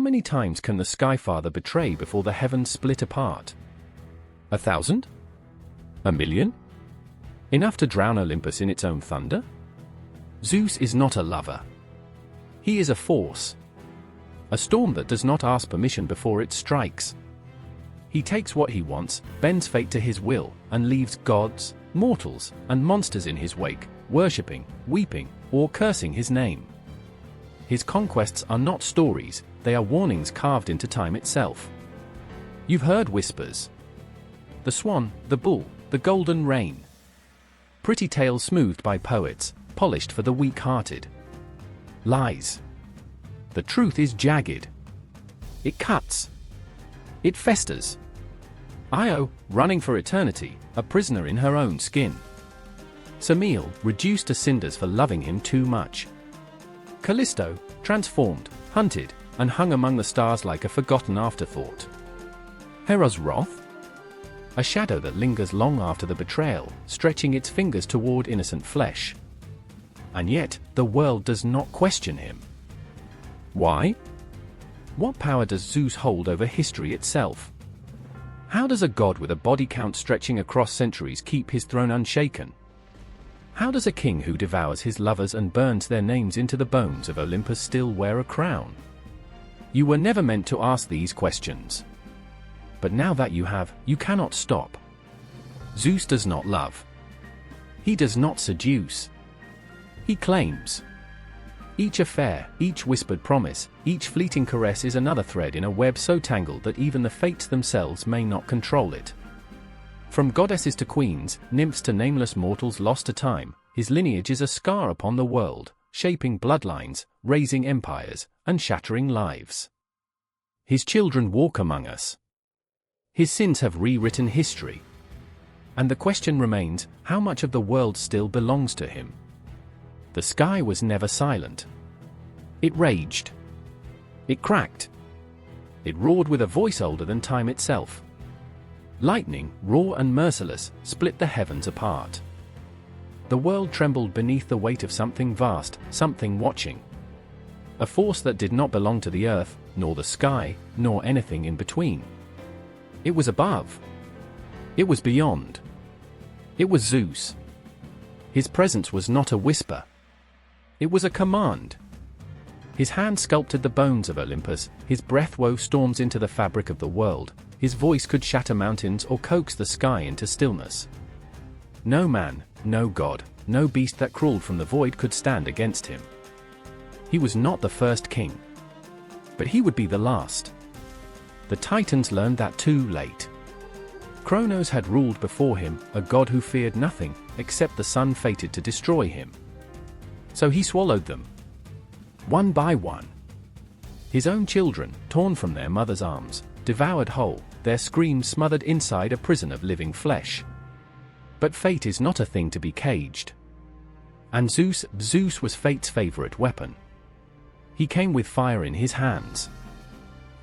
How many times can the Skyfather betray before the heavens split apart? 1,000? 1,000,000? Enough to drown Olympus in its own thunder? Zeus is not a lover. He is a force. A storm that does not ask permission before it strikes. He takes what he wants, bends fate to his will, and leaves gods, mortals, and monsters in his wake, worshipping, weeping, or cursing his name. His conquests are not stories, they are warnings carved into time itself. You've heard whispers. The swan, the bull, the golden rain. Pretty tales smoothed by poets, polished for the weak-hearted. Lies. The truth is jagged. It cuts. It festers. Io, running for eternity, a prisoner in her own skin. Semele, reduced to cinders for loving him too much. Callisto, transformed, hunted, and hung among the stars like a forgotten afterthought. Hera's wrath? A shadow that lingers long after the betrayal, stretching its fingers toward innocent flesh. And yet, the world does not question him. Why? What power does Zeus hold over history itself? How does a god with a body count stretching across centuries keep his throne unshaken? How does a king who devours his lovers and burns their names into the bones of Olympus still wear a crown? You were never meant to ask these questions. But now that you have, you cannot stop. Zeus does not love. He does not seduce. He claims. Each affair, each whispered promise, each fleeting caress is another thread in a web so tangled that even the fates themselves may not control it. From goddesses to queens, nymphs to nameless mortals lost to time, his lineage is a scar upon the world, shaping bloodlines, raising empires, and shattering lives. His children walk among us. His sins have rewritten history. And the question remains, how much of the world still belongs to him? The sky was never silent. It raged. It cracked. It roared with a voice older than time itself. Lightning, raw and merciless, split the heavens apart. The world trembled beneath the weight of something vast, something watching. A force that did not belong to the earth, nor the sky, nor anything in between. It was above. It was beyond. It was Zeus. His presence was not a whisper. It was a command. His hand sculpted the bones of Olympus, his breath wove storms into the fabric of the world, his voice could shatter mountains or coax the sky into stillness. No man, no god, no beast that crawled from the void could stand against him. He was not the first king. But he would be the last. The Titans learned that too late. Kronos had ruled before him, a god who feared nothing, except the sun fated to destroy him. So he swallowed them. One by one. His own children, torn from their mother's arms, devoured whole, their screams smothered inside a prison of living flesh. But fate is not a thing to be caged. And Zeus was fate's favorite weapon. He came with fire in his hands.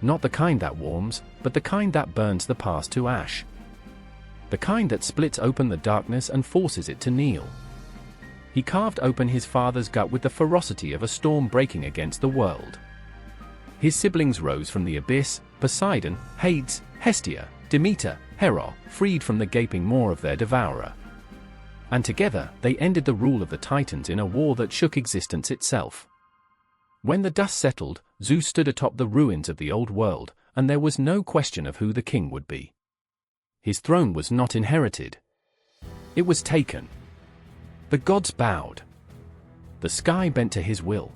Not the kind that warms, but the kind that burns the past to ash. The kind that splits open the darkness and forces it to kneel. He carved open his father's gut with the ferocity of a storm breaking against the world. His siblings rose from the abyss, Poseidon, Hades, Hestia, Demeter, Hera, freed from the gaping maw of their devourer. And together, they ended the rule of the Titans in a war that shook existence itself. When the dust settled, Zeus stood atop the ruins of the old world, and there was no question of who the king would be. His throne was not inherited. It was taken. The gods bowed. The sky bent to his will.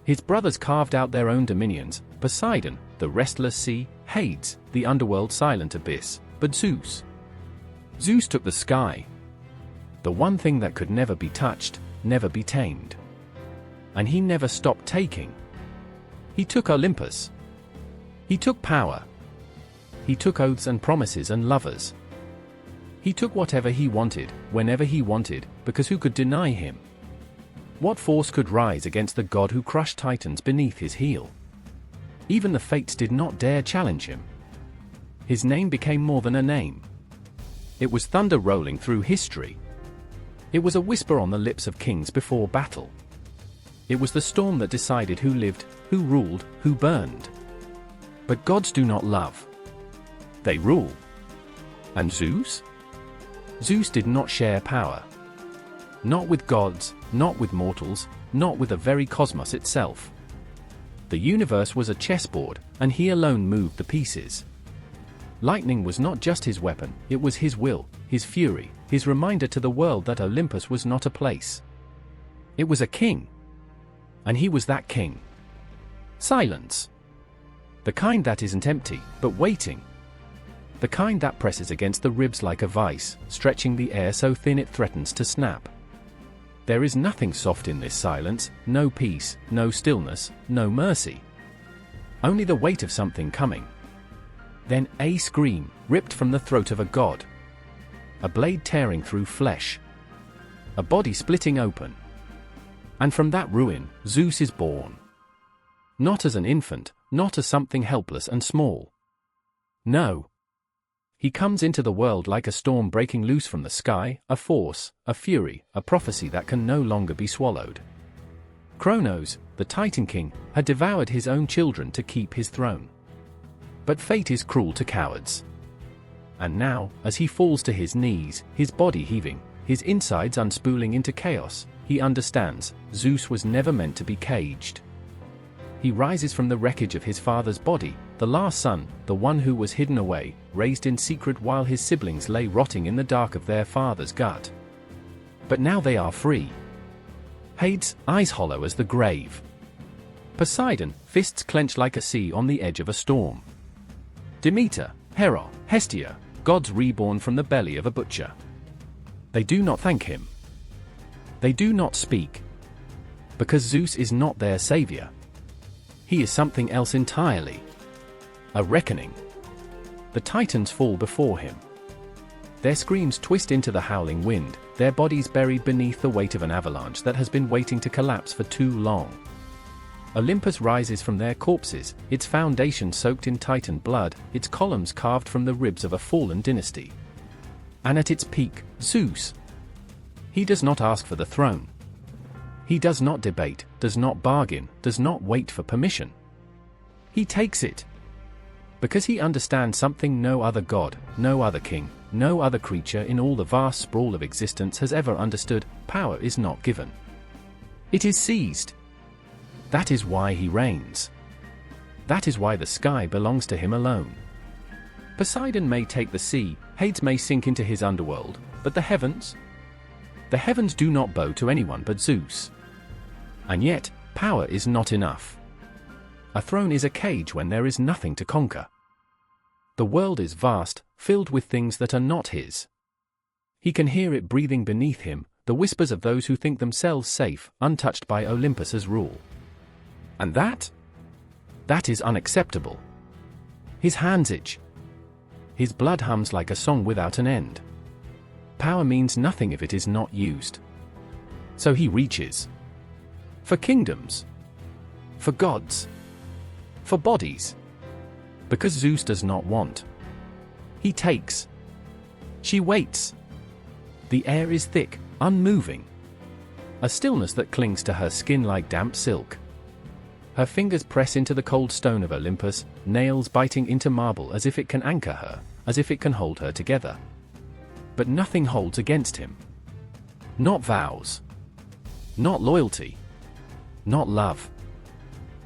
His brothers carved out their own dominions, Poseidon, the restless sea, Hades, the underworld silent abyss, but Zeus took the sky. The one thing that could never be touched, never be tamed. And he never stopped taking. He took Olympus. He took power. He took oaths and promises and lovers. He took whatever he wanted, whenever he wanted, because who could deny him? What force could rise against the god who crushed titans beneath his heel? Even the fates did not dare challenge him. His name became more than a name. It was thunder rolling through history. It was a whisper on the lips of kings before battle. It was the storm that decided who lived, who ruled, who burned. But gods do not love. They rule. And Zeus? Zeus did not share power. Not with gods, not with mortals, not with the very cosmos itself. The universe was a chessboard, and he alone moved the pieces. Lightning was not just his weapon, it was his will, his fury, his reminder to the world that Olympus was not a place. It was a king. And he was that king. Silence. The kind that isn't empty, but waiting. The kind that presses against the ribs like a vice, stretching the air so thin it threatens to snap. There is nothing soft in this silence, no peace, no stillness, no mercy. Only the weight of something coming. Then a scream, ripped from the throat of a god. A blade tearing through flesh. A body splitting open. And from that ruin, Zeus is born. Not as an infant, not as something helpless and small. No. He comes into the world like a storm breaking loose from the sky, a force, a fury, a prophecy that can no longer be swallowed. Kronos, the Titan king, had devoured his own children to keep his throne. But fate is cruel to cowards. And now, as he falls to his knees, his body heaving, his insides unspooling into chaos, he understands, Zeus was never meant to be caged. He rises from the wreckage of his father's body, the last son, the one who was hidden away, raised in secret while his siblings lay rotting in the dark of their father's gut. But now they are free. Hades, eyes hollow as the grave. Poseidon, fists clenched like a sea on the edge of a storm. Demeter, Hera, Hestia, gods reborn from the belly of a butcher. They do not thank him. They do not speak. Because Zeus is not their savior. He is something else entirely. A reckoning. The Titans fall before him. Their screams twist into the howling wind, their bodies buried beneath the weight of an avalanche that has been waiting to collapse for too long. Olympus rises from their corpses, its foundation soaked in Titan blood, its columns carved from the ribs of a fallen dynasty. And at its peak, Zeus. He does not ask for the throne. He does not debate, does not bargain, does not wait for permission. He takes it. Because he understands something no other god, no other king, no other creature in all the vast sprawl of existence has ever understood: power is not given. It is seized. That is why he reigns. That is why the sky belongs to him alone. Poseidon may take the sea, Hades may sink into his underworld, but the heavens? The heavens do not bow to anyone but Zeus. And yet, power is not enough. A throne is a cage when there is nothing to conquer. The world is vast, filled with things that are not his. He can hear it breathing beneath him, the whispers of those who think themselves safe, untouched by Olympus's rule. And that is unacceptable. His hands itch. His blood hums like a song without an end. Power means nothing if it is not used. So he reaches. For kingdoms. For gods. For bodies. Because Zeus does not want. He takes. She waits. The air is thick, unmoving. A stillness that clings to her skin like damp silk. Her fingers press into the cold stone of Olympus, nails biting into marble as if it can anchor her, as if it can hold her together. But nothing holds against him. Not vows. Not loyalty. Not love.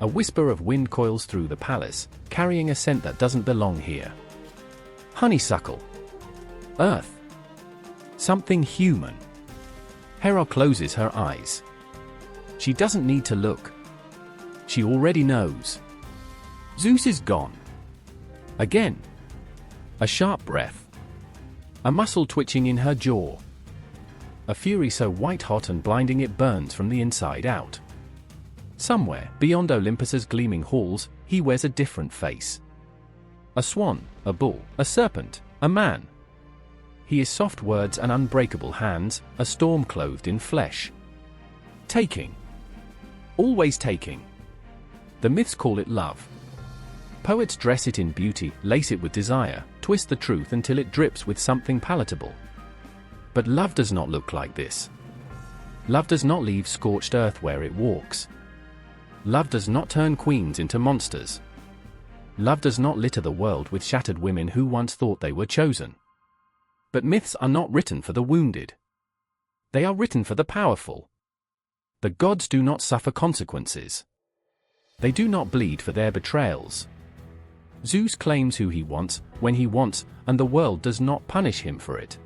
A whisper of wind coils through the palace, carrying a scent that doesn't belong here. Honeysuckle. Earth. Something human. Hera closes her eyes. She doesn't need to look. She already knows. Zeus is gone. Again. A sharp breath. A muscle twitching in her jaw. A fury so white-hot and blinding it burns from the inside out. Somewhere, beyond Olympus's gleaming halls, he wears a different face. A swan, a bull, a serpent, a man. He is soft words and unbreakable hands, a storm clothed in flesh. Taking. Always taking. The myths call it love. Poets dress it in beauty, lace it with desire, twist the truth until it drips with something palatable. But love does not look like this. Love does not leave scorched earth where it walks. Love does not turn queens into monsters. love does not litter the world with shattered women who once thought they were chosen. But myths are not written for the wounded. They are written for the powerful. The gods do not suffer consequences. They do not bleed for their betrayals. Zeus claims who he wants, when he wants, and the world does not punish him for it.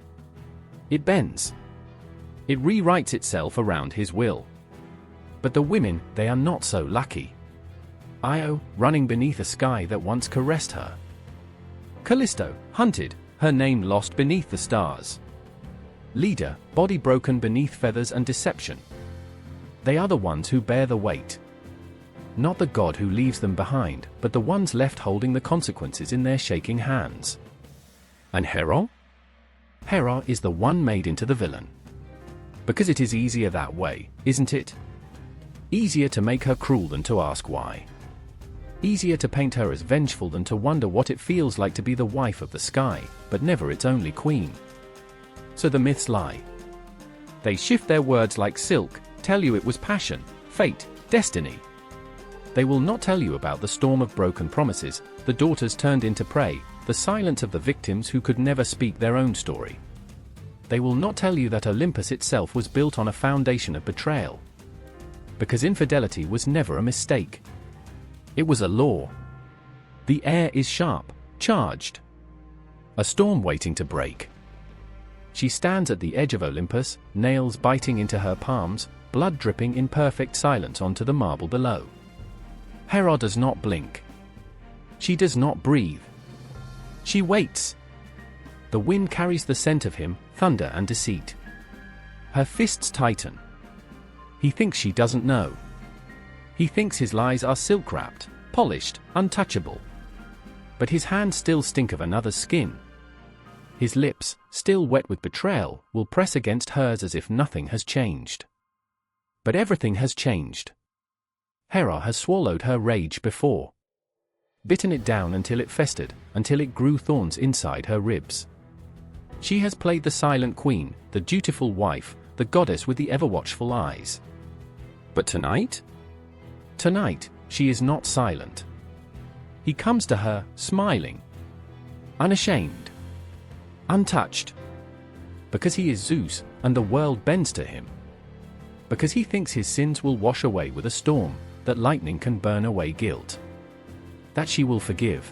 It bends. It rewrites itself around his will. But the women, they are not so lucky. Io, running beneath a sky that once caressed her. Callisto, hunted, her name lost beneath the stars. Leda, body broken beneath feathers and deception. They are the ones who bear the weight. Not the god who leaves them behind, but the ones left holding the consequences in their shaking hands. And Hera? Hera is the one made into the villain. Because it is easier that way, isn't it? Easier to make her cruel than to ask why. Easier to paint her as vengeful than to wonder what it feels like to be the wife of the sky, but never its only queen. So the myths lie. They shift their words like silk, tell you it was passion, fate, destiny. They will not tell you about the storm of broken promises, the daughters turned into prey, the silence of the victims who could never speak their own story. They will not tell you that Olympus itself was built on a foundation of betrayal. Because infidelity was never a mistake. It was a law. The air is sharp, charged. A storm waiting to break. She stands at the edge of Olympus, nails biting into her palms, blood dripping in perfect silence onto the marble below. Hera does not blink. She does not breathe. She waits. The wind carries the scent of him, thunder and deceit. Her fists tighten. He thinks she doesn't know. He thinks his lies are silk-wrapped, polished, untouchable. But his hands still stink of another's skin. His lips, still wet with betrayal, will press against hers as if nothing has changed. But everything has changed. Hera has swallowed her rage before. Bitten it down until it festered, until it grew thorns inside her ribs. She has played the silent queen, the dutiful wife, the goddess with the ever-watchful eyes. But tonight? Tonight, she is not silent. He comes to her, smiling. Unashamed. Untouched. Because he is Zeus, and the world bends to him. Because he thinks his sins will wash away with a storm, that lightning can burn away guilt. That she will forgive.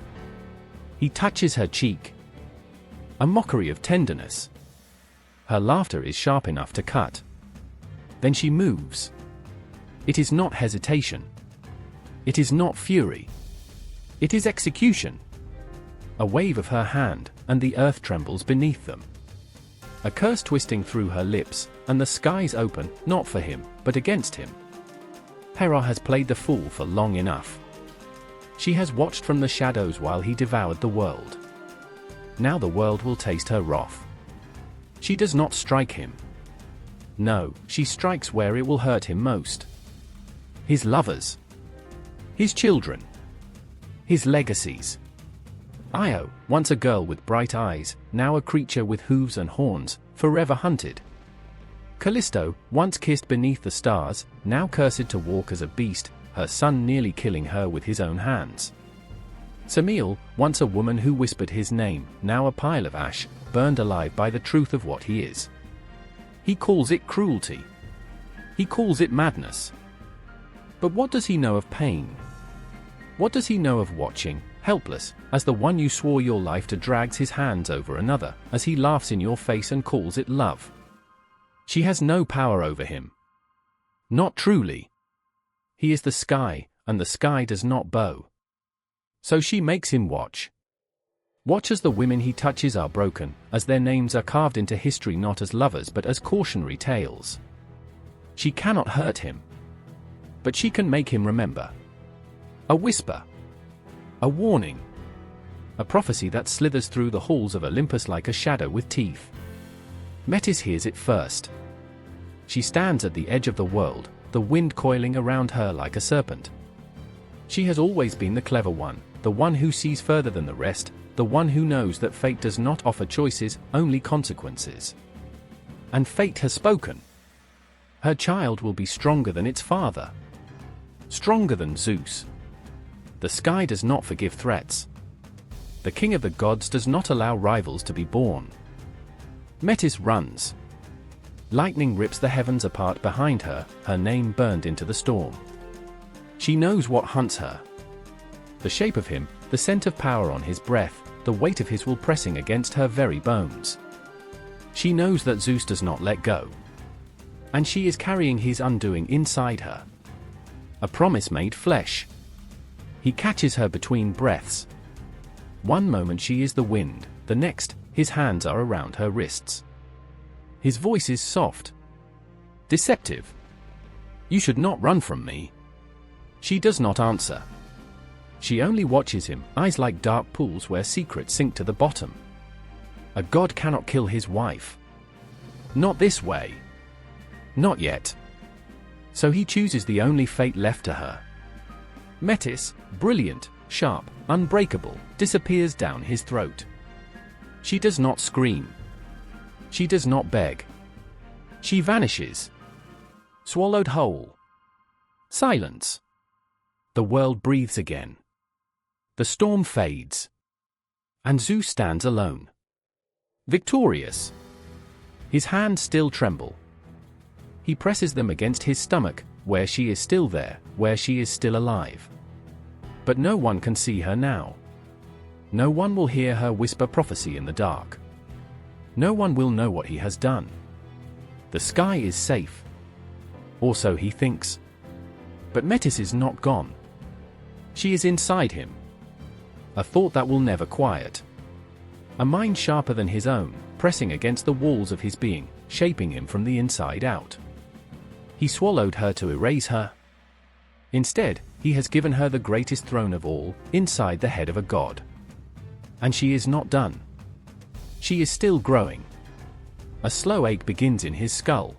He touches her cheek. A mockery of tenderness. Her laughter is sharp enough to cut. Then she moves. It is not hesitation. It is not fury. It is execution. A wave of her hand, and the earth trembles beneath them. A curse twisting through her lips, and the skies open, not for him, but against him. Hera has played the fool for long enough. She has watched from the shadows while he devoured the world. Now the world will taste her wrath. She does not strike him. No, she strikes where it will hurt him most. His lovers. His children. His legacies. Io, once a girl with bright eyes, now a creature with hooves and horns, forever hunted. Callisto, once kissed beneath the stars, now cursed to walk as a beast, her son nearly killing her with his own hands. Semele, once a woman who whispered his name, now a pile of ash, burned alive by the truth of what he is. He calls it cruelty. He calls it madness. But what does he know of pain? What does he know of watching, helpless, as the one you swore your life to drags his hands over another, as he laughs in your face and calls it love? She has no power over him. Not truly. He is the sky, and the sky does not bow. So she makes him watch. Watch as the women he touches are broken, as their names are carved into history not as lovers but as cautionary tales. She cannot hurt him. But she can make him remember. A whisper. A warning. A prophecy that slithers through the halls of Olympus like a shadow with teeth. Metis hears it first. She stands at the edge of the world, the wind coiling around her like a serpent. She has always been the clever one, the one who sees further than the rest, the one who knows that fate does not offer choices, only consequences. And fate has spoken. Her child will be stronger than its father. Stronger than Zeus. The sky does not forgive threats. The king of the gods does not allow rivals to be born. Metis runs. Lightning rips the heavens apart behind her, her name burned into the storm. She knows what hunts her. The shape of him, the scent of power on his breath, the weight of his will pressing against her very bones. She knows that Zeus does not let go. And she is carrying his undoing inside her. A promise made flesh. He catches her between breaths. One moment she is the wind, the next, his hands are around her wrists. His voice is soft. Deceptive. You should not run from me. She does not answer. She only watches him, eyes like dark pools where secrets sink to the bottom. A god cannot kill his wife. Not this way. Not yet. So he chooses the only fate left to her. Metis, brilliant, sharp, unbreakable, disappears down his throat. She does not scream. She does not beg. She vanishes. Swallowed whole. Silence. The world breathes again. The storm fades. And Zeus stands alone. Victorious. His hands still tremble. He presses them against his stomach, where she is still there, where she is still alive. But no one can see her now. No one will hear her whisper prophecy in the dark. No one will know what he has done. The sky is safe. Or so he thinks. But Metis is not gone. She is inside him. A thought that will never quiet. A mind sharper than his own, pressing against the walls of his being, shaping him from the inside out. He swallowed her to erase her. Instead, he has given her the greatest throne of all, inside the head of a god. And she is not done. She is still growing. A slow ache begins in his skull.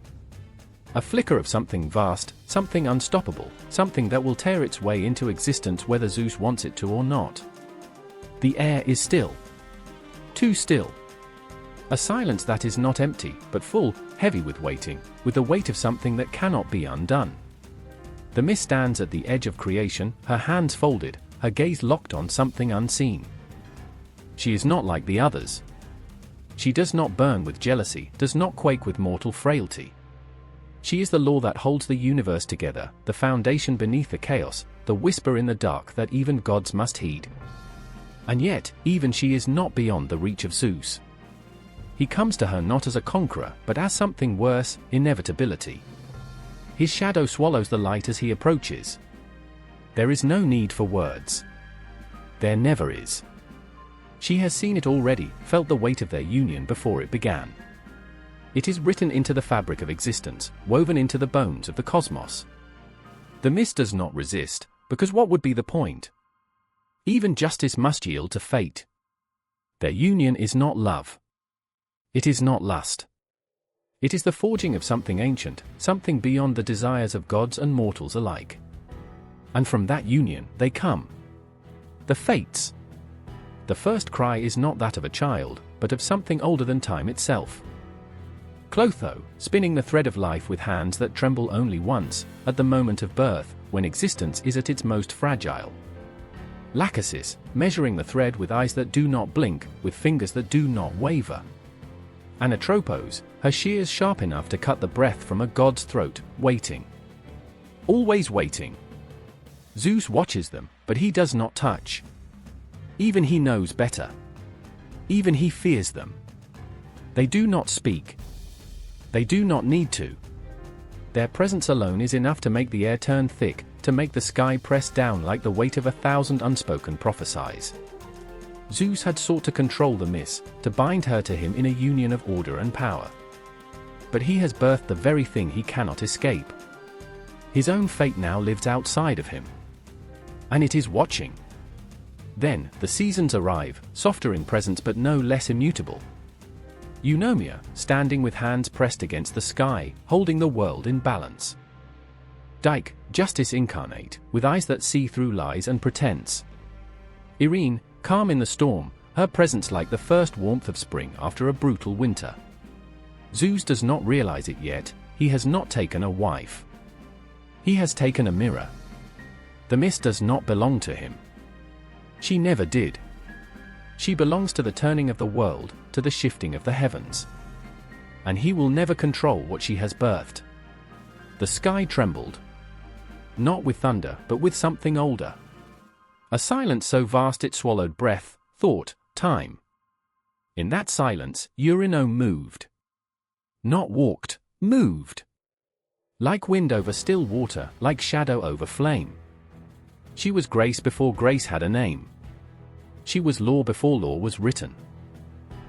A flicker of something vast, something unstoppable, something that will tear its way into existence whether Zeus wants it to or not. The air is still. Too still. A silence that is not empty, but full, heavy with waiting, with the weight of something that cannot be undone. The mist stands at the edge of creation, her hands folded, her gaze locked on something unseen. She is not like the others. She does not burn with jealousy, does not quake with mortal frailty. She is the law that holds the universe together, the foundation beneath the chaos, the whisper in the dark that even gods must heed. And yet, even she is not beyond the reach of Zeus. He comes to her not as a conqueror, but as something worse, inevitability. His shadow swallows the light as he approaches. There is no need for words. There never is. She has seen it already, felt the weight of their union before it began. It is written into the fabric of existence, woven into the bones of the cosmos. The mist does not resist, because what would be the point? Even justice must yield to fate. Their union is not love. It is not lust. It is the forging of something ancient, something beyond the desires of gods and mortals alike. And from that union, they come. The fates. The first cry is not that of a child, but of something older than time itself. Clotho, spinning the thread of life with hands that tremble only once, at the moment of birth, when existence is at its most fragile. Lachesis, measuring the thread with eyes that do not blink, with fingers that do not waver. Anatropos, her shears sharp enough to cut the breath from a god's throat, waiting. Always waiting. Zeus watches them, but he does not touch. Even he knows better. Even he fears them. They do not speak. They do not need to. Their presence alone is enough to make the air turn thick, to make the sky press down like the weight of 1,000 unspoken prophecies. Zeus had sought to control the mist, to bind her to him in a union of order and power. But he has birthed the very thing he cannot escape. His own fate now lives outside of him. And it is watching. Then, the seasons arrive, softer in presence but no less immutable. Eunomia, standing with hands pressed against the sky, holding the world in balance. Dike, justice incarnate, with eyes that see through lies and pretense. Irene, calm in the storm, her presence like the first warmth of spring after a brutal winter. Zeus does not realize it yet, he has not taken a wife. He has taken a mirror. The mist does not belong to him. She never did. She belongs to the turning of the world, to the shifting of the heavens. And he will never control what she has birthed. The sky trembled. Not with thunder, but with something older. A silence so vast it swallowed breath, thought, time. In that silence, Eurynome moved. Not walked, moved. Like wind over still water, like shadow over flame. She was grace before grace had a name. She was law before law was written.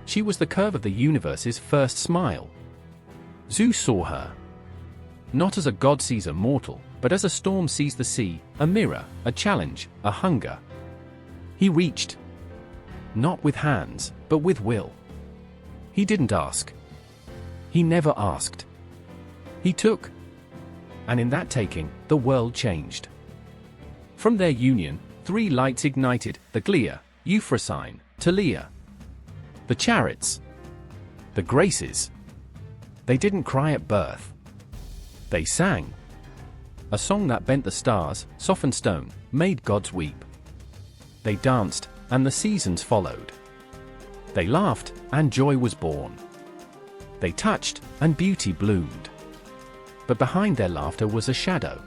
She was the curve of the universe's first smile. Zeus saw her. Not as a god sees a mortal, but as a storm sees the sea, a mirror, a challenge, a hunger. He reached. Not with hands, but with will. He didn't ask. He never asked. He took. And in that taking, the world changed. From their union, 3 lights ignited, the Glia, Euphrosyne, Talia. The chariots. The graces. They didn't cry at birth. They sang. A song that bent the stars, softened stone, made gods weep. They danced, and the seasons followed. They laughed, and joy was born. They touched, and beauty bloomed. But behind their laughter was a shadow.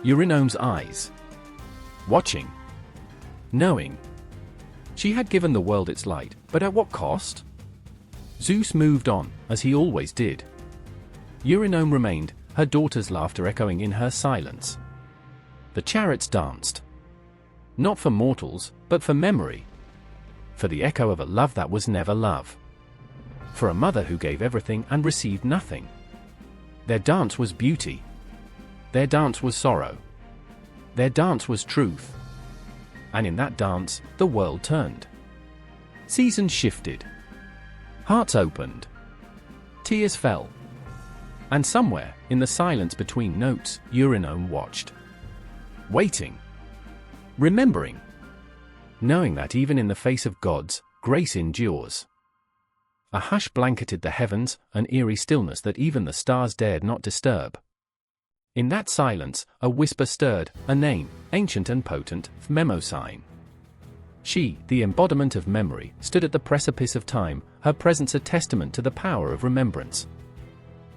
Eurynome's eyes. Watching. Knowing. She had given the world its light, but at what cost? Zeus moved on, as he always did. Eurynome remained, her daughter's laughter echoing in her silence. The chariots danced. Not for mortals, but for memory. For the echo of a love that was never love. For a mother who gave everything and received nothing. Their dance was beauty. Their dance was sorrow. Their dance was truth. And in that dance, the world turned. Seasons shifted. Hearts opened. Tears fell. And somewhere, in the silence between notes, Eurynome watched. Waiting. Remembering. Knowing that even in the face of gods, grace endures. A hush blanketed the heavens, an eerie stillness that even the stars dared not disturb. In that silence, a whisper stirred, a name, ancient and potent, Mnemosyne. She, the embodiment of memory, stood at the precipice of time, her presence a testament to the power of remembrance.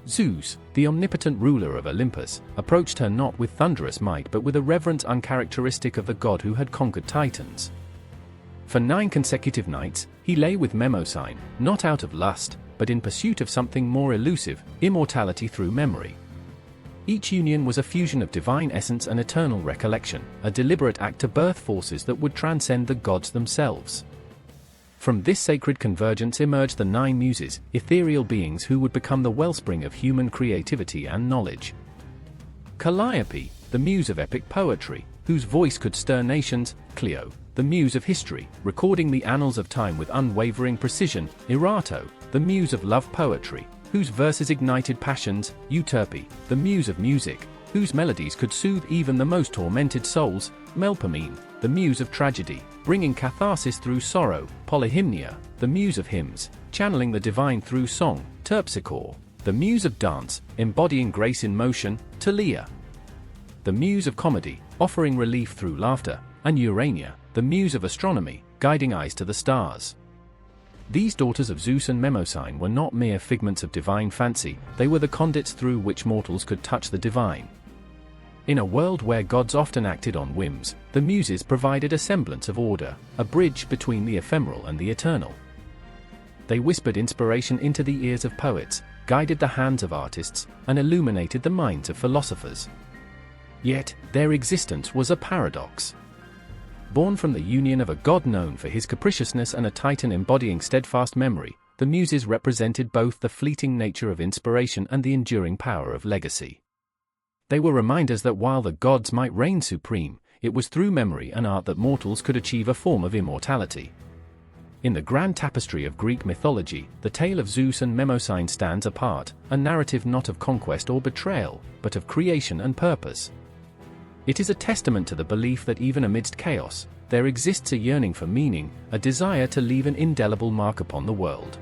Zeus, the omnipotent ruler of Olympus, approached her not with thunderous might but with a reverence uncharacteristic of the god who had conquered titans. For 9 consecutive nights, he lay with Mnemosyne, not out of lust, but in pursuit of something more elusive, immortality through memory. Each union was a fusion of divine essence and eternal recollection, a deliberate act to birth forces that would transcend the gods themselves. From this sacred convergence emerged the 9 muses, ethereal beings who would become the wellspring of human creativity and knowledge. Calliope, the muse of epic poetry, whose voice could stir nations; Clio, the muse of history, recording the annals of time with unwavering precision; Erato, the muse of love poetry, whose verses ignited passions; Euterpe, the muse of music, whose melodies could soothe even the most tormented souls; Melpomene, the muse of tragedy, bringing catharsis through sorrow; Polyhymnia, the muse of hymns, channeling the divine through song; Terpsichore, the muse of dance, embodying grace in motion; Talia, the muse of comedy, offering relief through laughter; and Urania, the muse of astronomy, guiding eyes to the stars. These daughters of Zeus and Mnemosyne were not mere figments of divine fancy, they were the conduits through which mortals could touch the divine. In a world where gods often acted on whims, the muses provided a semblance of order, a bridge between the ephemeral and the eternal. They whispered inspiration into the ears of poets, guided the hands of artists, and illuminated the minds of philosophers. Yet, their existence was a paradox. Born from the union of a god known for his capriciousness and a titan embodying steadfast memory, the muses represented both the fleeting nature of inspiration and the enduring power of legacy. They were reminders that while the gods might reign supreme, it was through memory and art that mortals could achieve a form of immortality. In the grand tapestry of Greek mythology, the tale of Zeus and Mnemosyne stands apart, a narrative not of conquest or betrayal, but of creation and purpose. It is a testament to the belief that even amidst chaos, there exists a yearning for meaning, a desire to leave an indelible mark upon the world.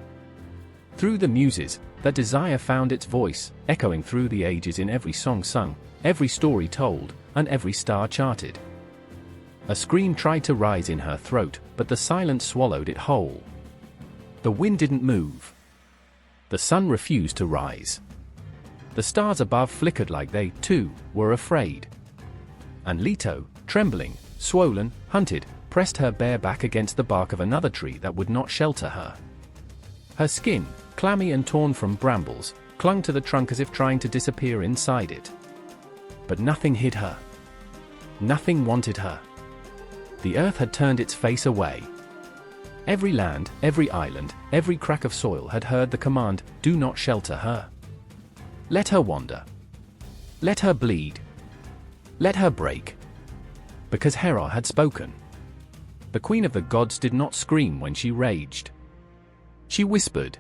Through the muses, that desire found its voice, echoing through the ages in every song sung, every story told, and every star charted. A scream tried to rise in her throat, but the silence swallowed it whole. The wind didn't move. The sun refused to rise. The stars above flickered like they, too, were afraid. And Leto, trembling, swollen, hunted, pressed her bare back against the bark of another tree that would not shelter her. Her skin, clammy and torn from brambles, clung to the trunk as if trying to disappear inside it. But nothing hid her. Nothing wanted her. The earth had turned its face away. Every land, every island, every crack of soil had heard the command, "Do not shelter her. Let her wander. Let her bleed. Let her break." Because Hera had spoken. The queen of the gods did not scream when she raged. She whispered.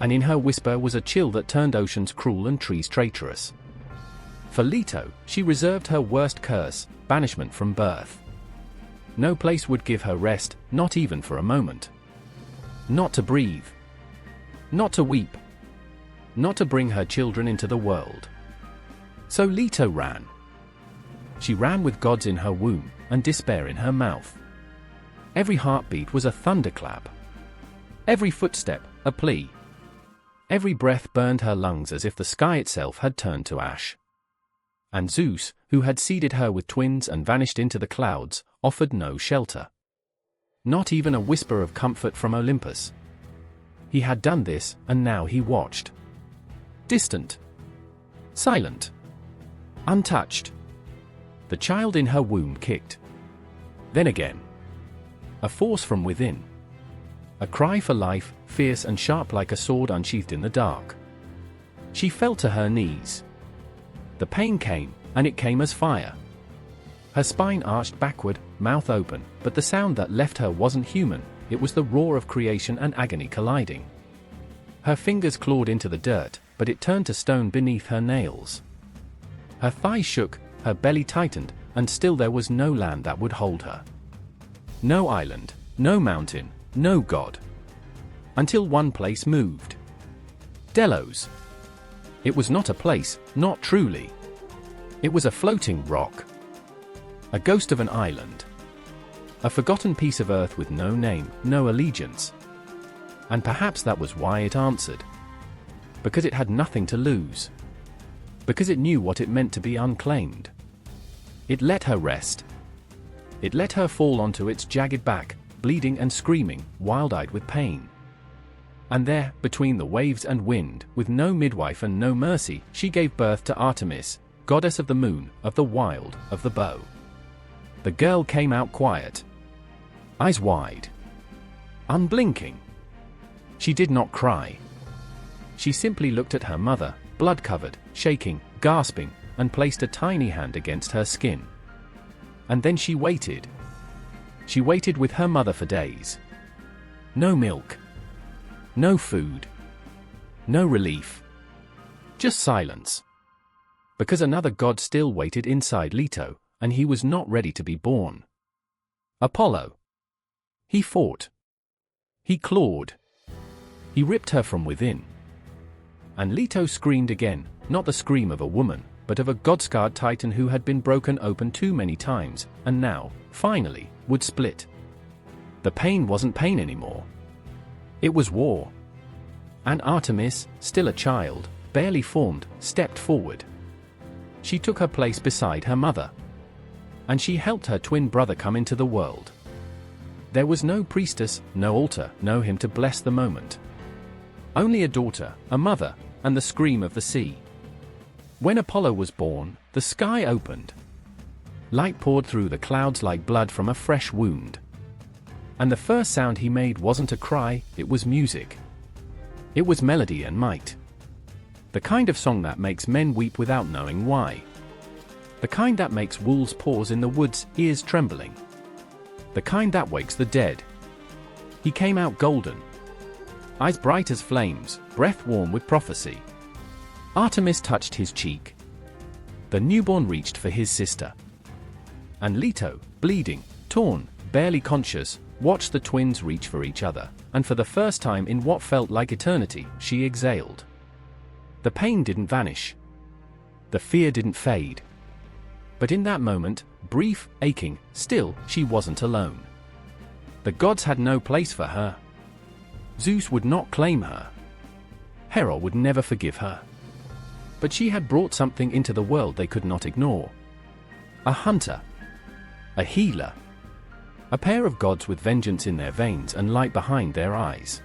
And in her whisper was a chill that turned oceans cruel and trees traitorous. For Leto, she reserved her worst curse, banishment from birth. No place would give her rest, not even for a moment. Not to breathe. Not to weep. Not to bring her children into the world. So Leto ran. She ran with gods in her womb, and despair in her mouth. Every heartbeat was a thunderclap. Every footstep, a plea. Every breath burned her lungs as if the sky itself had turned to ash. And Zeus, who had seeded her with twins and vanished into the clouds, offered no shelter. Not even a whisper of comfort from Olympus. He had done this, and now he watched. Distant. Silent. Untouched. The child in her womb kicked. Then again. A force from within. A cry for life, fierce and sharp like a sword unsheathed in the dark. She fell to her knees. The pain came, and it came as fire. Her spine arched backward, mouth open, but the sound that left her wasn't human, it was the roar of creation and agony colliding. Her fingers clawed into the dirt, but it turned to stone beneath her nails. Her thighs shook, her belly tightened, and still there was no land that would hold her. No island, no mountain, no god. Until one place moved. Delos. It was not a place, not truly. It was a floating rock. A ghost of an island. A forgotten piece of earth with no name, no allegiance. And perhaps that was why it answered. Because it had nothing to lose. Because it knew what it meant to be unclaimed. It let her rest. It let her fall onto its jagged back, bleeding and screaming, wild-eyed with pain. And there, between the waves and wind, with no midwife and no mercy, she gave birth to Artemis, goddess of the moon, of the wild, of the bow. The girl came out quiet. Eyes wide. Unblinking. She did not cry. She simply looked at her mother, blood-covered, shaking, gasping, and placed a tiny hand against her skin. And then she waited. She waited with her mother for days. No milk. No food. No relief. Just silence. Because another god still waited inside Leto, and he was not ready to be born. Apollo. He fought. He clawed. He ripped her from within. And Leto screamed again, not the scream of a woman, but of a god-scarred titan who had been broken open too many times, and now, finally, would split. The pain wasn't pain anymore. It was war. And Artemis, still a child, barely formed, stepped forward. She took her place beside her mother. And she helped her twin brother come into the world. There was no priestess, no altar, no hymn to bless the moment. Only a daughter, a mother, and the scream of the sea. When Apollo was born, the sky opened. Light poured through the clouds like blood from a fresh wound. And the first sound he made wasn't a cry, it was music. It was melody and might. The kind of song that makes men weep without knowing why. The kind that makes wolves pause in the woods, ears trembling. The kind that wakes the dead. He came out golden. Eyes bright as flames, breath warm with prophecy. Artemis touched his cheek. The newborn reached for his sister. And Leto, bleeding, torn, barely conscious, watched the twins reach for each other, and for the first time in what felt like eternity, she exhaled. The pain didn't vanish. The fear didn't fade. But in that moment, brief, aching, still, she wasn't alone. The gods had no place for her. Zeus would not claim her. Hera would never forgive her. But she had brought something into the world they could not ignore. A hunter. A healer. A pair of gods with vengeance in their veins and light behind their eyes.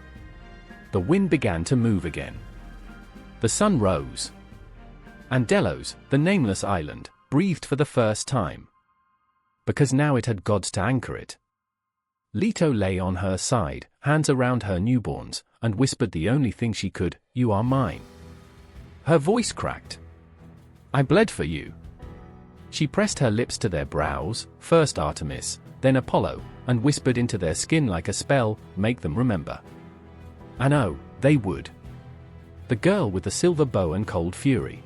The wind began to move again. The sun rose. And Delos, the nameless island, breathed for the first time. Because now it had gods to anchor it. Leto lay on her side, hands around her newborns, and whispered the only thing she could, "You are mine." Her voice cracked. "I bled for you." She pressed her lips to their brows, first Artemis, then Apollo, and whispered into their skin like a spell, "Make them remember." And oh, they would. The girl with the silver bow and cold fury.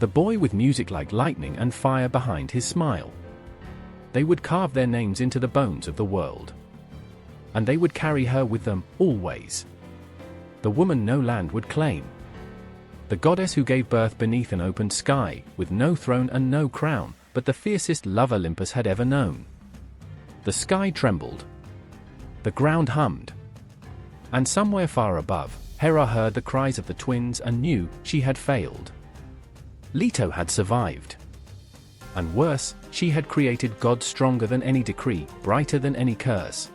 The boy with music like lightning and fire behind his smile. They would carve their names into the bones of the world. And they would carry her with them, always. The woman no land would claim. The goddess who gave birth beneath an open sky, with no throne and no crown, but the fiercest love Olympus had ever known. The sky trembled. The ground hummed. And somewhere far above, Hera heard the cries of the twins and knew she had failed. Leto had survived. And worse, she had created gods stronger than any decree, brighter than any curse.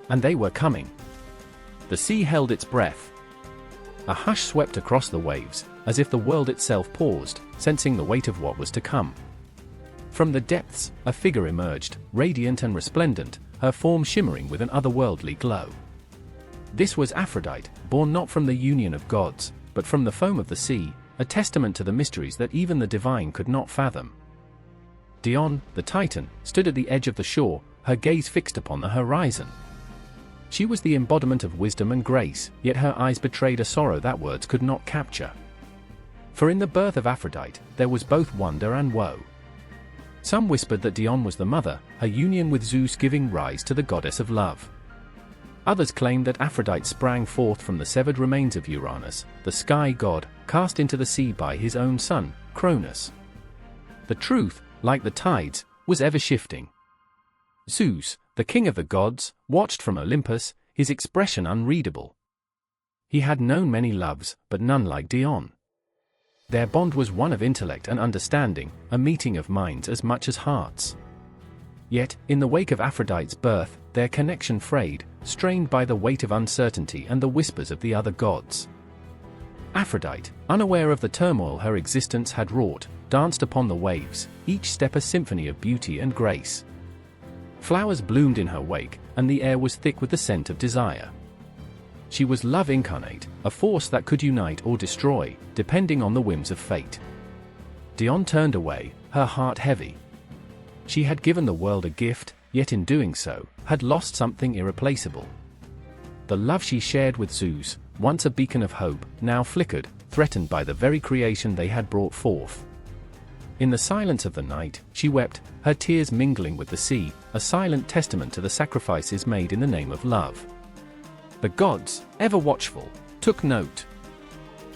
And they were coming. The sea held its breath. A hush swept across the waves, as if the world itself paused, sensing the weight of what was to come. From the depths, a figure emerged, radiant and resplendent, her form shimmering with an otherworldly glow. This was Aphrodite, born not from the union of gods, but from the foam of the sea, a testament to the mysteries that even the divine could not fathom. Dione, the Titan, stood at the edge of the shore, her gaze fixed upon the horizon. She was the embodiment of wisdom and grace, yet her eyes betrayed a sorrow that words could not capture. For in the birth of Aphrodite, there was both wonder and woe. Some whispered that Dione was the mother, her union with Zeus giving rise to the goddess of love. Others claimed that Aphrodite sprang forth from the severed remains of Uranus, the sky god, cast into the sea by his own son, Cronus. The truth, like the tides, was ever shifting. Zeus, the king of the gods, watched from Olympus, his expression unreadable. He had known many loves, but none like Dione. Their bond was one of intellect and understanding, a meeting of minds as much as hearts. Yet, in the wake of Aphrodite's birth, their connection frayed, strained by the weight of uncertainty and the whispers of the other gods. Aphrodite, unaware of the turmoil her existence had wrought, danced upon the waves, each step a symphony of beauty and grace. Flowers bloomed in her wake, and the air was thick with the scent of desire. She was love incarnate, a force that could unite or destroy, depending on the whims of fate. Dione turned away, her heart heavy. She had given the world a gift, yet in doing so, had lost something irreplaceable. The love she shared with Zeus, once a beacon of hope, now flickered, threatened by the very creation they had brought forth. In the silence of the night, she wept, her tears mingling with the sea, a silent testament to the sacrifices made in the name of love. The gods, ever watchful, took note.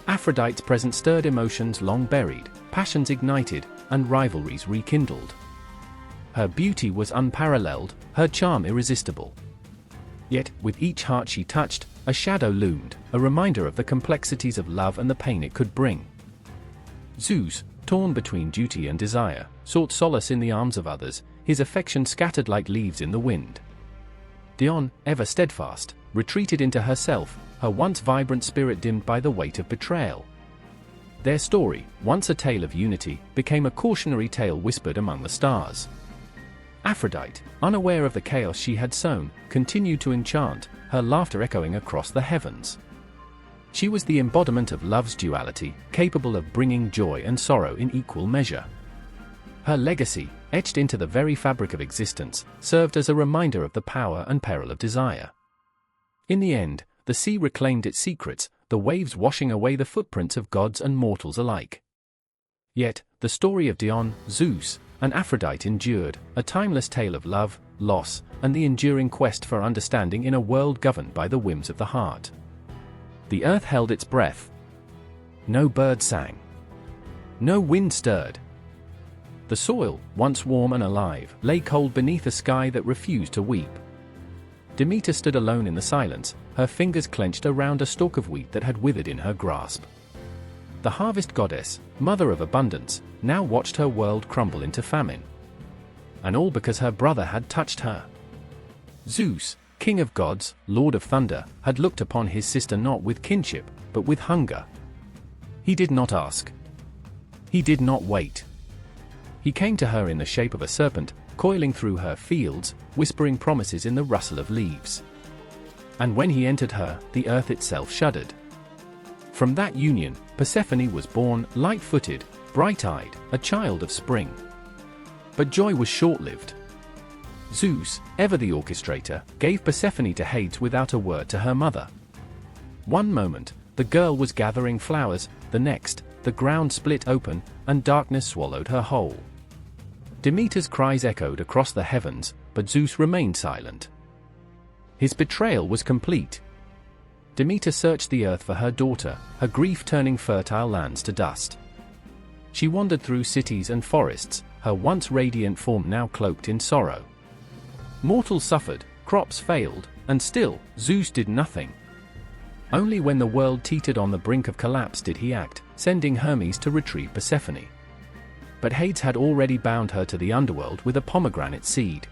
Aphrodite's presence stirred emotions long buried, passions ignited, and rivalries rekindled. Her beauty was unparalleled, her charm irresistible. Yet, with each heart she touched, a shadow loomed, a reminder of the complexities of love and the pain it could bring. Zeus, torn between duty and desire, sought solace in the arms of others, his affection scattered like leaves in the wind. Dione, ever steadfast, retreated into herself, her once vibrant spirit dimmed by the weight of betrayal. Their story, once a tale of unity, became a cautionary tale whispered among the stars. Aphrodite, unaware of the chaos she had sown, continued to enchant, her laughter echoing across the heavens. She was the embodiment of love's duality, capable of bringing joy and sorrow in equal measure. Her legacy, etched into the very fabric of existence, served as a reminder of the power and peril of desire. In the end, the sea reclaimed its secrets, the waves washing away the footprints of gods and mortals alike. Yet, the story of Dione, Zeus, and Aphrodite endured, a timeless tale of love, loss, and the enduring quest for understanding in a world governed by the whims of the heart. The earth held its breath. No bird sang. No wind stirred. The The soil, once warm and alive, lay cold beneath a sky that refused to weep. Demeter stood alone in the silence, her fingers clenched around a stalk of wheat that had withered in her grasp. The harvest goddess, mother of abundance, now watched her world crumble into famine. And all because her brother had touched her. Zeus, king of gods, lord of thunder, had looked upon his sister not with kinship, but with hunger. He did not ask. He did not wait. He came to her in the shape of a serpent, coiling through her fields, whispering promises in the rustle of leaves. And when he entered her, the earth itself shuddered. From that union, Persephone was born, light-footed, bright-eyed, a child of spring. But joy was short-lived. Zeus, ever the orchestrator, gave Persephone to Hades without a word to her mother. One moment, the girl was gathering flowers, the next, the ground split open, and darkness swallowed her whole. Demeter's cries echoed across the heavens, but Zeus remained silent. His betrayal was complete. Demeter searched the earth for her daughter, her grief turning fertile lands to dust. She wandered through cities and forests, her once radiant form now cloaked in sorrow. Mortals suffered, crops failed, and still, Zeus did nothing. Only when the world teetered on the brink of collapse did he act, sending Hermes to retrieve Persephone. But Hades had already bound her to the underworld with a pomegranate seed.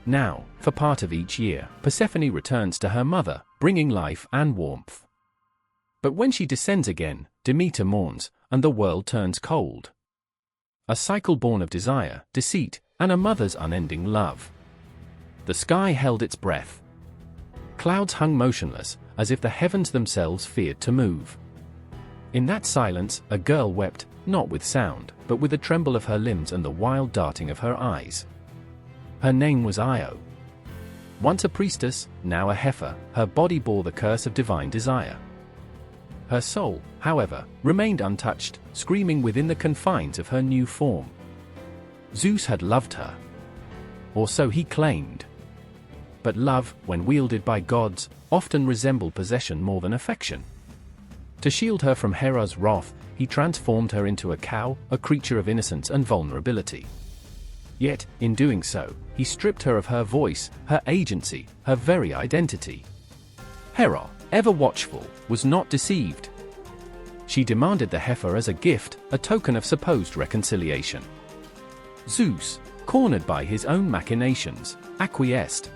Now, for part of each year, Persephone returns to her mother, bringing life and warmth. But when she descends again, Demeter mourns, and the world turns cold. A cycle born of desire, deceit, and a mother's unending love. The sky held its breath. Clouds hung motionless, as if the heavens themselves feared to move. In that silence, a girl wept, not with sound, but with a tremble of her limbs and the wild darting of her eyes. Her name was Io. Once a priestess, now a heifer, her body bore the curse of divine desire. Her soul, however, remained untouched, screaming within the confines of her new form. Zeus had loved her. Or so he claimed. But love, when wielded by gods, often resembled possession more than affection. To shield her from Hera's wrath, he transformed her into a cow, a creature of innocence and vulnerability. Yet, in doing so, he stripped her of her voice, her agency, her very identity. Hera, ever watchful, was not deceived. She demanded the heifer as a gift, a token of supposed reconciliation. Zeus, cornered by his own machinations, acquiesced.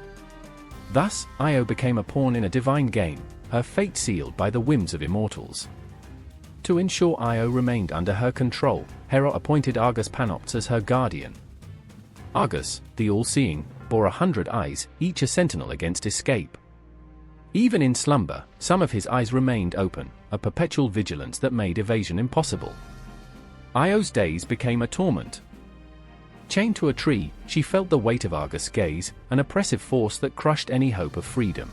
Thus, Io became a pawn in a divine game, her fate sealed by the whims of immortals. To ensure Io remained under her control, Hera appointed Argus Panoptes as her guardian. Argus, the all-seeing, bore 100 eyes, each a sentinel against escape. Even in slumber, some of his eyes remained open, a perpetual vigilance that made evasion impossible. Io's days became a torment. Chained to a tree, she felt the weight of Argus' gaze, an oppressive force that crushed any hope of freedom.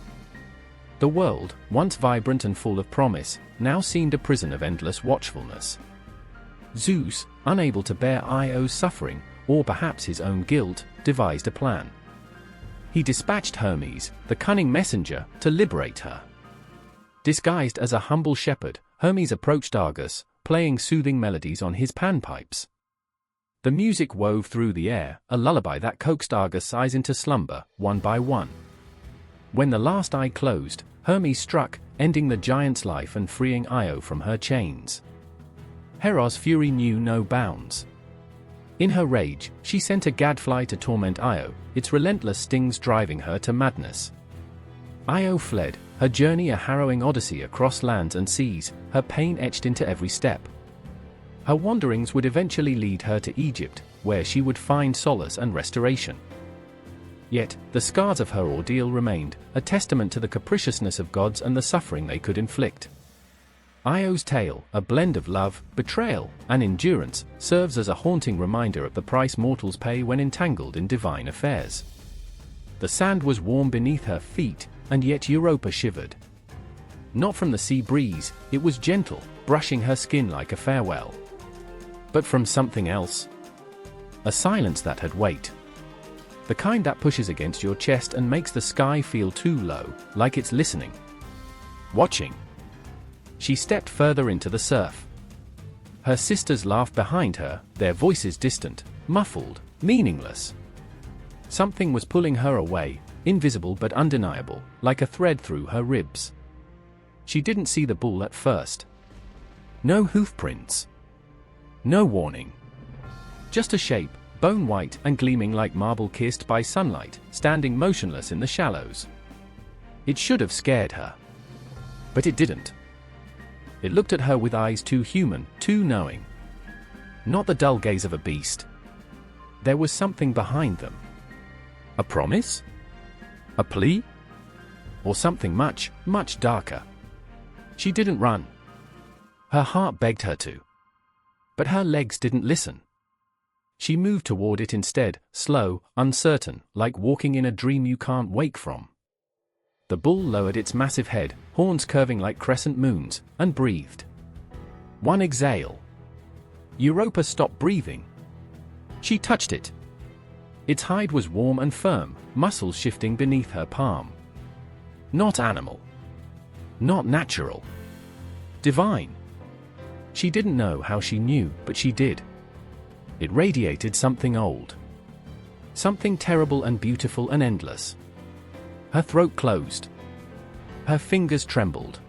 The world, once vibrant and full of promise, now seemed a prison of endless watchfulness. Zeus, unable to bear Io's suffering, or perhaps his own guilt, devised a plan. He dispatched Hermes, the cunning messenger, to liberate her. Disguised as a humble shepherd, Hermes approached Argus, playing soothing melodies on his panpipes. The music wove through the air, a lullaby that coaxed Argus' eyes into slumber, one by one. When the last eye closed, Hermes struck, ending the giant's life and freeing Io from her chains. Hera's fury knew no bounds. In her rage, she sent a gadfly to torment Io, its relentless stings driving her to madness. Io fled, her journey a harrowing odyssey across lands and seas, her pain etched into every step. Her wanderings would eventually lead her to Egypt, where she would find solace and restoration. Yet, the scars of her ordeal remained, a testament to the capriciousness of gods and the suffering they could inflict. Io's tale, a blend of love, betrayal, and endurance, serves as a haunting reminder of the price mortals pay when entangled in divine affairs. The sand was warm beneath her feet, and yet Europa shivered. Not from the sea breeze, it was gentle, brushing her skin like a farewell. But from something else. A silence that had weight. The kind that pushes against your chest and makes the sky feel too low, like it's listening. Watching. She stepped further into the surf. Her sisters laughed behind her, their voices distant, muffled, meaningless. Something was pulling her away, invisible but undeniable, like a thread through her ribs. She didn't see the bull at first. No hoof prints. No warning. Just a shape, bone white and gleaming like marble kissed by sunlight, standing motionless in the shallows. It should have scared her. But it didn't. It looked at her with eyes too human, too knowing. Not the dull gaze of a beast. There was something behind them. A promise? A plea? Or something much, much darker. She didn't run. Her heart begged her to. But her legs didn't listen. She moved toward it instead, slow, uncertain, like walking in a dream you can't wake from. The bull lowered its massive head, horns curving like crescent moons, and breathed. One exhale. Europa stopped breathing. She touched it. Its hide was warm and firm, muscles shifting beneath her palm. Not animal. Not natural. Divine. She didn't know how she knew, but she did. It radiated something old. Something terrible and beautiful and endless. Her throat closed. Her fingers trembled.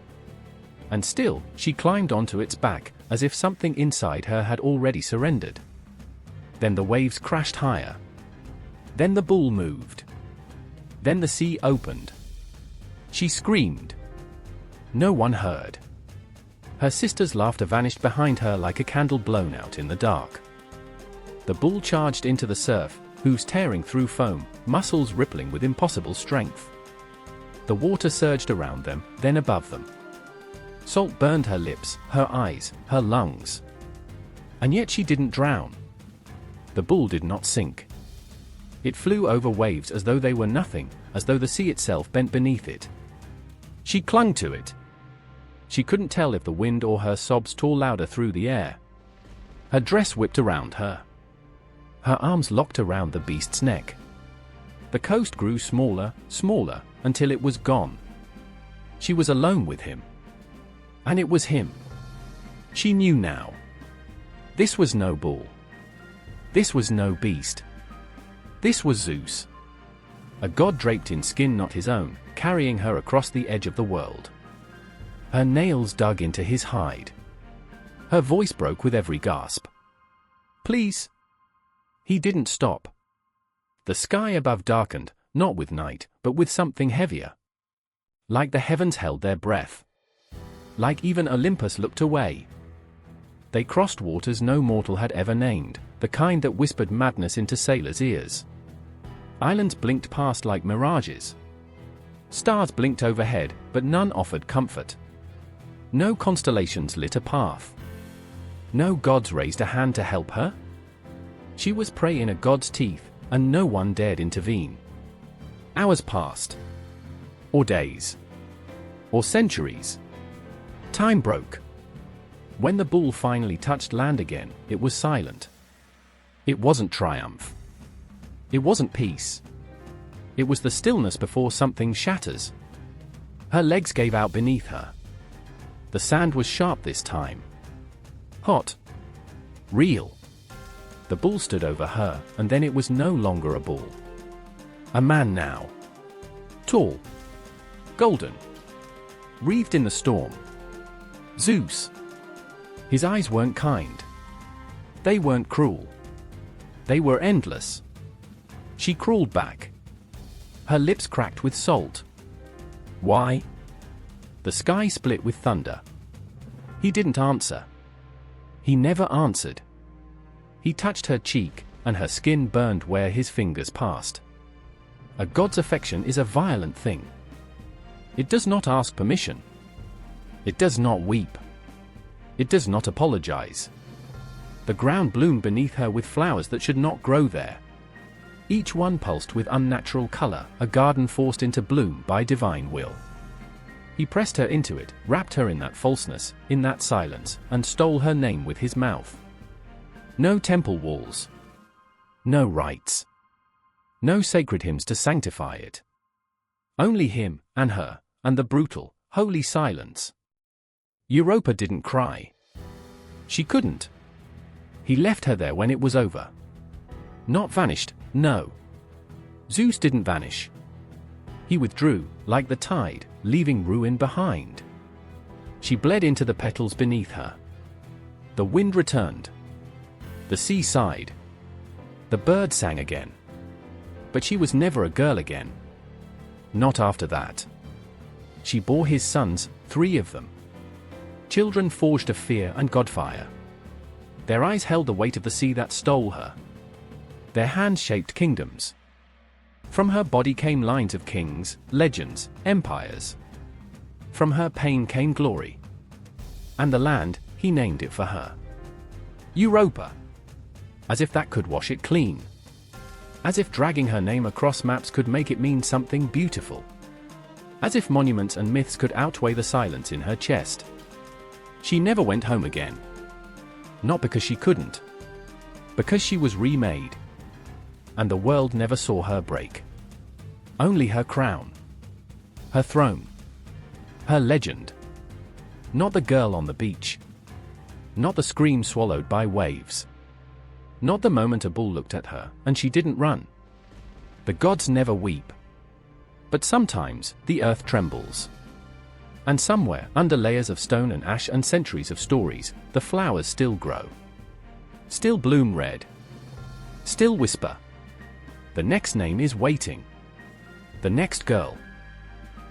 And still, she climbed onto its back, as if something inside her had already surrendered. Then the waves crashed higher. Then the bull moved. Then the sea opened. She screamed. No one heard. Her sister's laughter vanished behind her like a candle blown out in the dark. The bull charged into the surf, hooves tearing through foam, muscles rippling with impossible strength. The water surged around them, then above them. Salt burned her lips, her eyes, her lungs. And yet she didn't drown. The bull did not sink. It flew over waves as though they were nothing, as though the sea itself bent beneath it. She clung to it. She couldn't tell if the wind or her sobs tore louder through the air. Her dress whipped around her. Her arms locked around the beast's neck. The coast grew smaller, smaller, until it was gone. She was alone with him. And it was him. She knew now. This was no bull. This was no beast. This was Zeus. A god draped in skin not his own, carrying her across the edge of the world. Her nails dug into his hide. Her voice broke with every gasp. Please. He didn't stop. The sky above darkened, not with night, but with something heavier. Like the heavens held their breath. Like even Olympus looked away. They crossed waters no mortal had ever named, the kind that whispered madness into sailors' ears. Islands blinked past like mirages. Stars blinked overhead, but none offered comfort. No constellations lit a path. No gods raised a hand to help her. She was prey in a god's teeth, and no one dared intervene. Hours passed. Or days. Or centuries. Time broke. When the bull finally touched land again, it was silent. It wasn't triumph. It wasn't peace. It was the stillness before something shatters. Her legs gave out beneath her. The sand was sharp this time. Hot. Real. The bull stood over her, and then it was no longer a bull. A man now. Tall. Golden. Wreathed in the storm. Zeus. His eyes weren't kind. They weren't cruel. They were endless. She crawled back. Her lips cracked with salt. Why? The sky split with thunder. He didn't answer. He never answered. He touched her cheek, and her skin burned where his fingers passed. A god's affection is a violent thing. It does not ask permission. It does not weep. It does not apologize. The ground bloomed beneath her with flowers that should not grow there. Each one pulsed with unnatural color, a garden forced into bloom by divine will. He pressed her into it, wrapped her in that falseness, in that silence, and stole her name with his mouth. No temple walls. No rites. No sacred hymns to sanctify it. Only him, and her, and the brutal, holy silence. Europa didn't cry. She couldn't. He left her there when it was over. Not vanished, no. Zeus didn't vanish. He withdrew, like the tide, leaving ruin behind. She bled into the petals beneath her. The wind returned. The sea sighed. The bird sang again. But she was never a girl again. Not after that. She bore his sons, 3 of them. Children forged of fear and godfire. Their eyes held the weight of the sea that stole her. Their hands shaped kingdoms. From her body came lines of kings, legends, empires. From her pain came glory. And the land, he named it for her. Europa. As if that could wash it clean. As if dragging her name across maps could make it mean something beautiful. As if monuments and myths could outweigh the silence in her chest. She never went home again. Not because she couldn't. Because she was remade. And the world never saw her break. Only her crown. Her throne. Her legend. Not the girl on the beach. Not the scream swallowed by waves. Not the moment a bull looked at her, and she didn't run. The gods never weep. But sometimes, the earth trembles. And somewhere, under layers of stone and ash and centuries of stories, the flowers still grow. Still bloom red. Still whisper. The next name is waiting. The next girl.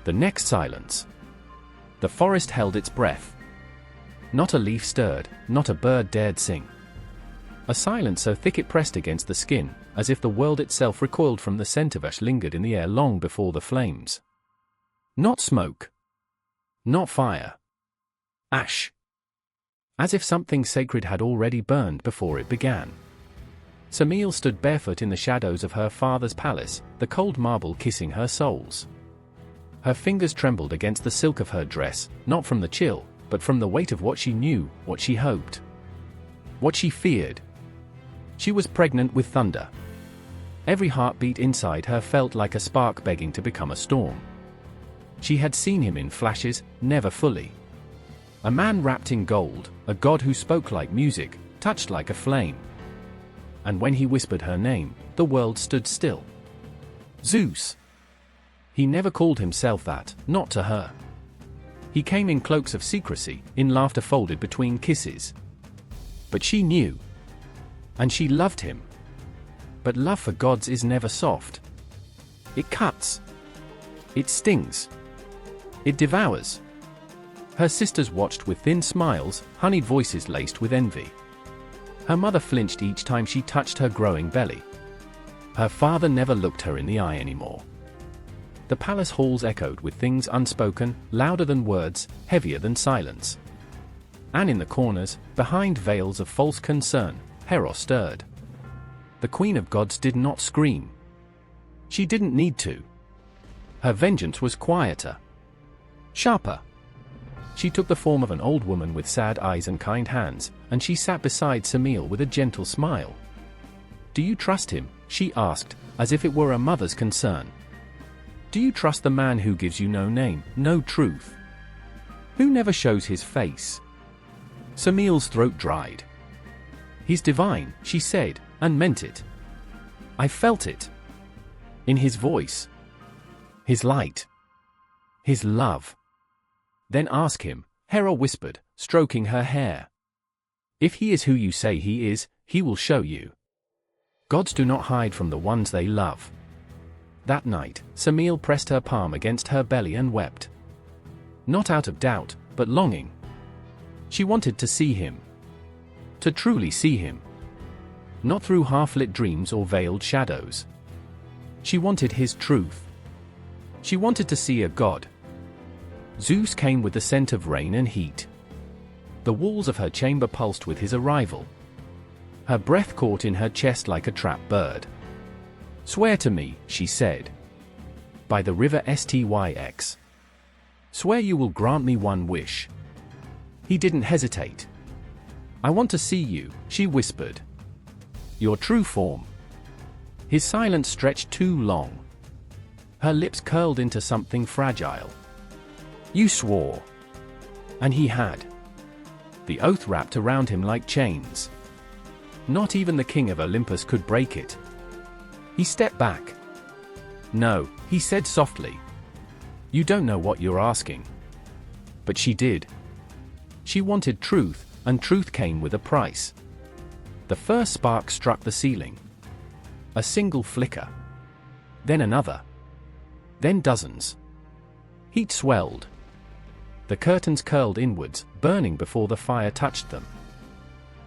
The next silence. The forest held its breath. Not a leaf stirred, not a bird dared sing. A silence so thick it pressed against the skin, as if the world itself recoiled from the scent of ash lingered in the air long before the flames. Not smoke. Not fire. Ash. As if something sacred had already burned before it began. Semele stood barefoot in the shadows of her father's palace, the cold marble kissing her soles. Her fingers trembled against the silk of her dress, not from the chill, but from the weight of what she knew, what she hoped. What she feared. She was pregnant with thunder. Every heartbeat inside her felt like a spark begging to become a storm. She had seen him in flashes, never fully. A man wrapped in gold, a god who spoke like music, touched like a flame. And when he whispered her name, the world stood still. Zeus. He never called himself that, not to her. He came in cloaks of secrecy, in laughter folded between kisses. But she knew. And she loved him. But love for gods is never soft. It cuts. It stings. It devours. Her sisters watched with thin smiles, honeyed voices laced with envy. Her mother flinched each time she touched her growing belly. Her father never looked her in the eye anymore. The palace halls echoed with things unspoken, louder than words, heavier than silence. And in the corners, behind veils of false concern, Hera stirred. The queen of gods did not scream. She didn't need to. Her vengeance was quieter. Sharper. She took the form of an old woman with sad eyes and kind hands, and she sat beside Semele with a gentle smile. "Do you trust him?" she asked, as if it were a mother's concern. "Do you trust the man who gives you no name, no truth? Who never shows his face?" Semele's throat dried. "He's divine," she said, and meant it. "I felt it. In his voice. His light. His love." "Then ask him," Hera whispered, stroking her hair. "If he is who you say he is, he will show you. Gods do not hide from the ones they love." That night, Semele pressed her palm against her belly and wept. Not out of doubt, but longing. She wanted to see him. To truly see him. Not through half-lit dreams or veiled shadows. She wanted his truth. She wanted to see a god. Zeus came with the scent of rain and heat. The walls of her chamber pulsed with his arrival. Her breath caught in her chest like a trapped bird. "Swear to me," she said. "By the river Styx. Swear you will grant me one wish." He didn't hesitate. "I want to see you," she whispered. "Your true form." His silence stretched too long. Her lips curled into something fragile. "You swore." And he had. The oath wrapped around him like chains. Not even the king of Olympus could break it. He stepped back. "No," he said softly. "You don't know what you're asking." But she did. She wanted truth, and truth came with a price. The first spark struck the ceiling. A single flicker. Then another. Then dozens. Heat swelled. The curtains curled inwards, burning before the fire touched them.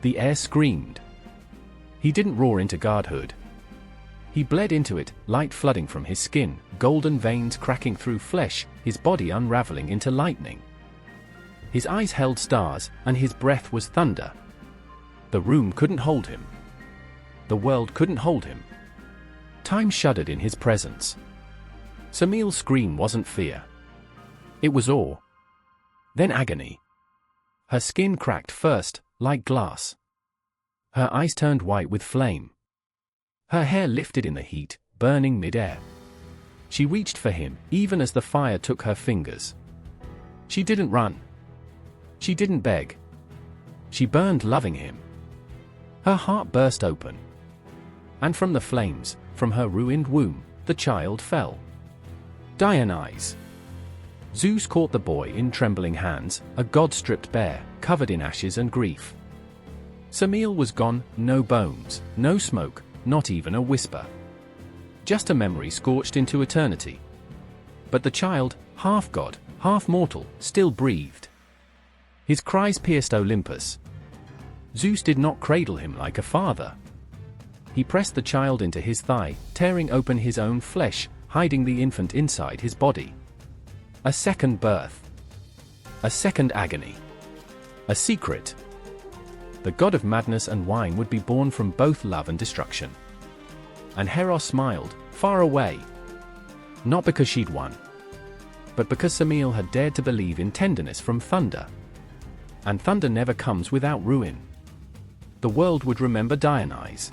The air screamed. He didn't roar into godhood. He bled into it, light flooding from his skin, golden veins cracking through flesh, his body unraveling into lightning. His eyes held stars, and his breath was thunder. The room couldn't hold him. The world couldn't hold him. Time shuddered in his presence. Samiel's scream wasn't fear. It was awe. Then agony. Her skin cracked first, like glass. Her eyes turned white with flame. Her hair lifted in the heat, burning mid-air. She reached for him, even as the fire took her fingers. She didn't run. She didn't beg. She burned loving him. Her heart burst open. And from the flames, from her ruined womb, the child fell. Dionysus. Zeus caught the boy in trembling hands, a god stripped bare, covered in ashes and grief. Samiel was gone, no bones, no smoke, not even a whisper. Just a memory scorched into eternity. But the child, half god, half mortal, still breathed. His cries pierced Olympus. Zeus did not cradle him like a father. He pressed the child into his thigh, tearing open his own flesh, hiding the infant inside his body. A second birth. A second agony. A secret. The god of madness and wine would be born from both love and destruction. And Hera smiled, far away. Not because she'd won, but because Samiel had dared to believe in tenderness from thunder. And thunder never comes without ruin. The world would remember Dionysus.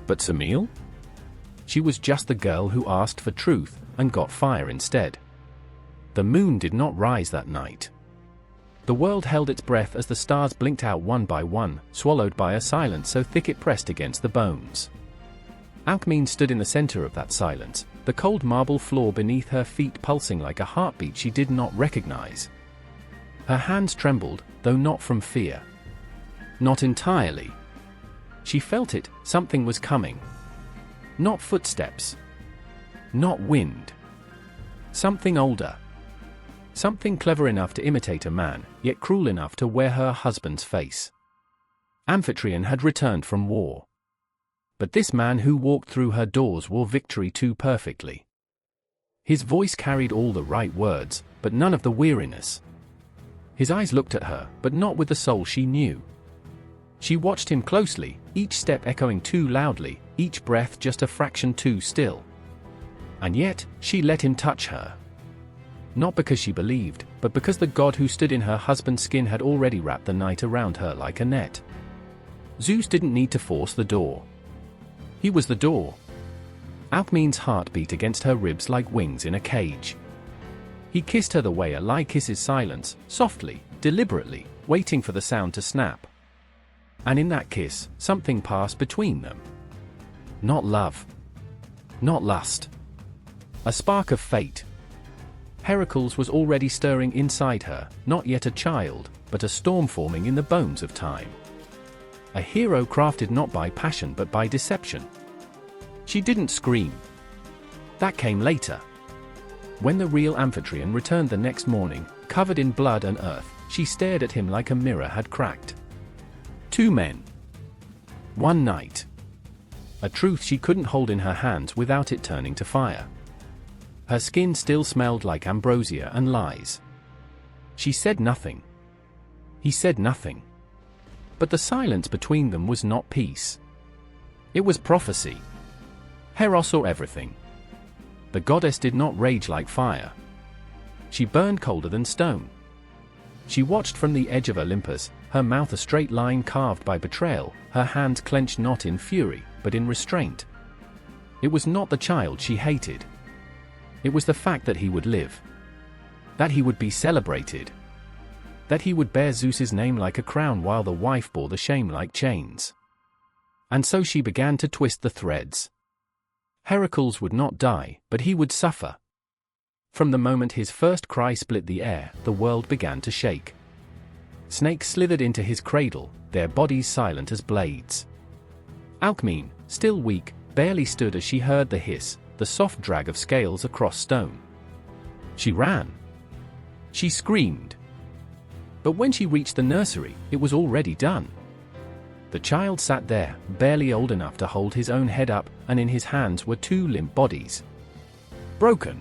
But Samiel? She was just the girl who asked for truth, and got fire instead. The moon did not rise that night. The world held its breath as the stars blinked out one by one, swallowed by a silence so thick it pressed against the bones. Alcmene stood in the center of that silence, the cold marble floor beneath her feet pulsing like a heartbeat she did not recognize. Her hands trembled, though not from fear. Not entirely. She felt it, something was coming. Not footsteps. Not wind. Something older. Something clever enough to imitate a man, yet cruel enough to wear her husband's face. Amphitryon had returned from war. But this man who walked through her doors wore victory too perfectly. His voice carried all the right words, but none of the weariness. His eyes looked at her, but not with the soul she knew. She watched him closely, each step echoing too loudly, each breath just a fraction too still. And yet, she let him touch her. Not because she believed, but because the god who stood in her husband's skin had already wrapped the night around her like a net. Zeus didn't need to force the door. He was the door. Alcmene's heart beat against her ribs like wings in a cage. He kissed her the way a lie kisses silence, softly, deliberately, waiting for the sound to snap. And in that kiss, something passed between them. Not love. Not lust. A spark of fate. Heracles was already stirring inside her, not yet a child, but a storm forming in the bones of time. A hero crafted not by passion but by deception. She didn't scream. That came later. When the real Amphitryon returned the next morning, covered in blood and earth, she stared at him like a mirror had cracked. Two men. One night. A truth she couldn't hold in her hands without it turning to fire. Her skin still smelled like ambrosia and lies. She said nothing. He said nothing. But the silence between them was not peace. It was prophecy. Hera saw everything. The goddess did not rage like fire. She burned colder than stone. She watched from the edge of Olympus, her mouth a straight line carved by betrayal, her hands clenched not in fury, but in restraint. It was not the child she hated. It was the fact that he would live. That he would be celebrated. That he would bear Zeus's name like a crown while the wife bore the shame like chains. And so she began to twist the threads. Heracles would not die, but he would suffer. From the moment his first cry split the air, the world began to shake. Snakes slithered into his cradle, their bodies silent as blades. Alcmene, still weak, barely stood as she heard the hiss, the soft drag of scales across stone. She ran. She screamed. But when she reached the nursery, it was already done. The child sat there, barely old enough to hold his own head up, and in his hands were two limp bodies. Broken.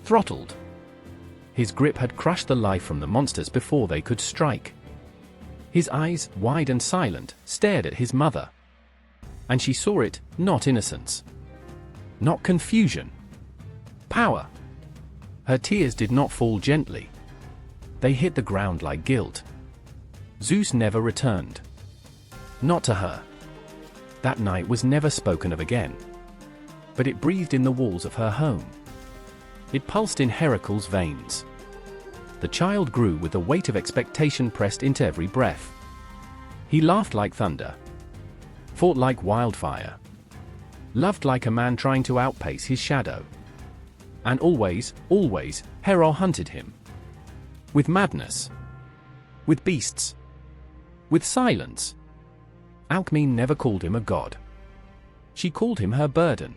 Throttled. His grip had crushed the life from the monsters before they could strike. His eyes, wide and silent, stared at his mother. And she saw it, not innocence. Not confusion. Power. Her tears did not fall gently. They hit the ground like guilt. Zeus never returned. Not to her. That night was never spoken of again. But it breathed in the walls of her home. It pulsed in Heracles' veins. The child grew with the weight of expectation pressed into every breath. He laughed like thunder. Fought like wildfire. Loved like a man trying to outpace his shadow. And always, always, Hera hunted him. With madness. With beasts. With silence. Alcmene never called him a god. She called him her burden.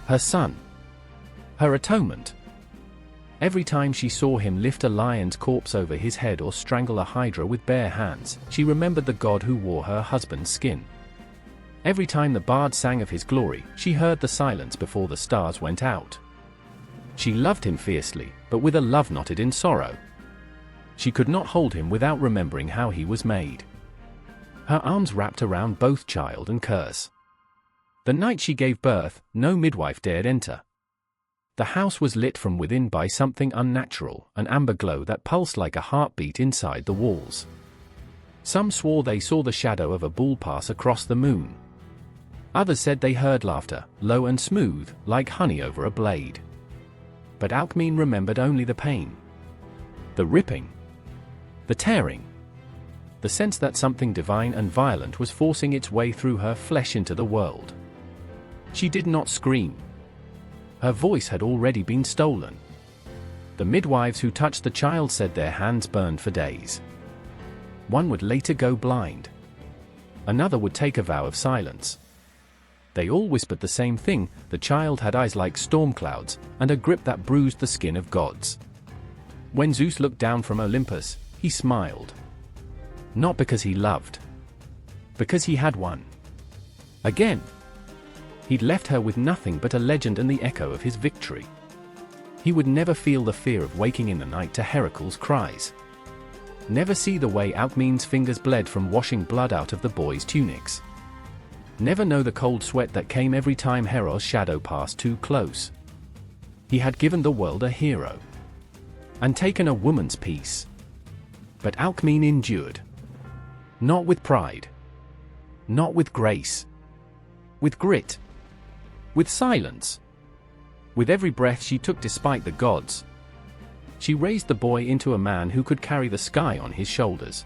Her son. Her atonement. Every time she saw him lift a lion's corpse over his head or strangle a hydra with bare hands, she remembered the god who wore her husband's skin. Every time the bard sang of his glory, she heard the silence before the stars went out. She loved him fiercely, but with a love knotted in sorrow. She could not hold him without remembering how he was made. Her arms wrapped around both child and curse. The night she gave birth, no midwife dared enter. The house was lit from within by something unnatural, an amber glow that pulsed like a heartbeat inside the walls. Some swore they saw the shadow of a bull pass across the moon. Others said they heard laughter, low and smooth, like honey over a blade. But Alcmene remembered only the pain. The ripping. The tearing. The sense that something divine and violent was forcing its way through her flesh into the world. She did not scream. Her voice had already been stolen. The midwives who touched the child said their hands burned for days. One would later go blind. Another would take a vow of silence. They all whispered the same thing: the child had eyes like storm clouds, and a grip that bruised the skin of gods. When Zeus looked down from Olympus, he smiled. Not because he loved. Because he had won. Again. He'd left her with nothing but a legend and the echo of his victory. He would never feel the fear of waking in the night to Heracles' cries. Never see the way Alcmene's fingers bled from washing blood out of the boys' tunics. Never know the cold sweat that came every time Hera's shadow passed too close. He had given the world a hero. And taken a woman's peace. But Alcmene endured. Not with pride. Not with grace. With grit. With silence. With every breath she took despite the gods. She raised the boy into a man who could carry the sky on his shoulders.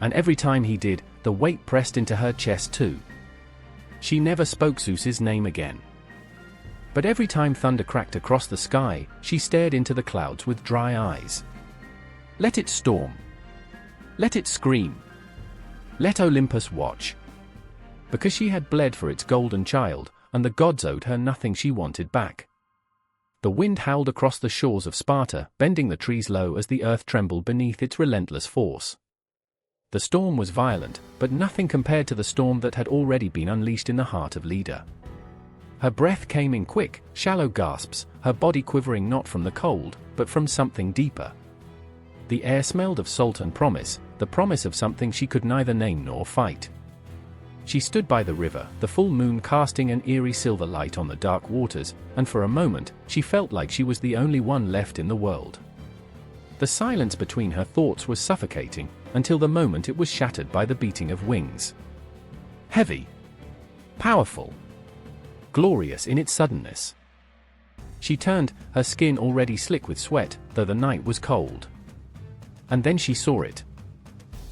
And every time he did, the weight pressed into her chest too. She never spoke Zeus's name again. But every time thunder cracked across the sky, she stared into the clouds with dry eyes. Let it storm. Let it scream. Let Olympus watch. Because she had bled for its golden child, and the gods owed her nothing she wanted back. The wind howled across the shores of Sparta, bending the trees low as the earth trembled beneath its relentless force. The storm was violent, but nothing compared to the storm that had already been unleashed in the heart of Leda. Her breath came in quick, shallow gasps, her body quivering not from the cold, but from something deeper. The air smelled of salt and promise, the promise of something she could neither name nor fight. She stood by the river, the full moon casting an eerie silver light on the dark waters, and for a moment, she felt like she was the only one left in the world. The silence between her thoughts was suffocating, until the moment it was shattered by the beating of wings. Heavy. Powerful. Glorious in its suddenness. She turned, her skin already slick with sweat, though the night was cold. And then she saw it.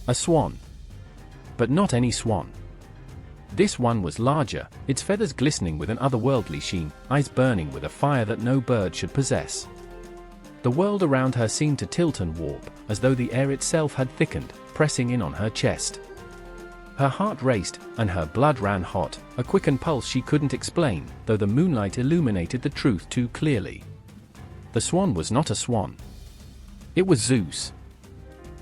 A swan. But not any swan. This one was larger, its feathers glistening with an otherworldly sheen, eyes burning with a fire that no bird should possess. The world around her seemed to tilt and warp, as though the air itself had thickened, pressing in on her chest. Her heart raced, and her blood ran hot, a quickened pulse she couldn't explain, though the moonlight illuminated the truth too clearly. The swan was not a swan. It was Zeus.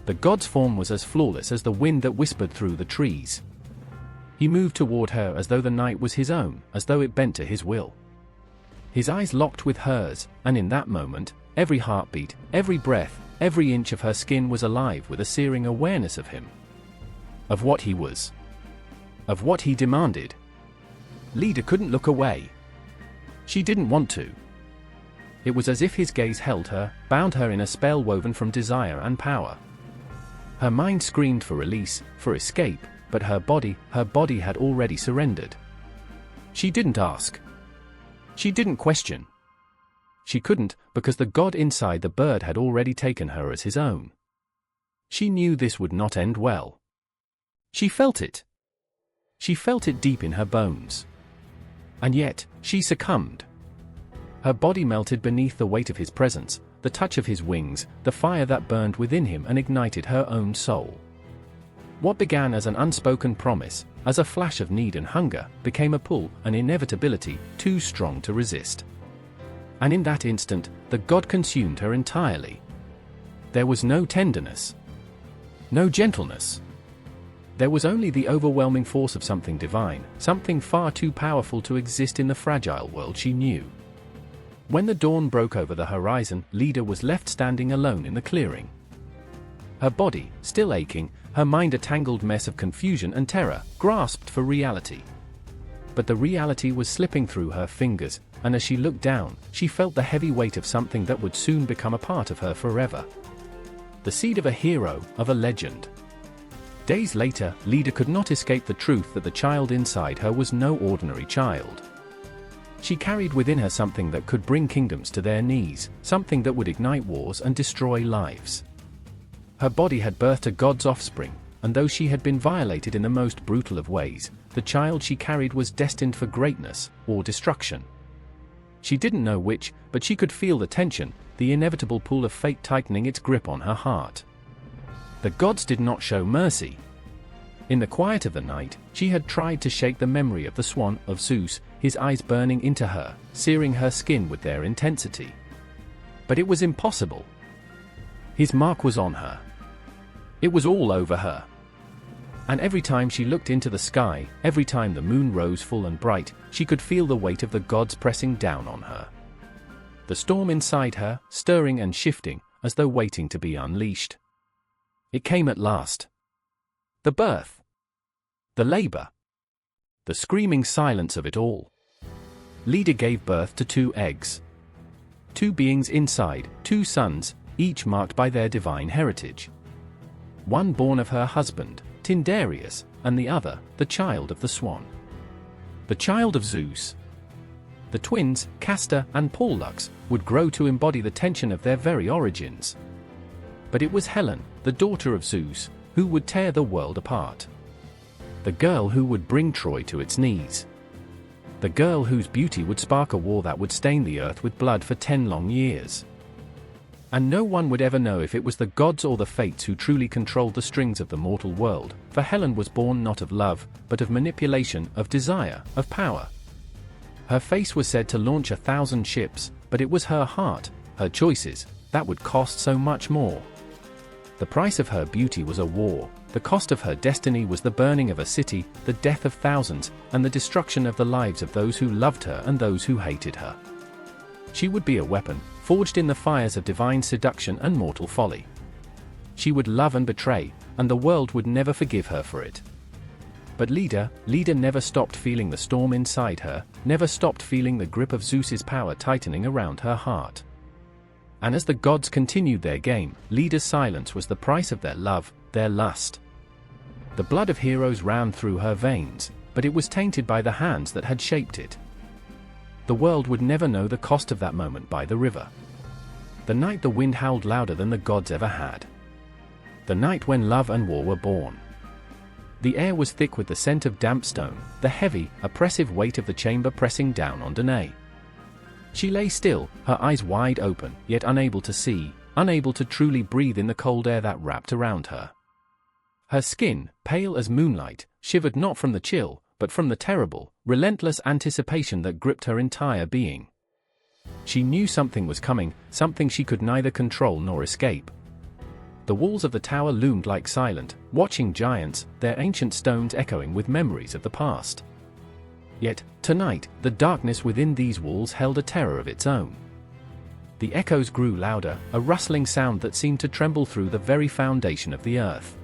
The god's form was as flawless as the wind that whispered through the trees. He moved toward her as though the night was his own, as though it bent to his will. His eyes locked with hers, and in that moment, every heartbeat, every breath, every inch of her skin was alive with a searing awareness of him. Of what he was. Of what he demanded. Leda couldn't look away. She didn't want to. It was as if his gaze held her, bound her in a spell woven from desire and power. Her mind screamed for release, for escape, but her body had already surrendered. She didn't ask. She didn't question. She couldn't, because the god inside the bird had already taken her as his own. She knew this would not end well. She felt it. She felt it deep in her bones. And yet, she succumbed. Her body melted beneath the weight of his presence, the touch of his wings, the fire that burned within him and ignited her own soul. What began as an unspoken promise, as a flash of need and hunger, became a pull, an inevitability, too strong to resist. And in that instant, the god consumed her entirely. There was no tenderness. No gentleness. There was only the overwhelming force of something divine, something far too powerful to exist in the fragile world she knew. When the dawn broke over the horizon, Leda was left standing alone in the clearing. Her body, still aching, her mind a tangled mess of confusion and terror, grasped for reality. But the reality was slipping through her fingers, and as she looked down, she felt the heavy weight of something that would soon become a part of her forever. The seed of a hero, of a legend. Days later, Leda could not escape the truth that the child inside her was no ordinary child. She carried within her something that could bring kingdoms to their knees, something that would ignite wars and destroy lives. Her body had birthed a god's offspring, and though she had been violated in the most brutal of ways, the child she carried was destined for greatness, or destruction. She didn't know which, but she could feel the tension, the inevitable pull of fate tightening its grip on her heart. The gods did not show mercy. In the quiet of the night, she had tried to shake the memory of the swan, of Zeus, his eyes burning into her, searing her skin with their intensity. But it was impossible. His mark was on her. It was all over her. And every time she looked into the sky, every time the moon rose full and bright, she could feel the weight of the gods pressing down on her. The storm inside her, stirring and shifting, as though waiting to be unleashed. It came at last. The birth. The labor. The screaming silence of it all. Leda gave birth to 2 eggs. 2 beings inside, 2 sons, each marked by their divine heritage. One born of her husband, Tyndareus, and the other, the child of the swan. The child of Zeus. The twins, Castor and Pollux, would grow to embody the tension of their very origins. But it was Helen, the daughter of Zeus, who would tear the world apart. The girl who would bring Troy to its knees. The girl whose beauty would spark a war that would stain the earth with blood for 10 long years. And no one would ever know if it was the gods or the fates who truly controlled the strings of the mortal world, for Helen was born not of love, but of manipulation, of desire, of power. Her face was said to launch 1,000 ships, but it was her heart, her choices, that would cost so much more. The price of her beauty was a war, the cost of her destiny was the burning of a city, the death of thousands, and the destruction of the lives of those who loved her and those who hated her. She would be a weapon, forged in the fires of divine seduction and mortal folly. She would love and betray, and the world would never forgive her for it. But Leda never stopped feeling the storm inside her, never stopped feeling the grip of Zeus's power tightening around her heart. And as the gods continued their game, Leda's silence was the price of their love, their lust. The blood of heroes ran through her veins, but it was tainted by the hands that had shaped it. The world would never know the cost of that moment by the river. The night the wind howled louder than the gods ever had. The night when love and war were born. The air was thick with the scent of damp stone, the heavy, oppressive weight of the chamber pressing down on Danae. She lay still, her eyes wide open, yet unable to see, unable to truly breathe in the cold air that wrapped around her. Her skin, pale as moonlight, shivered not from the chill, but from the terrible, relentless anticipation that gripped her entire being. She knew something was coming, something she could neither control nor escape. The walls of the tower loomed like silent, watching giants, their ancient stones echoing with memories of the past. Yet, tonight, the darkness within these walls held a terror of its own. The echoes grew louder, a rustling sound that seemed to tremble through the very foundation of the earth.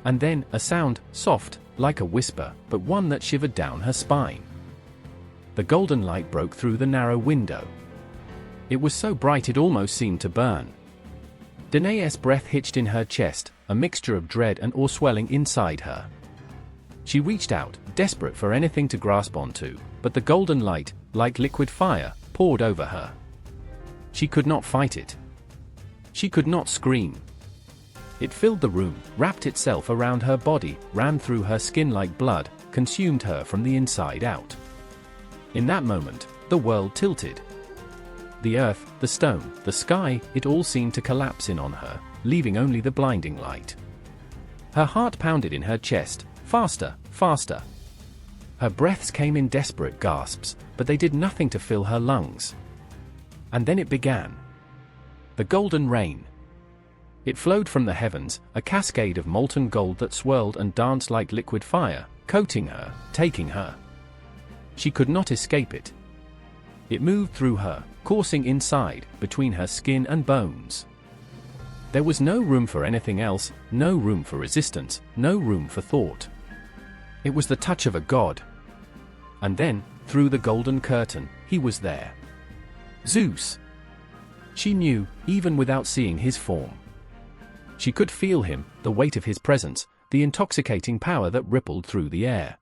And then, a sound, soft, like a whisper, but one that shivered down her spine. The golden light broke through the narrow window. It was so bright it almost seemed to burn. Danae's breath hitched in her chest, a mixture of dread and awe swelling inside her. She reached out, desperate for anything to grasp onto, but the golden light, like liquid fire, poured over her. She could not fight it. She could not scream. It filled the room, wrapped itself around her body, ran through her skin like blood, consumed her from the inside out. In that moment, the world tilted. The earth, the stone, the sky, it all seemed to collapse in on her, leaving only the blinding light. Her heart pounded in her chest, faster, faster. Her breaths came in desperate gasps, but they did nothing to fill her lungs. And then it began. The golden rain. It flowed from the heavens, a cascade of molten gold that swirled and danced like liquid fire, coating her, taking her. She could not escape it. It moved through her, coursing inside, between her skin and bones. There was no room for anything else, no room for resistance, no room for thought. It was the touch of a god. And then, through the golden curtain, he was there. Zeus. She knew, even without seeing his form. She could feel him, the weight of his presence, the intoxicating power that rippled through the air.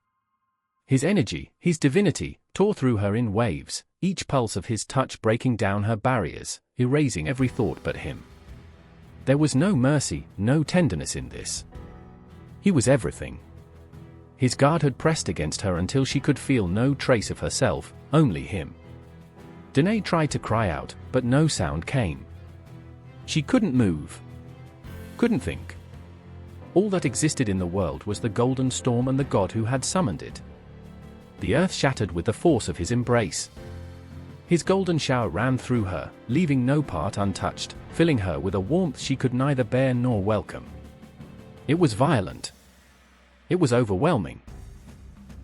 His energy, his divinity, tore through her in waves, each pulse of his touch breaking down her barriers, erasing every thought but him. There was no mercy, no tenderness in this. He was everything. His guard had pressed against her until she could feel no trace of herself, only him. Danae tried to cry out, but no sound came. She couldn't move. Couldn't think. All that existed in the world was the golden storm and the god who had summoned it. The earth shattered with the force of his embrace. His golden shower ran through her, leaving no part untouched, filling her with a warmth she could neither bear nor welcome. It was violent. It was overwhelming.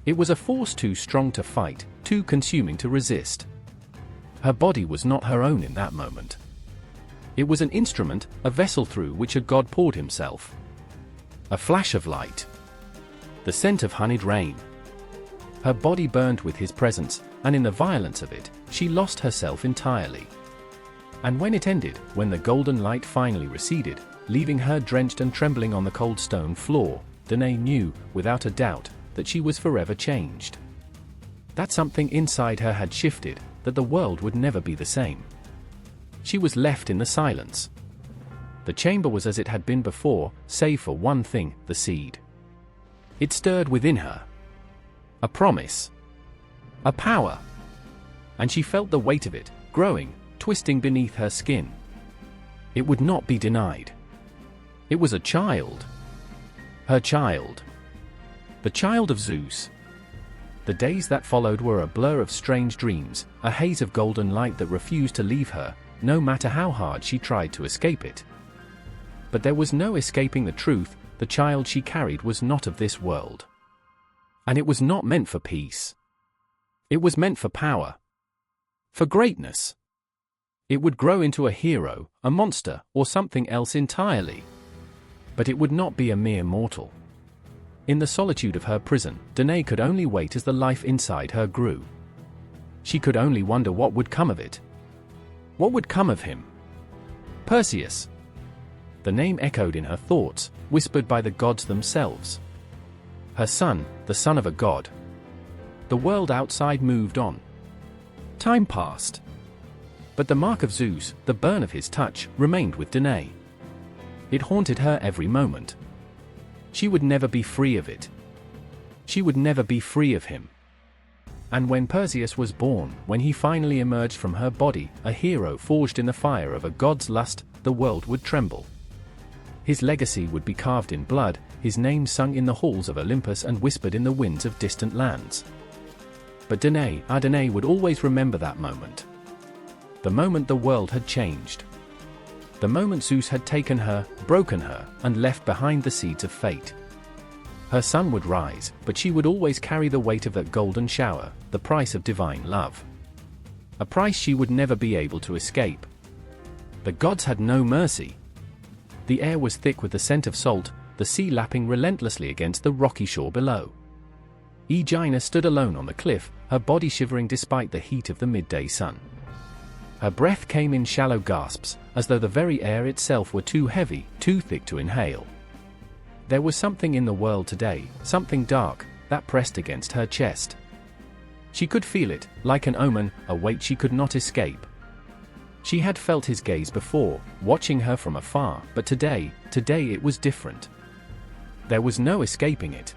It was a force too strong to fight, too consuming to resist. Her body was not her own in that moment. It was an instrument, a vessel through which a god poured himself. A flash of light. The scent of honeyed rain. Her body burned with his presence, and in the violence of it, she lost herself entirely. And when it ended, when the golden light finally receded, leaving her drenched and trembling on the cold stone floor, Danae knew, without a doubt, that she was forever changed. That something inside her had shifted, that the world would never be the same. She was left in the silence. The chamber was as it had been before, save for one thing, the seed. It stirred within her. A promise. A power. And she felt the weight of it, growing, twisting beneath her skin. It would not be denied. It was a child. Her child. The child of Zeus. The days that followed were a blur of strange dreams, a haze of golden light that refused to leave her, no matter how hard she tried to escape it. But there was no escaping the truth, the child she carried was not of this world. And it was not meant for peace. It was meant for power. For greatness. It would grow into a hero, a monster, or something else entirely. But it would not be a mere mortal. In the solitude of her prison, Danae could only wait as the life inside her grew. She could only wonder what would come of it. What would come of him? Perseus. The name echoed in her thoughts, whispered by the gods themselves. Her son, the son of a god. The world outside moved on. Time passed. But the mark of Zeus, the burn of his touch, remained with Danae. It haunted her every moment. She would never be free of it. She would never be free of him. And when Perseus was born, when he finally emerged from her body, a hero forged in the fire of a god's lust, the world would tremble. His legacy would be carved in blood, his name sung in the halls of Olympus and whispered in the winds of distant lands. But Danae would always remember that moment. The moment the world had changed. The moment Zeus had taken her, broken her, and left behind the seeds of fate. Her sun would rise, but she would always carry the weight of that golden shower, the price of divine love. A price she would never be able to escape. The gods had no mercy. The air was thick with the scent of salt, the sea lapping relentlessly against the rocky shore below. Aegina stood alone on the cliff, her body shivering despite the heat of the midday sun. Her breath came in shallow gasps, as though the very air itself were too heavy, too thick to inhale. There was something in the world today, something dark, that pressed against her chest. She could feel it, like an omen, a weight she could not escape. She had felt his gaze before, watching her from afar, but today it was different. There was no escaping it.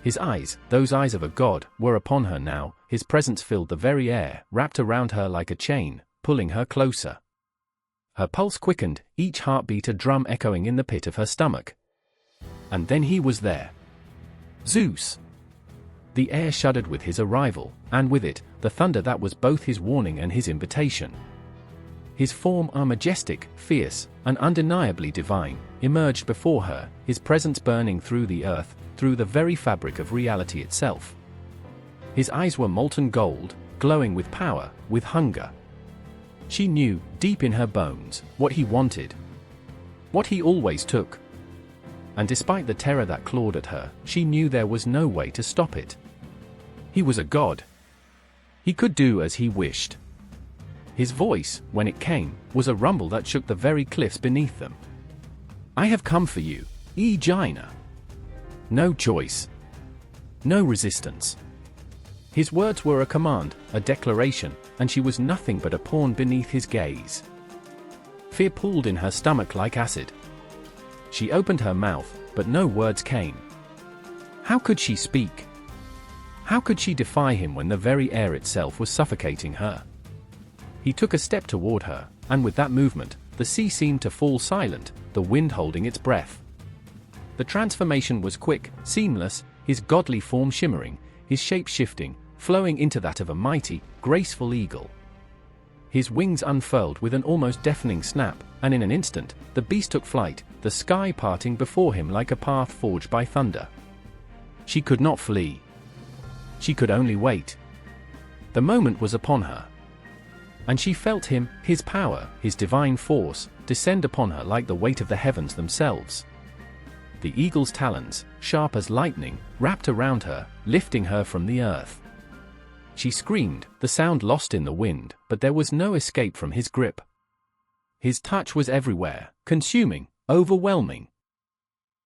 His eyes, those eyes of a god, were upon her now, his presence filled the very air, wrapped around her like a chain, pulling her closer. Her pulse quickened, each heartbeat a drum echoing in the pit of her stomach. And then he was there. Zeus. The air shuddered with his arrival, and with it, the thunder that was both his warning and his invitation. His form, majestic, fierce, and undeniably divine, emerged before her, his presence burning through the earth, through the very fabric of reality itself. His eyes were molten gold, glowing with power, with hunger. She knew, deep in her bones, what he wanted. What he always took. And despite the terror that clawed at her, she knew there was no way to stop it. He was a god. He could do as he wished. His voice, when it came, was a rumble that shook the very cliffs beneath them. I have come for you, Aegina. No choice. No resistance. His words were a command, a declaration, and she was nothing but a pawn beneath his gaze. Fear pooled in her stomach like acid. She opened her mouth, but no words came. How could she speak? How could she defy him when the very air itself was suffocating her? He took a step toward her, and with that movement, the sea seemed to fall silent, the wind holding its breath. The transformation was quick, seamless, his godly form shimmering, his shape shifting, flowing into that of a mighty, graceful eagle. His wings unfurled with an almost deafening snap, and in an instant, the beast took flight, the sky parting before him like a path forged by thunder. She could not flee. She could only wait. The moment was upon her. And she felt him, his power, his divine force, descend upon her like the weight of the heavens themselves. The eagle's talons, sharp as lightning, wrapped around her, lifting her from the earth. She screamed, the sound lost in the wind, but there was no escape from his grip. His touch was everywhere, consuming, overwhelming.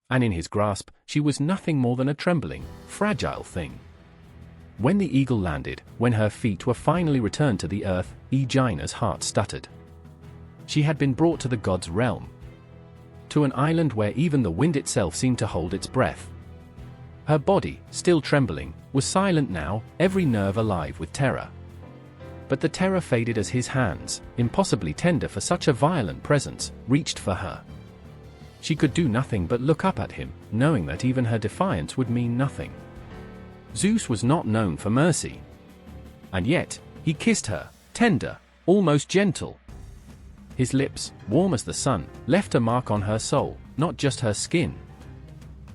And in his grasp, she was nothing more than a trembling, fragile thing. When the eagle landed, when her feet were finally returned to the earth, Aegina's heart stuttered. She had been brought to the god's realm. To an island where even the wind itself seemed to hold its breath. Her body, still trembling, was silent now, every nerve alive with terror. But the terror faded as his hands, impossibly tender for such a violent presence, reached for her. She could do nothing but look up at him, knowing that even her defiance would mean nothing. Zeus was not known for mercy. And yet, he kissed her, tender, almost gentle. His lips, warm as the sun, left a mark on her soul, not just her skin.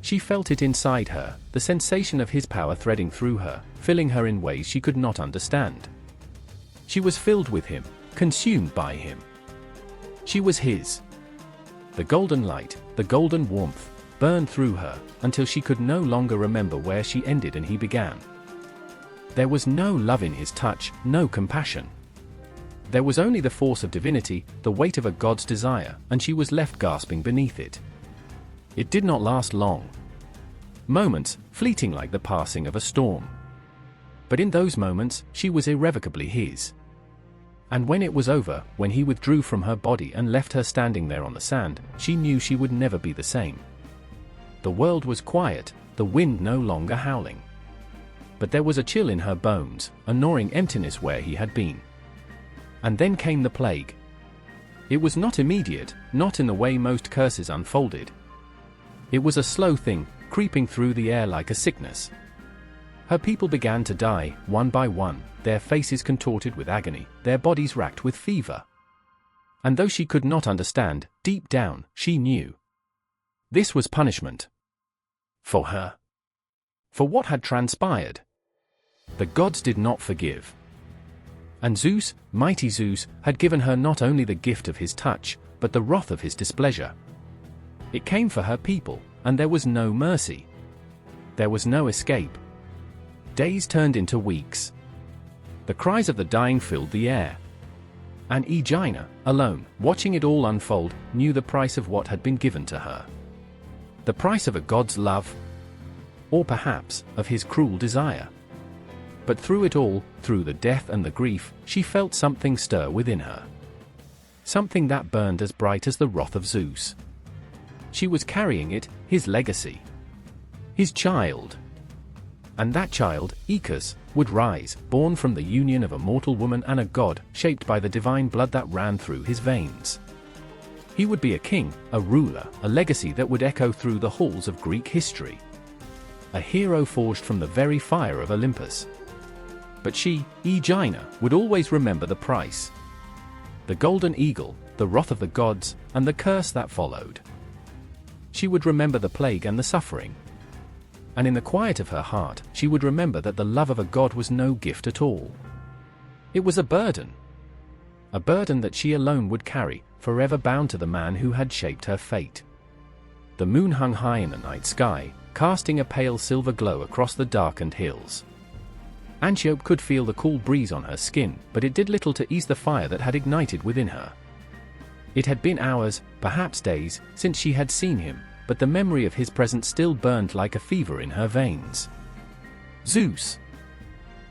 She felt it inside her, the sensation of his power threading through her, filling her in ways she could not understand. She was filled with him, consumed by him. She was his. The golden light, the golden warmth, burned through her, until she could no longer remember where she ended and he began. There was no love in his touch, no compassion. There was only the force of divinity, the weight of a god's desire, and she was left gasping beneath it. It did not last long. Moments, fleeting like the passing of a storm. But in those moments, she was irrevocably his. And when it was over, when he withdrew from her body and left her standing there on the sand, she knew she would never be the same. The world was quiet, the wind no longer howling. But there was a chill in her bones, a gnawing emptiness where he had been. And then came the plague. It was not immediate, not in the way most curses unfolded. It was a slow thing, creeping through the air like a sickness. Her people began to die, one by one, their faces contorted with agony, their bodies racked with fever. And though she could not understand, deep down, she knew. This was punishment. For her. For what had transpired. The gods did not forgive. And Zeus, mighty Zeus, had given her not only the gift of his touch, but the wrath of his displeasure. It came for her people, and there was no mercy. There was no escape. Days turned into weeks. The cries of the dying filled the air. And Aegina, alone, watching it all unfold, knew the price of what had been given to her. The price of a god's love, or perhaps, of his cruel desire. But through it all, through the death and the grief, she felt something stir within her. Something that burned as bright as the wrath of Zeus. She was carrying it, his legacy. His child. And that child, Icus, would rise, born from the union of a mortal woman and a god, shaped by the divine blood that ran through his veins. He would be a king, a ruler, a legacy that would echo through the halls of Greek history. A hero forged from the very fire of Olympus. But she, Aegina, would always remember the price. The golden eagle, the wrath of the gods, and the curse that followed. She would remember the plague and the suffering. And in the quiet of her heart, she would remember that the love of a god was no gift at all. It was a burden. A burden that she alone would carry, forever bound to the man who had shaped her fate. The moon hung high in the night sky, casting a pale silver glow across the darkened hills. Antiope could feel the cool breeze on her skin, but it did little to ease the fire that had ignited within her. It had been hours, perhaps days, since she had seen him, but the memory of his presence still burned like a fever in her veins. Zeus!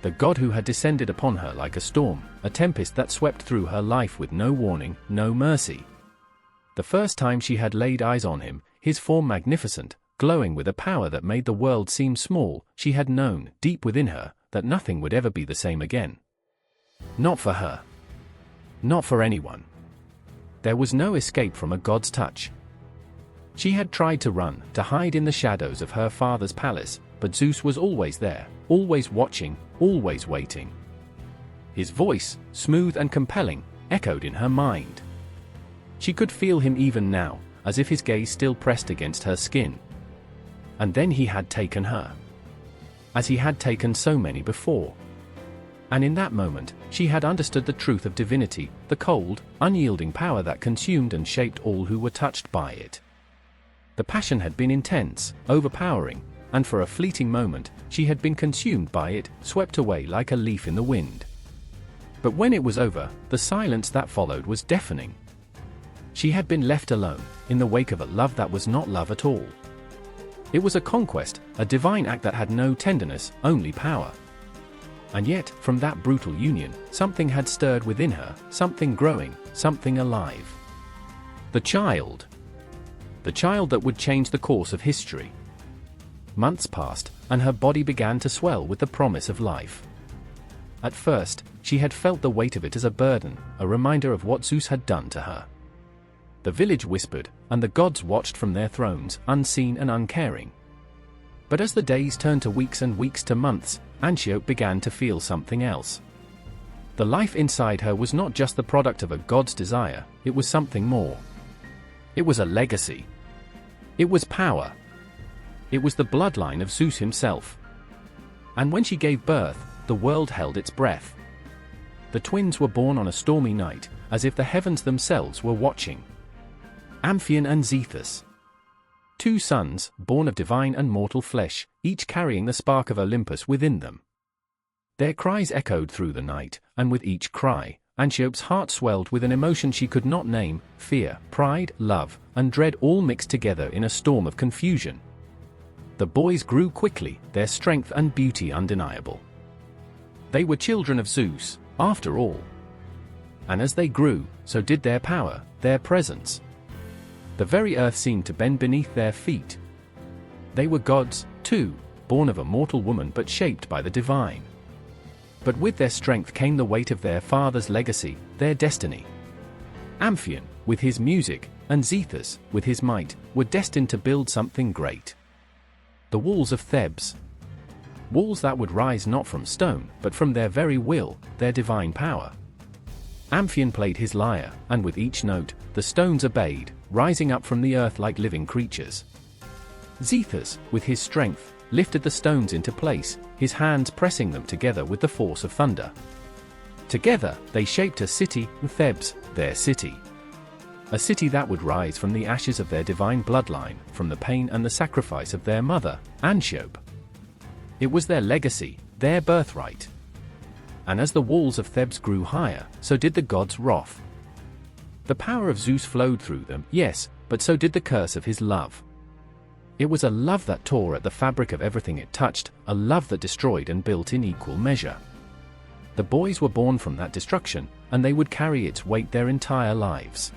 The god who had descended upon her like a storm, a tempest that swept through her life with no warning, no mercy. The first time she had laid eyes on him, his form magnificent, glowing with a power that made the world seem small, she had known, deep within her, that nothing would ever be the same again. Not for her. Not for anyone. There was no escape from a god's touch. She had tried to run, to hide in the shadows of her father's palace, but Zeus was always there, always watching, always waiting. His voice, smooth and compelling, echoed in her mind. She could feel him even now, as if his gaze still pressed against her skin. And then he had taken her. As he had taken so many before. And in that moment, she had understood the truth of divinity, the cold, unyielding power that consumed and shaped all who were touched by it. The passion had been intense, overpowering, and for a fleeting moment, she had been consumed by it, swept away like a leaf in the wind. But when it was over, the silence that followed was deafening. She had been left alone, in the wake of a love that was not love at all. It was a conquest, a divine act that had no tenderness, only power. And yet, from that brutal union, something had stirred within her, something growing, something alive. The child. The child that would change the course of history. Months passed, and her body began to swell with the promise of life. At first, she had felt the weight of it as a burden, a reminder of what Zeus had done to her. The village whispered, and the gods watched from their thrones, unseen and uncaring. But as the days turned to weeks and weeks to months, Antiope began to feel something else. The life inside her was not just the product of a god's desire, it was something more. It was a legacy. It was power. It was the bloodline of Zeus himself. And when she gave birth, the world held its breath. The twins were born on a stormy night, as if the heavens themselves were watching. Amphion and Zethus. Two sons, born of divine and mortal flesh, each carrying the spark of Olympus within them. Their cries echoed through the night, and with each cry, Antiope's heart swelled with an emotion she could not name, fear, pride, love, and dread all mixed together in a storm of confusion. The boys grew quickly, their strength and beauty undeniable. They were children of Zeus, after all. And as they grew, so did their power, their presence. The very earth seemed to bend beneath their feet. They were gods, too, born of a mortal woman but shaped by the divine. But with their strength came the weight of their father's legacy, their destiny. Amphion, with his music, and Zeus, with his might, were destined to build something great. The walls of Thebes. Walls that would rise not from stone, but from their very will, their divine power. Amphion played his lyre, and with each note, the stones obeyed, rising up from the earth like living creatures. Zeus, with his strength, lifted the stones into place, his hands pressing them together with the force of thunder. Together, they shaped a city, Thebes, their city. A city that would rise from the ashes of their divine bloodline, from the pain and the sacrifice of their mother, Antiope. It was their legacy, their birthright. And as the walls of Thebes grew higher, so did the gods' wrath. The power of Zeus flowed through them, yes, but so did the curse of his love. It was a love that tore at the fabric of everything it touched, a love that destroyed and built in equal measure. The boys were born from that destruction, and they would carry its weight their entire lives.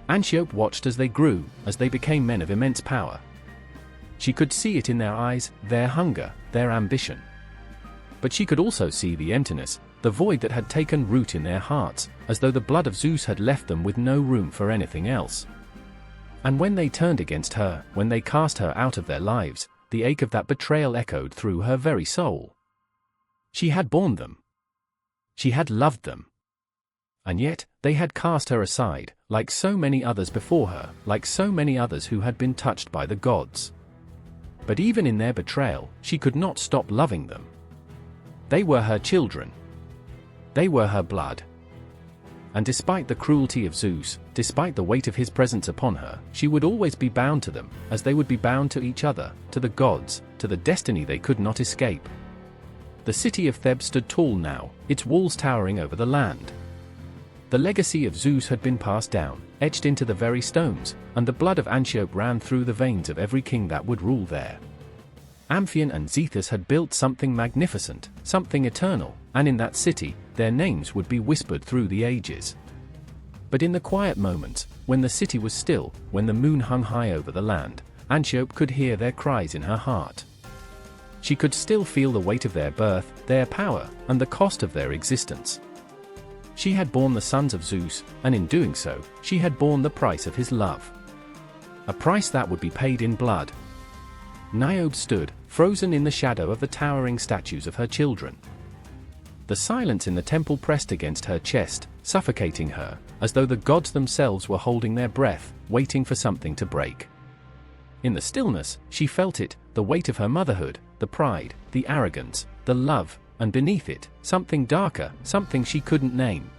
Antiope watched as they grew, as they became men of immense power. She could see it in their eyes, their hunger, their ambition. But she could also see the emptiness, the void that had taken root in their hearts, as though the blood of Zeus had left them with no room for anything else. And when they turned against her, when they cast her out of their lives, the ache of that betrayal echoed through her very soul. She had borne them. She had loved them. And yet, they had cast her aside, like so many others before her, like so many others who had been touched by the gods. But even in their betrayal, she could not stop loving them. They were her children. They were her blood. And despite the cruelty of Zeus, despite the weight of his presence upon her, she would always be bound to them, as they would be bound to each other, to the gods, to the destiny they could not escape. The city of Thebes stood tall now, its walls towering over the land. The legacy of Zeus had been passed down, etched into the very stones, and the blood of Antiope ran through the veins of every king that would rule there. Amphion and Zeus had built something magnificent, something eternal, and in that city, their names would be whispered through the ages. But in the quiet moments, when the city was still, when the moon hung high over the land, Antiope could hear their cries in her heart. She could still feel the weight of their birth, their power, and the cost of their existence. She had borne the sons of Zeus, and in doing so, she had borne the price of his love. A price that would be paid in blood. Niobe stood, frozen in the shadow of the towering statues of her children. The silence in the temple pressed against her chest, suffocating her, as though the gods themselves were holding their breath, waiting for something to break. In the stillness, she felt it, the weight of her motherhood, the pride, the arrogance, the love, and beneath it, something darker, something she couldn't name.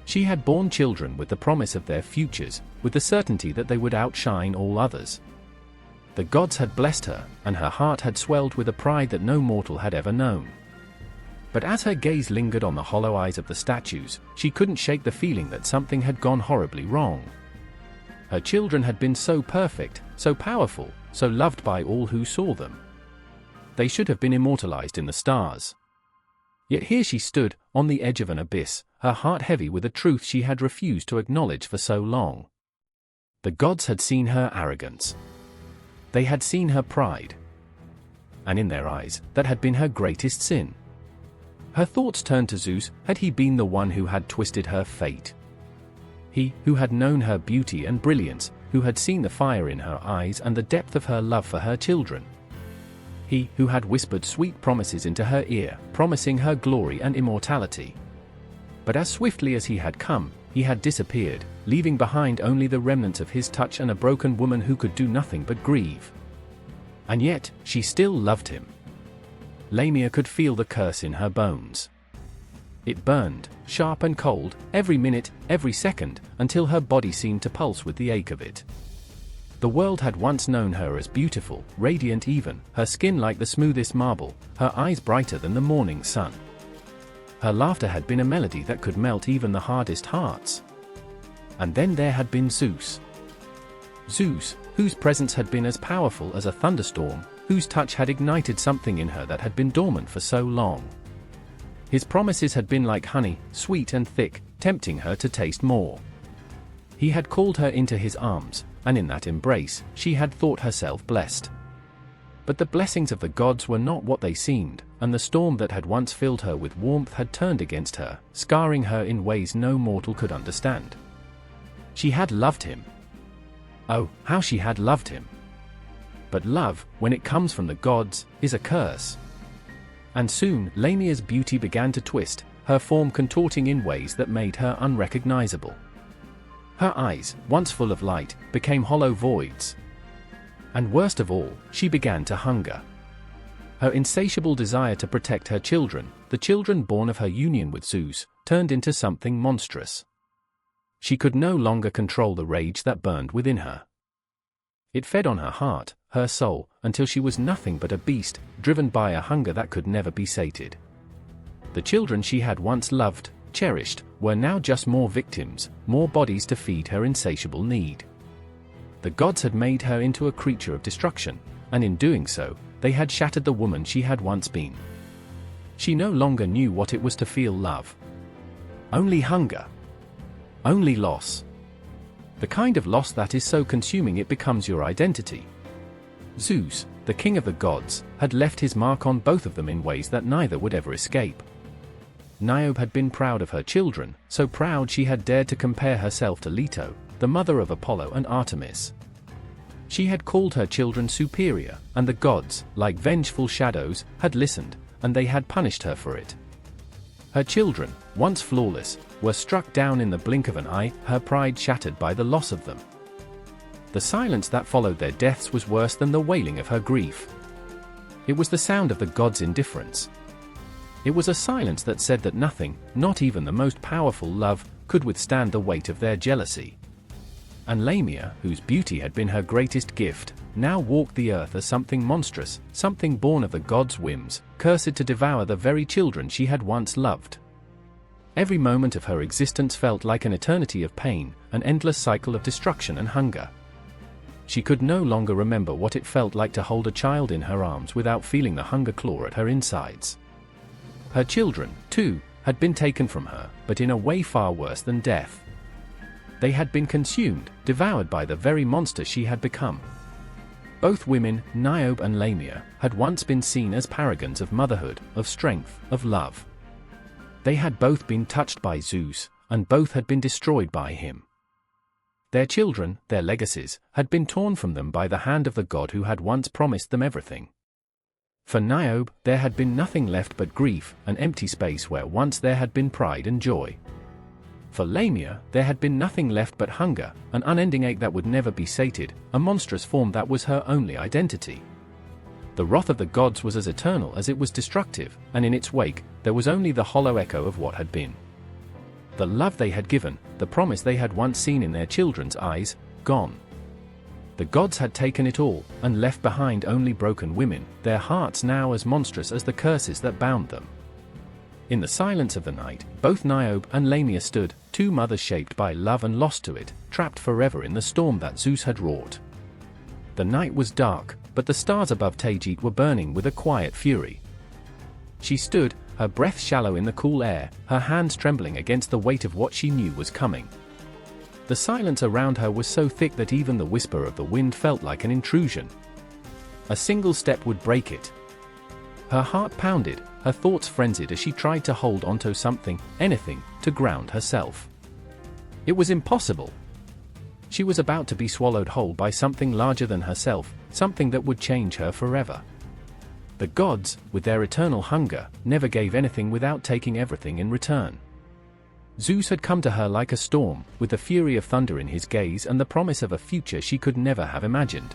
She had borne children with the promise of their futures, with the certainty that they would outshine all others. The gods had blessed her, and her heart had swelled with a pride that no mortal had ever known. But as her gaze lingered on the hollow eyes of the statues, she couldn't shake the feeling that something had gone horribly wrong. Her children had been so perfect, so powerful, so loved by all who saw them. They should have been immortalized in the stars. Yet here she stood, on the edge of an abyss, her heart heavy with a truth she had refused to acknowledge for so long. The gods had seen her arrogance. They had seen her pride. And in their eyes, that had been her greatest sin. Her thoughts turned to Zeus. Had he been the one who had twisted her fate? He, who had known her beauty and brilliance, who had seen the fire in her eyes and the depth of her love for her children. He, who had whispered sweet promises into her ear, promising her glory and immortality. But as swiftly as he had come, he had disappeared, leaving behind only the remnants of his touch and a broken woman who could do nothing but grieve. And yet, she still loved him. Lamia could feel the curse in her bones. It burned, sharp and cold, every minute, every second, until her body seemed to pulse with the ache of it. The world had once known her as beautiful, radiant even, her skin like the smoothest marble, her eyes brighter than the morning sun. Her laughter had been a melody that could melt even the hardest hearts. And then there had been Zeus. Zeus, whose presence had been as powerful as a thunderstorm, whose touch had ignited something in her that had been dormant for so long. His promises had been like honey, sweet and thick, tempting her to taste more. He had called her into his arms, and in that embrace, she had thought herself blessed. But the blessings of the gods were not what they seemed, and the storm that had once filled her with warmth had turned against her, scarring her in ways no mortal could understand. She had loved him. Oh, how she had loved him! But love, when it comes from the gods, is a curse. And soon, Lamia's beauty began to twist, her form contorting in ways that made her unrecognizable. Her eyes, once full of light, became hollow voids. And worst of all, she began to hunger. Her insatiable desire to protect her children, the children born of her union with Zeus, turned into something monstrous. She could no longer control the rage that burned within her. It fed on her heart, her soul, until she was nothing but a beast, driven by a hunger that could never be sated. The children she had once loved, cherished, were now just more victims, more bodies to feed her insatiable need. The gods had made her into a creature of destruction, and in doing so, they had shattered the woman she had once been. She no longer knew what it was to feel love. Only hunger. Only loss. The kind of loss that is so consuming it becomes your identity. Zeus, the king of the gods, had left his mark on both of them in ways that neither would ever escape. Niobe had been proud of her children, so proud she had dared to compare herself to Leto, the mother of Apollo and Artemis. She had called her children superior, and the gods, like vengeful shadows, had listened, and they had punished her for it. Her children, once flawless, were struck down in the blink of an eye, her pride shattered by the loss of them. The silence that followed their deaths was worse than the wailing of her grief. It was the sound of the gods' indifference. It was a silence that said that nothing, not even the most powerful love, could withstand the weight of their jealousy. And Lamia, whose beauty had been her greatest gift, now walked the earth as something monstrous, something born of the gods' whims, cursed to devour the very children she had once loved. Every moment of her existence felt like an eternity of pain, an endless cycle of destruction and hunger. She could no longer remember what it felt like to hold a child in her arms without feeling the hunger claw at her insides. Her children, too, had been taken from her, but in a way far worse than death. They had been consumed, devoured by the very monster she had become. Both women, Niobe and Lamia, had once been seen as paragons of motherhood, of strength, of love. They had both been touched by Zeus, and both had been destroyed by him. Their children, their legacies, had been torn from them by the hand of the god who had once promised them everything. For Niobe, there had been nothing left but grief, an empty space where once there had been pride and joy. For Lamia, there had been nothing left but hunger, an unending ache that would never be sated, a monstrous form that was her only identity. The wrath of the gods was as eternal as it was destructive, and in its wake, there was only the hollow echo of what had been. The love they had given, the promise they had once seen in their children's eyes, gone. The gods had taken it all, and left behind only broken women, their hearts now as monstrous as the curses that bound them. In the silence of the night, both Niobe and Lamia stood, two mothers shaped by love and lost to it, trapped forever in the storm that Zeus had wrought. The night was dark, but the stars above Taygete were burning with a quiet fury. She stood, her breath shallow in the cool air, her hands trembling against the weight of what she knew was coming. The silence around her was so thick that even the whisper of the wind felt like an intrusion. A single step would break it. Her heart pounded, her thoughts frenzied as she tried to hold onto something, anything, to ground herself. It was impossible. She was about to be swallowed whole by something larger than herself, something that would change her forever. The gods, with their eternal hunger, never gave anything without taking everything in return. Zeus had come to her like a storm, with the fury of thunder in his gaze and the promise of a future she could never have imagined.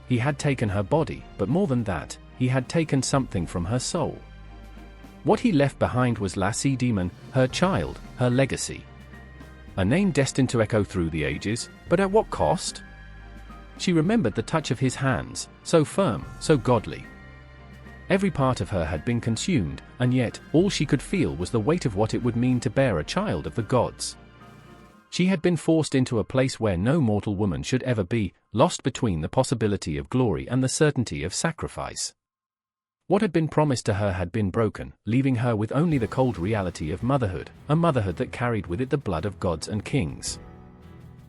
He had taken her body, but more than that, he had taken something from her soul. What he left behind was Lacedaemon, her child, her legacy. A name destined to echo through the ages, but at what cost? She remembered the touch of his hands, so firm, so godly. Every part of her had been consumed, and yet, all she could feel was the weight of what it would mean to bear a child of the gods. She had been forced into a place where no mortal woman should ever be, lost between the possibility of glory and the certainty of sacrifice. What had been promised to her had been broken, leaving her with only the cold reality of motherhood, a motherhood that carried with it the blood of gods and kings.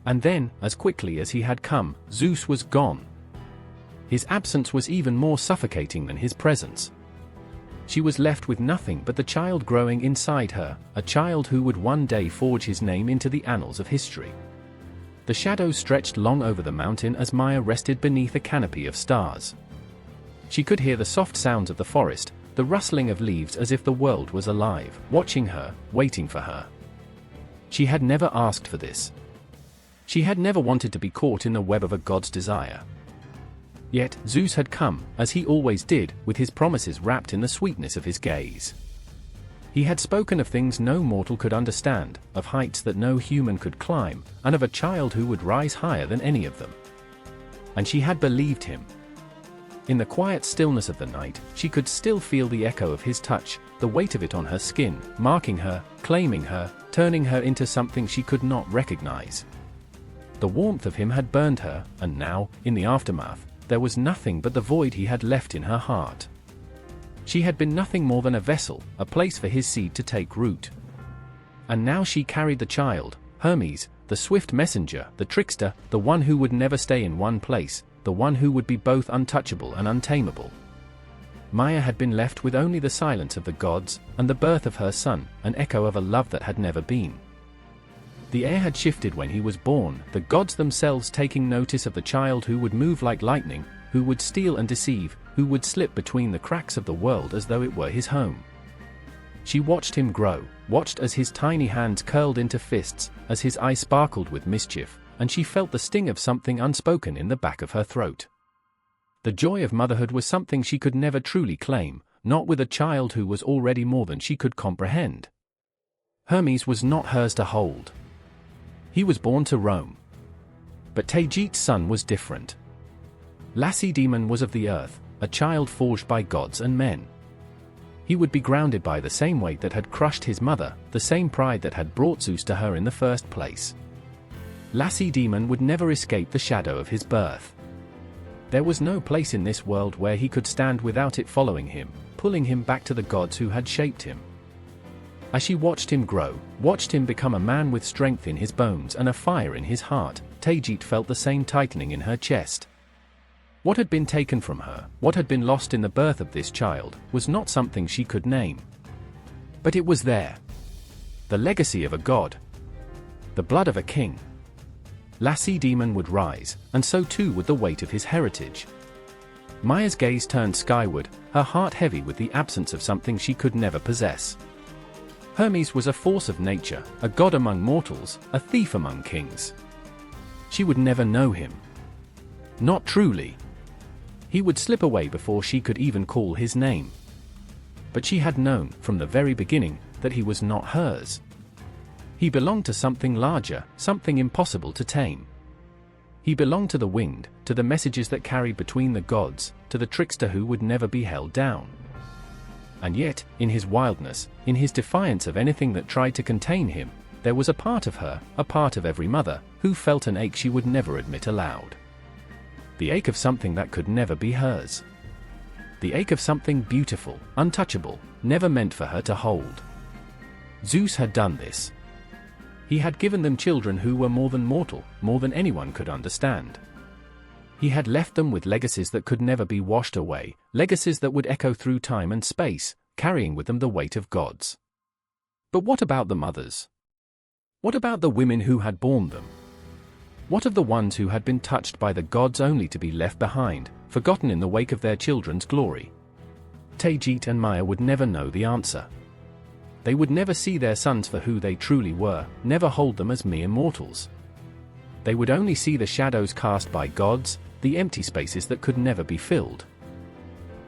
And then, as quickly as he had come, Zeus was gone. His absence was even more suffocating than his presence. She was left with nothing but the child growing inside her, a child who would one day forge his name into the annals of history. The shadows stretched long over the mountain as Maya rested beneath a canopy of stars. She could hear the soft sounds of the forest, the rustling of leaves, as if the world was alive, watching her, waiting for her. She had never asked for this. She had never wanted to be caught in the web of a god's desire. Yet, Zeus had come, as he always did, with his promises wrapped in the sweetness of his gaze. He had spoken of things no mortal could understand, of heights that no human could climb, and of a child who would rise higher than any of them. And she had believed him. In the quiet stillness of the night, she could still feel the echo of his touch, the weight of it on her skin, marking her, claiming her, turning her into something she could not recognize. The warmth of him had burned her, and now, in the aftermath, there was nothing but the void he had left in her heart. She had been nothing more than a vessel, a place for his seed to take root. And now she carried the child, Hermes, the swift messenger, the trickster, the one who would never stay in one place, the one who would be both untouchable and untamable. Maya had been left with only the silence of the gods, and the birth of her son, an echo of a love that had never been. The air had shifted when he was born, the gods themselves taking notice of the child who would move like lightning, who would steal and deceive, who would slip between the cracks of the world as though it were his home. She watched him grow, watched as his tiny hands curled into fists, as his eyes sparkled with mischief, and she felt the sting of something unspoken in the back of her throat. The joy of motherhood was something she could never truly claim, not with a child who was already more than she could comprehend. Hermes was not hers to hold. He was born to roam. But Taygit's son was different. Lacedaemon was of the earth, a child forged by gods and men. He would be grounded by the same weight that had crushed his mother, the same pride that had brought Zeus to her in the first place. Lacedaemon would never escape the shadow of his birth. There was no place in this world where he could stand without it following him, pulling him back to the gods who had shaped him. As she watched him grow, watched him become a man with strength in his bones and a fire in his heart, Taygit felt the same tightening in her chest. What had been taken from her, what had been lost in the birth of this child, was not something she could name. But it was there. The legacy of a god. The blood of a king. Lacedaemon would rise, and so too would the weight of his heritage. Maya's gaze turned skyward, her heart heavy with the absence of something she could never possess. Hermes was a force of nature, a god among mortals, a thief among kings. She would never know him. Not truly. He would slip away before she could even call his name. But she had known, from the very beginning, that he was not hers. He belonged to something larger, something impossible to tame. He belonged to the wind, to the messages that carried between the gods, to the trickster who would never be held down. And yet, in his wildness, in his defiance of anything that tried to contain him, there was a part of her, a part of every mother, who felt an ache she would never admit aloud. The ache of something that could never be hers. The ache of something beautiful, untouchable, never meant for her to hold. Zeus had done this. He had given them children who were more than mortal, more than anyone could understand. He had left them with legacies that could never be washed away, legacies that would echo through time and space, carrying with them the weight of gods. But what about the mothers? What about the women who had borne them? What of the ones who had been touched by the gods only to be left behind, forgotten in the wake of their children's glory? Taygit and Maya would never know the answer. They would never see their sons for who they truly were, never hold them as mere mortals. They would only see the shadows cast by gods, the empty spaces that could never be filled.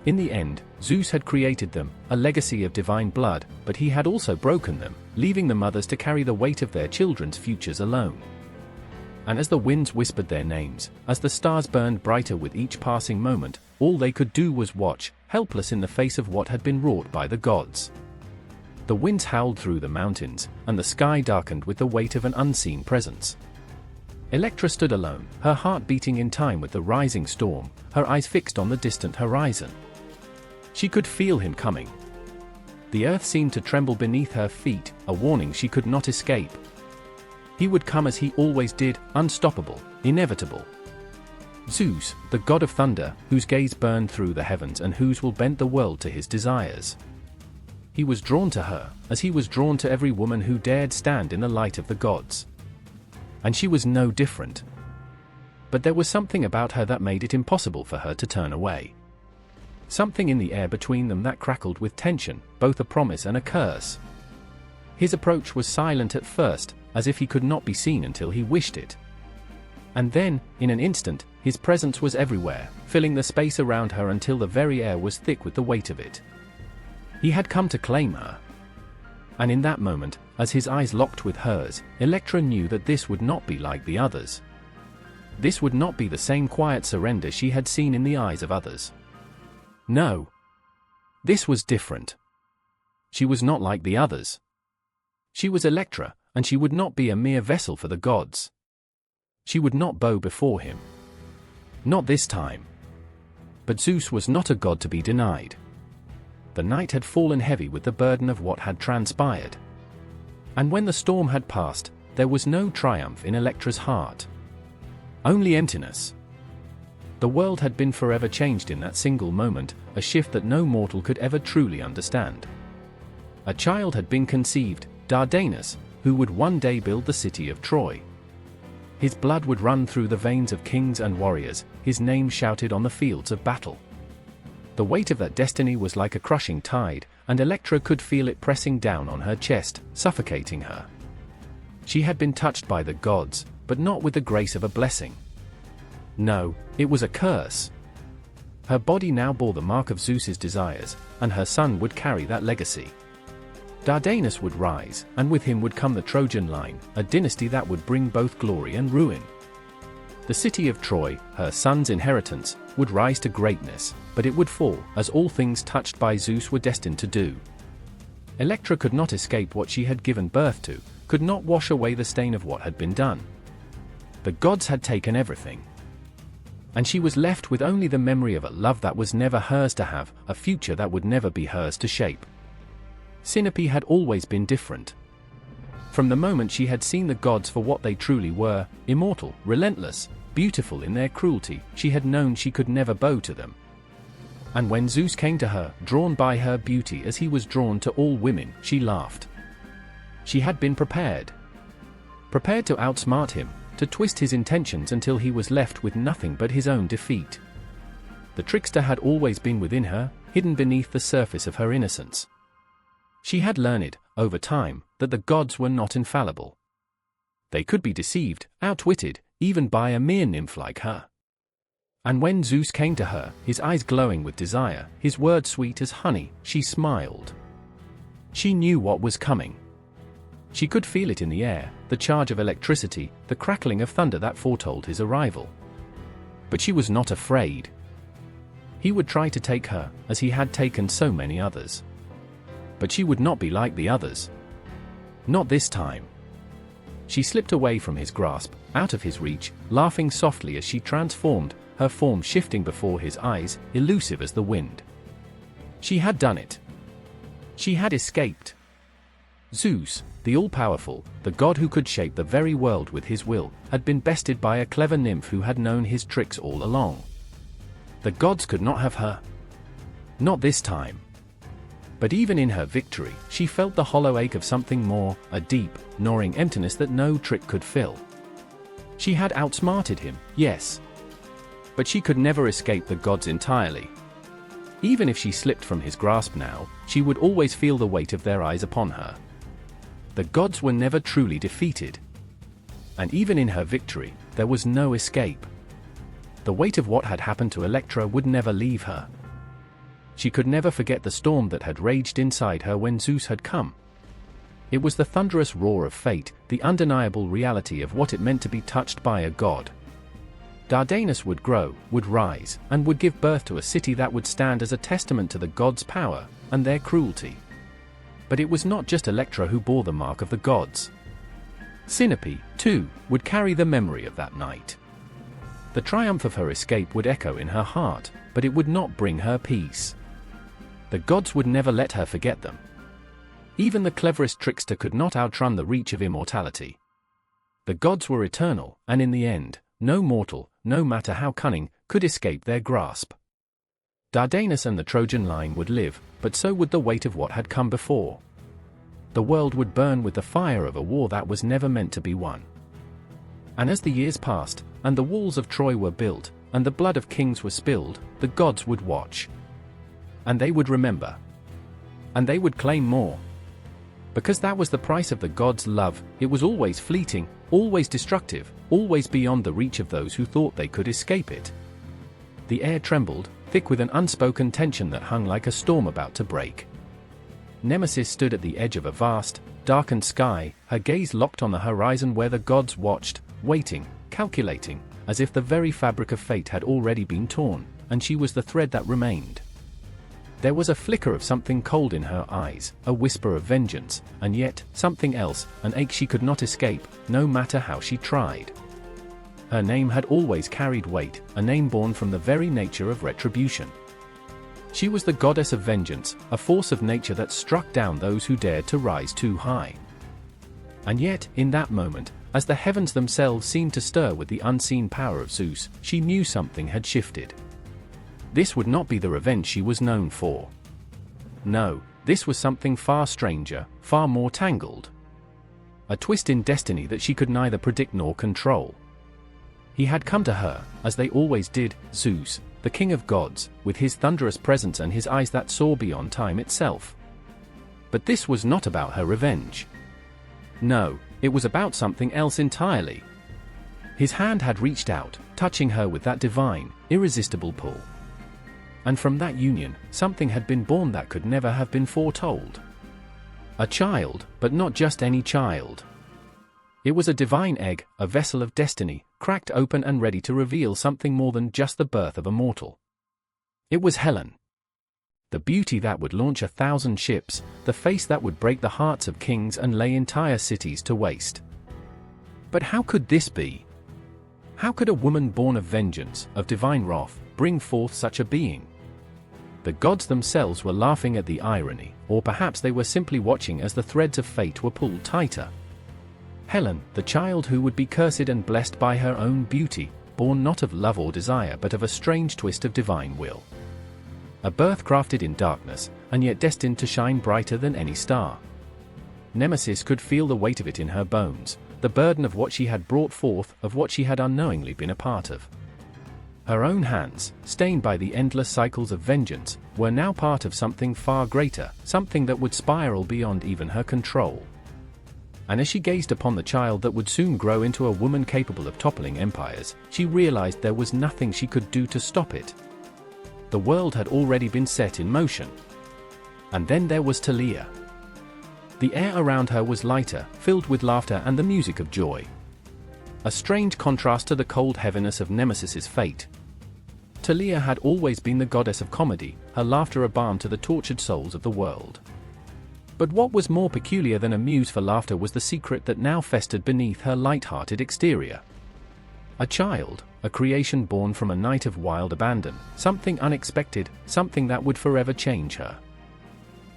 In the end, Zeus had created them, a legacy of divine blood, but he had also broken them, leaving the mothers to carry the weight of their children's futures alone. And as the winds whispered their names, as the stars burned brighter with each passing moment, all they could do was watch, helpless in the face of what had been wrought by the gods. The winds howled through the mountains, and the sky darkened with the weight of an unseen presence. Electra stood alone, her heart beating in time with the rising storm, her eyes fixed on the distant horizon. She could feel him coming. The earth seemed to tremble beneath her feet, a warning she could not escape. He would come as he always did, unstoppable, inevitable. Zeus, the god of thunder, whose gaze burned through the heavens and whose will bent the world to his desires. He was drawn to her, as he was drawn to every woman who dared stand in the light of the gods. And she was no different. But there was something about her that made it impossible for her to turn away. Something in the air between them that crackled with tension, both a promise and a curse. His approach was silent at first, as if he could not be seen until he wished it. And then, in an instant, his presence was everywhere, filling the space around her until the very air was thick with the weight of it. He had come to claim her. And in that moment, as his eyes locked with hers, Electra knew that this would not be like the others. This would not be the same quiet surrender she had seen in the eyes of others. No. This was different. She was not like the others. She was Electra, and she would not be a mere vessel for the gods. She would not bow before him. Not this time. But Zeus was not a god to be denied. The night had fallen heavy with the burden of what had transpired. And when the storm had passed, there was no triumph in Electra's heart. Only emptiness. The world had been forever changed in that single moment, a shift that no mortal could ever truly understand. A child had been conceived, Dardanus, who would one day build the city of Troy. His blood would run through the veins of kings and warriors, his name shouted on the fields of battle. The weight of that destiny was like a crushing tide, and Electra could feel it pressing down on her chest, suffocating her. She had been touched by the gods, but not with the grace of a blessing. No, it was a curse. Her body now bore the mark of Zeus's desires, and her son would carry that legacy. Dardanus would rise, and with him would come the Trojan line, a dynasty that would bring both glory and ruin. The city of Troy, her son's inheritance, would rise to greatness, but it would fall, as all things touched by Zeus were destined to do. Electra could not escape what she had given birth to, could not wash away the stain of what had been done. The gods had taken everything. And she was left with only the memory of a love that was never hers to have, a future that would never be hers to shape. Sinope had always been different. From the moment she had seen the gods for what they truly were, immortal, relentless, beautiful in their cruelty, she had known she could never bow to them. And when Zeus came to her, drawn by her beauty as he was drawn to all women, she laughed. She had been prepared. Prepared to outsmart him, to twist his intentions until he was left with nothing but his own defeat. The trickster had always been within her, hidden beneath the surface of her innocence. She had learned, over time, that the gods were not infallible. They could be deceived, outwitted, even by a mere nymph like her. And when Zeus came to her, his eyes glowing with desire, his words sweet as honey, she smiled. She knew what was coming. She could feel it in the air, the charge of electricity, the crackling of thunder that foretold his arrival. But she was not afraid. He would try to take her, as he had taken so many others. But she would not be like the others. Not this time. She slipped away from his grasp, out of his reach, laughing softly as she transformed, her form shifting before his eyes, elusive as the wind. She had done it. She had escaped. Zeus, the all-powerful, the god who could shape the very world with his will, had been bested by a clever nymph who had known his tricks all along. The gods could not have her. Not this time. But even in her victory, she felt the hollow ache of something more, a deep, gnawing emptiness that no trick could fill. She had outsmarted him, yes. But she could never escape the gods entirely. Even if she slipped from his grasp now, she would always feel the weight of their eyes upon her. The gods were never truly defeated. And even in her victory, there was no escape. The weight of what had happened to Electra would never leave her. She could never forget the storm that had raged inside her when Zeus had come. It was the thunderous roar of fate, the undeniable reality of what it meant to be touched by a god. Dardanus would grow, would rise, and would give birth to a city that would stand as a testament to the gods' power and their cruelty. But it was not just Electra who bore the mark of the gods. Sinope, too, would carry the memory of that night. The triumph of her escape would echo in her heart, but it would not bring her peace. The gods would never let her forget them. Even the cleverest trickster could not outrun the reach of immortality. The gods were eternal, and in the end, No mortal, no matter how cunning, could escape their grasp. Dardanus and the Trojan line would live, but so would the weight of what had come before. The world would burn with the fire of a war that was never meant to be won. And as the years passed, and the walls of Troy were built, and the blood of kings was spilled, the gods would watch. And they would remember. And they would claim more. Because that was the price of the gods' love. It was always fleeting, always destructive, always beyond the reach of those who thought they could escape it. The air trembled, thick with an unspoken tension that hung like a storm about to break. Nemesis stood at the edge of a vast, darkened sky, her gaze locked on the horizon where the gods watched, waiting, calculating, as if the very fabric of fate had already been torn, and she was the thread that remained. There was a flicker of something cold in her eyes, a whisper of vengeance, and yet, something else, an ache she could not escape, no matter how she tried. Her name had always carried weight, a name born from the very nature of retribution. She was the goddess of vengeance, a force of nature that struck down those who dared to rise too high. And yet, in that moment, as the heavens themselves seemed to stir with the unseen power of Zeus, she knew something had shifted. This would not be the revenge she was known for. No, this was something far stranger, far more tangled. A twist in destiny that she could neither predict nor control. He had come to her, as they always did, Zeus, the king of gods, with his thunderous presence and his eyes that saw beyond time itself. But this was not about her revenge. No, it was about something else entirely. His hand had reached out, touching her with that divine, irresistible pull. And from that union, something had been born that could never have been foretold. A child, but not just any child. It was a divine egg, a vessel of destiny, cracked open and ready to reveal something more than just the birth of a mortal. It was Helen. The beauty that would launch 1,000 ships, the face that would break the hearts of kings and lay entire cities to waste. But how could this be? How could a woman born of vengeance, of divine wrath, bring forth such a being? The gods themselves were laughing at the irony, or perhaps they were simply watching as the threads of fate were pulled tighter. Helen, the child who would be cursed and blessed by her own beauty, born not of love or desire but of a strange twist of divine will. A birth crafted in darkness, and yet destined to shine brighter than any star. Nemesis could feel the weight of it in her bones, the burden of what she had brought forth, of what she had unknowingly been a part of. Her own hands, stained by the endless cycles of vengeance, were now part of something far greater, something that would spiral beyond even her control. And as she gazed upon the child that would soon grow into a woman capable of toppling empires, she realized there was nothing she could do to stop it. The world had already been set in motion. And then there was Talia. The air around her was lighter, filled with laughter and the music of joy. A strange contrast to the cold heaviness of Nemesis's fate. Talia had always been the goddess of comedy, her laughter a balm to the tortured souls of the world. But what was more peculiar than a muse for laughter was the secret that now festered beneath her light-hearted exterior. A child, a creation born from a night of wild abandon, something unexpected, something that would forever change her.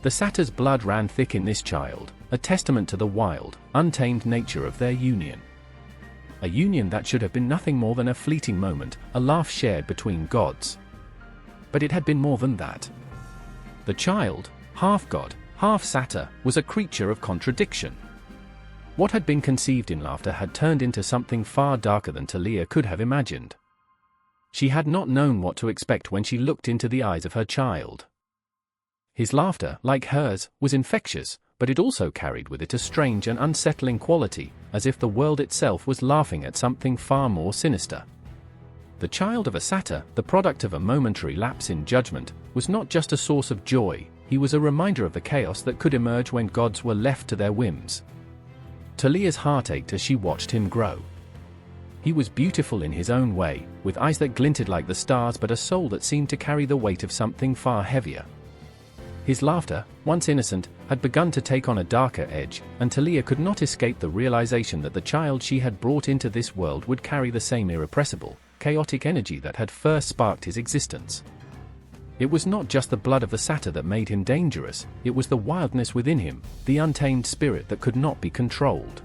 The satyr's blood ran thick in this child, a testament to the wild, untamed nature of their union. A union that should have been nothing more than a fleeting moment, a laugh shared between gods. But it had been more than that. The child, half god, half satyr, was a creature of contradiction. What had been conceived in laughter had turned into something far darker than Talia could have imagined. She had not known what to expect when she looked into the eyes of her child. His laughter, like hers, was infectious, but it also carried with it a strange and unsettling quality, as if the world itself was laughing at something far more sinister. The child of a satyr, the product of a momentary lapse in judgment, was not just a source of joy, he was a reminder of the chaos that could emerge when gods were left to their whims. Talia's heart ached as she watched him grow. He was beautiful in his own way, with eyes that glinted like the stars but a soul that seemed to carry the weight of something far heavier. His laughter, once innocent, had begun to take on a darker edge, and Talia could not escape the realization that the child she had brought into this world would carry the same irrepressible, chaotic energy that had first sparked his existence. It was not just the blood of the satyr that made him dangerous, it was the wildness within him, the untamed spirit that could not be controlled.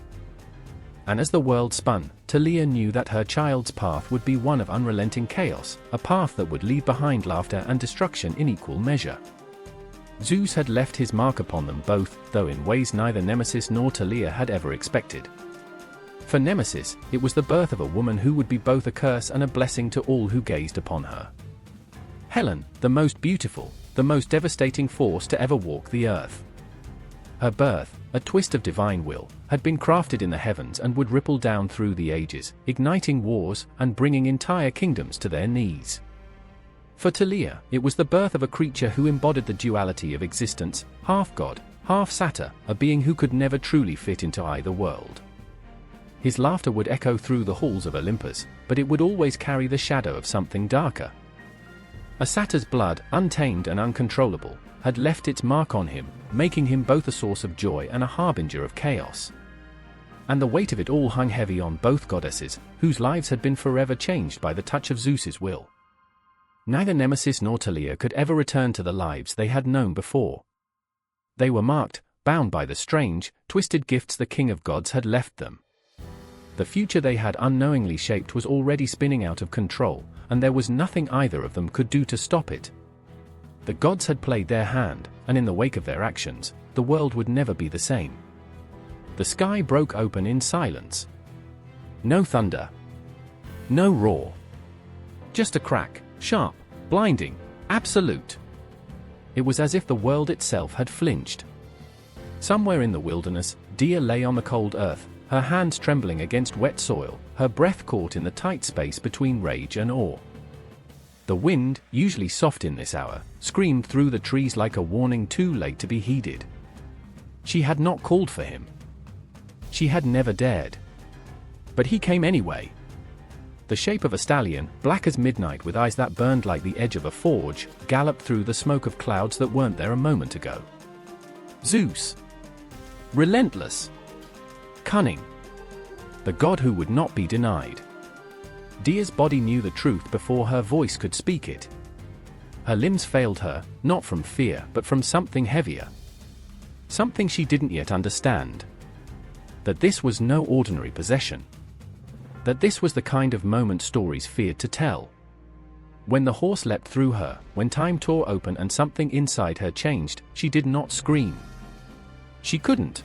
And as the world spun, Talia knew that her child's path would be one of unrelenting chaos, a path that would leave behind laughter and destruction in equal measure. Zeus had left his mark upon them both, though in ways neither Nemesis nor Talia had ever expected. For Nemesis, it was the birth of a woman who would be both a curse and a blessing to all who gazed upon her. Helen, the most beautiful, the most devastating force to ever walk the earth. Her birth, a twist of divine will, had been crafted in the heavens and would ripple down through the ages, igniting wars and bringing entire kingdoms to their knees. For Talia, it was the birth of a creature who embodied the duality of existence, half god, half satyr, a being who could never truly fit into either world. His laughter would echo through the halls of Olympus, but it would always carry the shadow of something darker. A satyr's blood, untamed and uncontrollable, had left its mark on him, making him both a source of joy and a harbinger of chaos. And the weight of it all hung heavy on both goddesses, whose lives had been forever changed by the touch of Zeus's will. Neither Nemesis nor Talia could ever return to the lives they had known before. They were marked, bound by the strange, twisted gifts the King of Gods had left them. The future they had unknowingly shaped was already spinning out of control, and there was nothing either of them could do to stop it. The gods had played their hand, and in the wake of their actions, the world would never be the same. The sky broke open in silence. No thunder. No roar. Just a crack, sharp, blinding, absolute. It was as if the world itself had flinched. Somewhere in the wilderness, Dia lay on the cold earth, her hands trembling against wet soil, her breath caught in the tight space between rage and awe. The wind, usually soft in this hour, screamed through the trees like a warning too late to be heeded. She had not called for him. She had never dared. But he came anyway. The shape of a stallion, black as midnight with eyes that burned like the edge of a forge, galloped through the smoke of clouds that weren't there a moment ago. Zeus. Relentless. Cunning. The god who would not be denied. Dia's body knew the truth before her voice could speak it. Her limbs failed her, not from fear but from something heavier. Something she didn't yet understand. That this was no ordinary possession. That this was the kind of moment stories feared to tell. When the horse leapt through her, when time tore open and something inside her changed, she did not scream. She couldn't.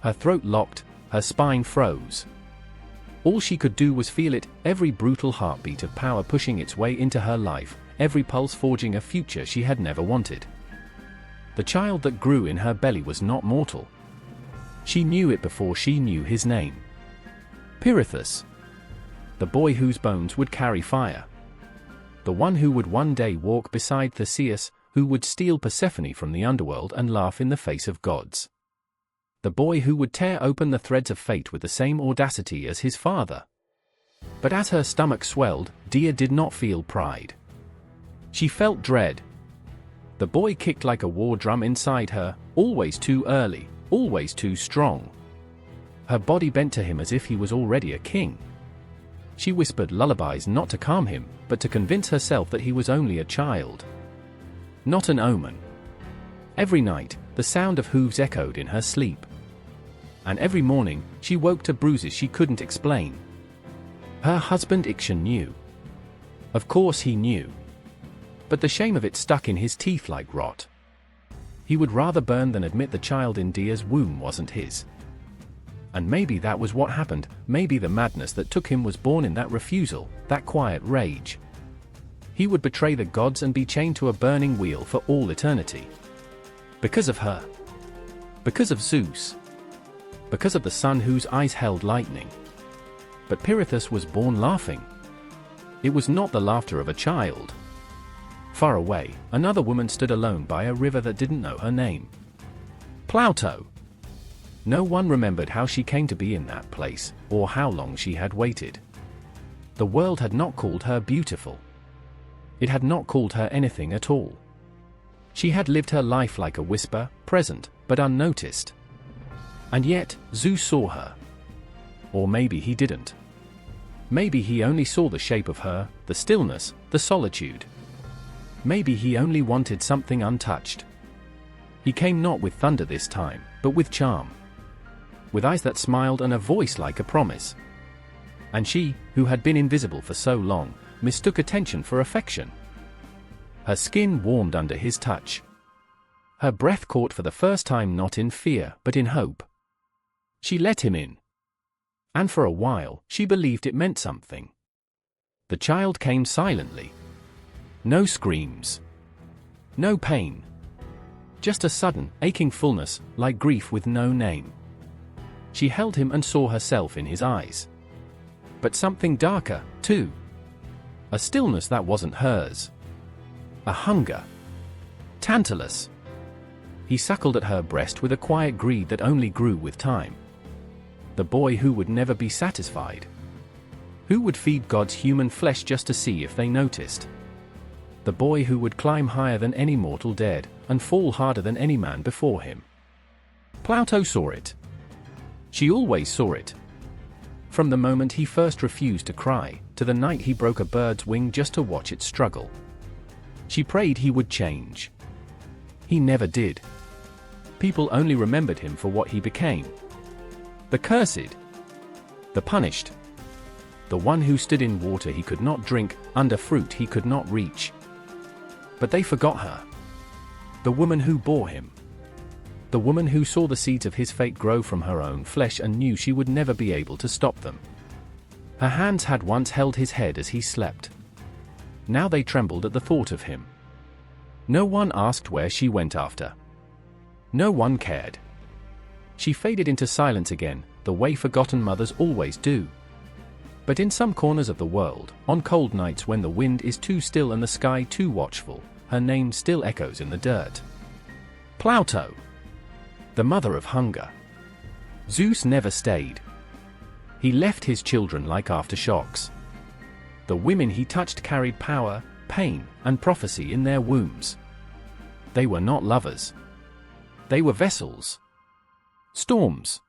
Her throat locked, her spine froze. All she could do was feel it, every brutal heartbeat of power pushing its way into her life, every pulse forging a future she had never wanted. The child that grew in her belly was not mortal. She knew it before she knew his name. Pirithous. The boy whose bones would carry fire. The one who would one day walk beside Theseus, who would steal Persephone from the underworld and laugh in the face of gods. The boy who would tear open the threads of fate with the same audacity as his father. But as her stomach swelled, Dia did not feel pride. She felt dread. The boy kicked like a war drum inside her, always too early, always too strong. Her body bent to him as if he was already a king. She whispered lullabies not to calm him, but to convince herself that he was only a child. Not an omen. Every night, the sound of hooves echoed in her sleep. And every morning, she woke to bruises she couldn't explain. Her husband Ixion knew. Of course he knew. But the shame of it stuck in his teeth like rot. He would rather burn than admit the child in Dia's womb wasn't his. And maybe that was what happened, maybe the madness that took him was born in that refusal, that quiet rage. He would betray the gods and be chained to a burning wheel for all eternity. Because of her. Because of Zeus. Because of the sun whose eyes held lightning. But Pirithous was born laughing. It was not the laughter of a child. Far away, another woman stood alone by a river that didn't know her name. Plauto. No one remembered how she came to be in that place, or how long she had waited. The world had not called her beautiful. It had not called her anything at all. She had lived her life like a whisper, present, but unnoticed. And yet, Zeus saw her. Or maybe he didn't. Maybe he only saw the shape of her, the stillness, the solitude. Maybe he only wanted something untouched. He came not with thunder this time, but with charm. With eyes that smiled and a voice like a promise. And she, who had been invisible for so long, mistook attention for affection. Her skin warmed under his touch. Her breath caught for the first time not in fear but in hope. She let him in. And for a while, she believed it meant something. The child came silently. No screams. No pain. Just a sudden, aching fullness, like grief with no name. She held him and saw herself in his eyes. But something darker, too. A stillness that wasn't hers. A hunger. Tantalus. He suckled at her breast with a quiet greed that only grew with time. The boy who would never be satisfied. Who would feed God's human flesh just to see if they noticed. The boy who would climb higher than any mortal dared, and fall harder than any man before him. Plauto saw it. She always saw it. From the moment he first refused to cry, to the night he broke a bird's wing just to watch it struggle. She prayed he would change. He never did. People only remembered him for what he became. The cursed. The punished. The one who stood in water he could not drink, under fruit he could not reach. But they forgot her. The woman who bore him. The woman who saw the seeds of his fate grow from her own flesh and knew she would never be able to stop them. Her hands had once held his head as he slept. Now they trembled at the thought of him. No one asked where she went after. No one cared. She faded into silence again, the way forgotten mothers always do. But in some corners of the world, on cold nights when the wind is too still and the sky too watchful, her name still echoes in the dirt. Plauto. The mother of hunger. Zeus never stayed. He left his children like aftershocks. The women he touched carried power, pain, and prophecy in their wombs. They were not lovers. They were vessels. Storms.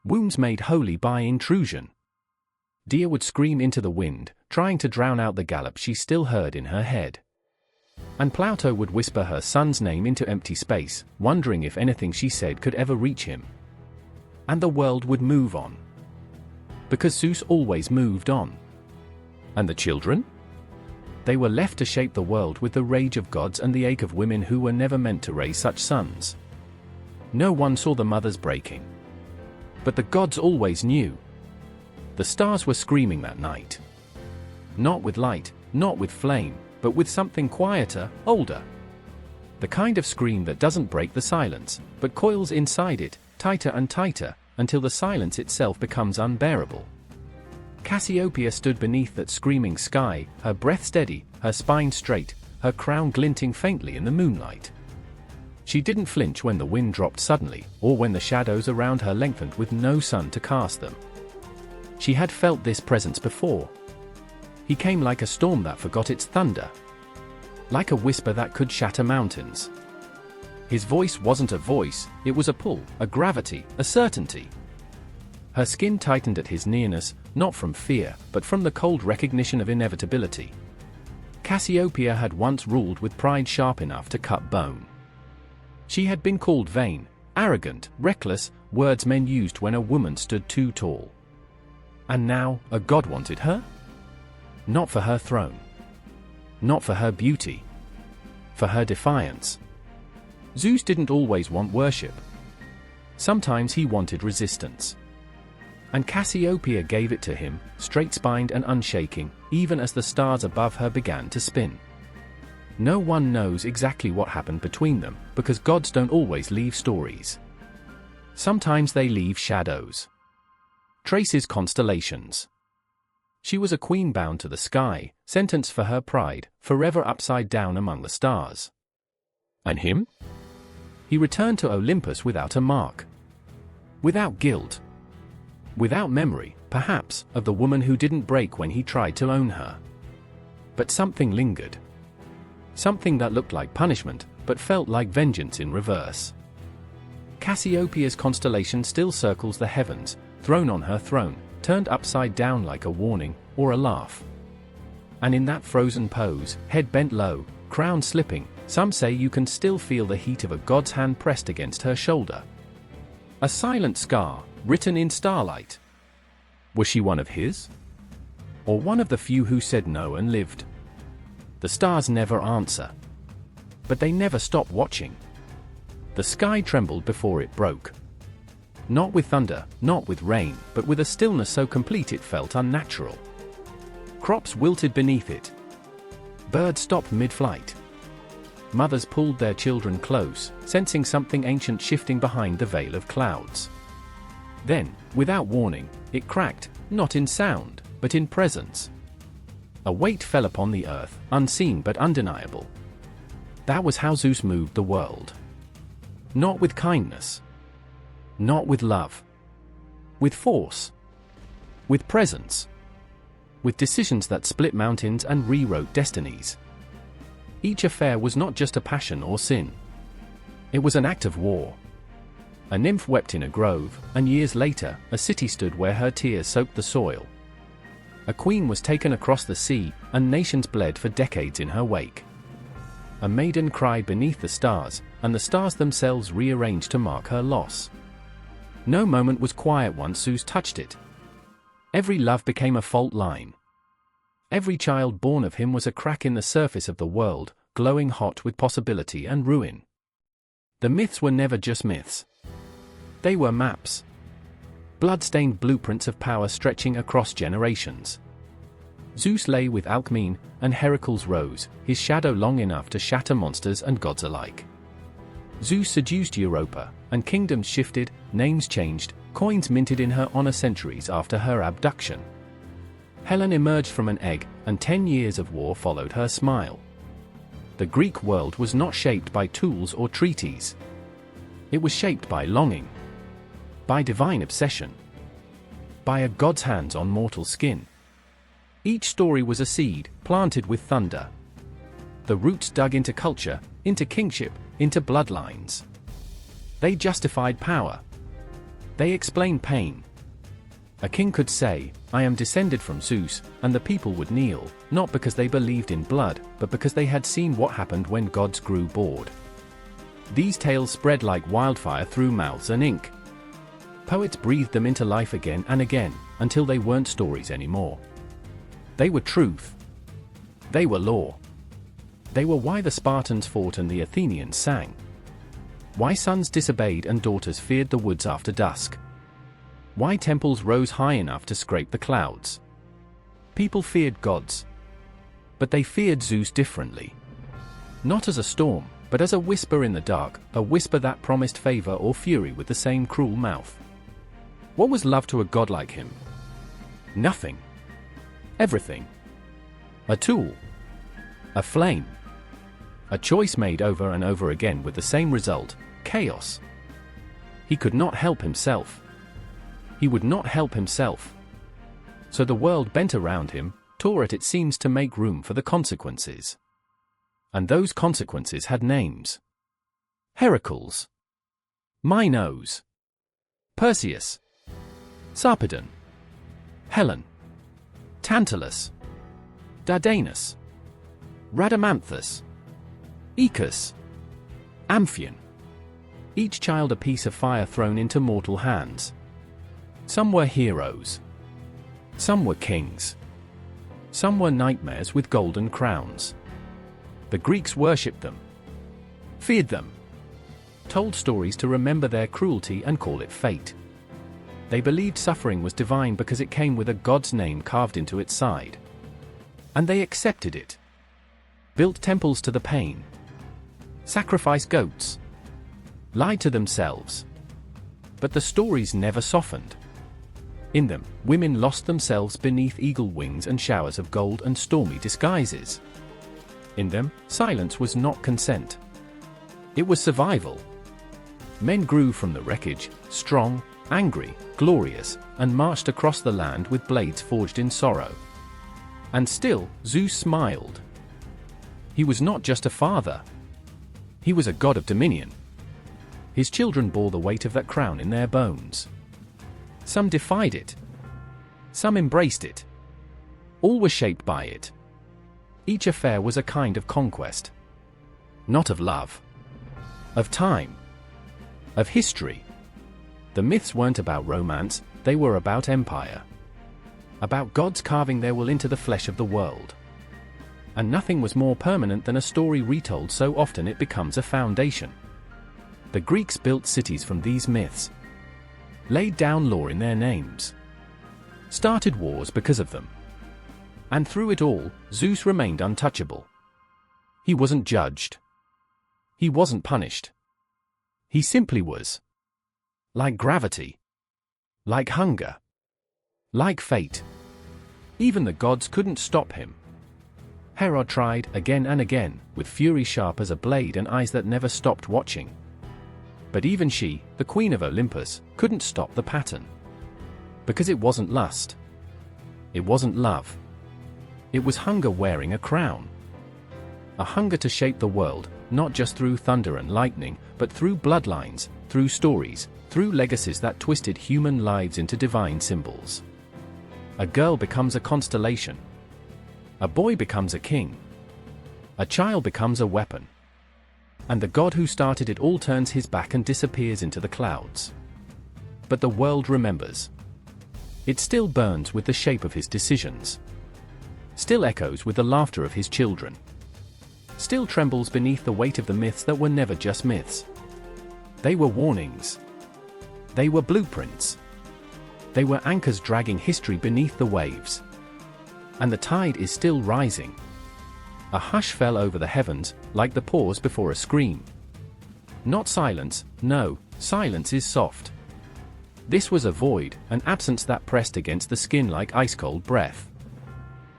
Wombs made holy by intrusion. Dia would scream into the wind, trying to drown out the gallop she still heard in her head. And Plauto would whisper her son's name into empty space, wondering if anything she said could ever reach him. And the world would move on. Because Zeus always moved on. And the children? They were left to shape the world with the rage of gods and the ache of women who were never meant to raise such sons. No one saw the mothers breaking. But the gods always knew. The stars were screaming that night. Not with light, not with flame, but with something quieter, older. The kind of scream that doesn't break the silence, but coils inside it, tighter and tighter, until the silence itself becomes unbearable. Cassiopeia stood beneath that screaming sky, her breath steady, her spine straight, her crown glinting faintly in the moonlight. She didn't flinch when the wind dropped suddenly, or when the shadows around her lengthened with no sun to cast them. She had felt this presence before. He came like a storm that forgot its thunder. Like a whisper that could shatter mountains. His voice wasn't a voice, it was a pull, a gravity, a certainty. Her skin tightened at his nearness, not from fear, but from the cold recognition of inevitability. Cassiopeia had once ruled with pride sharp enough to cut bone. She had been called vain, arrogant, reckless, words men used when a woman stood too tall. And now, a god wanted her? Not for her throne. Not for her beauty. For her defiance. Zeus didn't always want worship. Sometimes he wanted resistance. And Cassiopeia gave it to him, straight-spined and unshaking, even as the stars above her began to spin. No one knows exactly what happened between them, because gods don't always leave stories. Sometimes they leave shadows. Traces constellations. She was a queen bound to the sky, sentenced for her pride, forever upside down among the stars. And him? He returned to Olympus without a mark. Without guilt. Without memory, perhaps, of the woman who didn't break when he tried to own her. But something lingered. Something that looked like punishment, but felt like vengeance in reverse. Cassiopeia's constellation still circles the heavens, thrown on her throne, turned upside down like a warning, or a laugh. And in that frozen pose, head bent low, crown slipping, some say you can still feel the heat of a god's hand pressed against her shoulder. A silent scar, written in starlight. Was she one of his? Or one of the few who said no and lived? The stars never answer. But they never stop watching. The sky trembled before it broke. Not with thunder, not with rain, but with a stillness so complete it felt unnatural. Crops wilted beneath it. Birds stopped mid-flight. Mothers pulled their children close, sensing something ancient shifting behind the veil of clouds. Then, without warning, it cracked, not in sound, but in presence. A weight fell upon the earth, unseen but undeniable. That was how Zeus moved the world. Not with kindness. Not with love. With force. With presence. With decisions that split mountains and rewrote destinies. Each affair was not just a passion or sin. It was an act of war. A nymph wept in a grove, and years later, a city stood where her tears soaked the soil. A queen was taken across the sea, and nations bled for decades in her wake. A maiden cried beneath the stars, and the stars themselves rearranged to mark her loss. No moment was quiet once Zeus touched it. Every love became a fault line. Every child born of him was a crack in the surface of the world, glowing hot with possibility and ruin. The myths were never just myths. They were maps. Blood-stained blueprints of power stretching across generations. Zeus lay with Alcmene, and Heracles rose, his shadow long enough to shatter monsters and gods alike. Zeus seduced Europa, and kingdoms shifted, names changed, coins minted in her honor centuries after her abduction. Helen emerged from an egg, and 10 years of war followed her smile. The Greek world was not shaped by tools or treaties. It was shaped by longing. By divine obsession. By a god's hands on mortal skin. Each story was a seed, planted with thunder. The roots dug into culture, into kingship, into bloodlines. They justified power. They explained pain. A king could say, "I am descended from Zeus," and the people would kneel, not because they believed in blood, but because they had seen what happened when gods grew bored. These tales spread like wildfire through mouths and ink. Poets breathed them into life again and again, until they weren't stories anymore. They were truth. They were law. They were why the Spartans fought and the Athenians sang. Why sons disobeyed and daughters feared the woods after dusk. Why temples rose high enough to scrape the clouds. People feared gods. But they feared Zeus differently. Not as a storm, but as a whisper in the dark, a whisper that promised favor or fury with the same cruel mouth. What was love to a god like him? Nothing. Everything. A tool. A flame. A choice made over and over again with the same result, chaos. He could not help himself. He would not help himself. So the world bent around him, tore at its seams to make room for the consequences. And those consequences had names. Heracles. Minos. Perseus. Sarpedon. Helen. Tantalus. Dardanus. Rhadamanthus. Aeacus. Amphion. Each child a piece of fire thrown into mortal hands. Some were heroes. Some were kings. Some were nightmares with golden crowns. The Greeks worshipped them. Feared them. Told stories to remember their cruelty and call it fate. They believed suffering was divine because it came with a god's name carved into its side. And they accepted it. Built temples to the pain. Sacrificed goats. Lied to themselves. But the stories never softened. In them, women lost themselves beneath eagle wings and showers of gold and stormy disguises. In them, silence was not consent. It was survival. Men grew from the wreckage, strong, angry, glorious, and marched across the land with blades forged in sorrow. And still, Zeus smiled. He was not just a father. He was a god of dominion. His children bore the weight of that crown in their bones. Some defied it. Some embraced it. All were shaped by it. Each affair was a kind of conquest. Not of love. Of time. Of history. The myths weren't about romance, they were about empire. about gods carving their will into the flesh of the world. And nothing was more permanent than a story retold so often it becomes a foundation. The Greeks built cities from these myths, laid down law in their names, started wars because of them. And through it all, Zeus remained untouchable. He wasn't judged. He wasn't punished. He simply was. Like gravity. Like hunger. Like fate. Even the gods couldn't stop him. Hera tried again and again, with fury sharp as a blade and eyes that never stopped watching. But even she, the queen of Olympus, couldn't stop the pattern. Because it wasn't lust. It wasn't love. It was hunger wearing a crown. A hunger to shape the world, not just through thunder and lightning, but through bloodlines, through stories, through legacies that twisted human lives into divine symbols. A girl becomes a constellation. A boy becomes a king. A child becomes a weapon. And the god who started it all turns his back and disappears into the clouds. But the world remembers. It still burns with the shape of his decisions. Still echoes with the laughter of his children. Still trembles beneath the weight of the myths that were never just myths. They were warnings. They were blueprints. They were anchors dragging history beneath the waves. And the tide is still rising. A hush fell over the heavens, like the pause before a scream. Not silence, no, silence is soft. This was a void, an absence that pressed against the skin like ice-cold breath.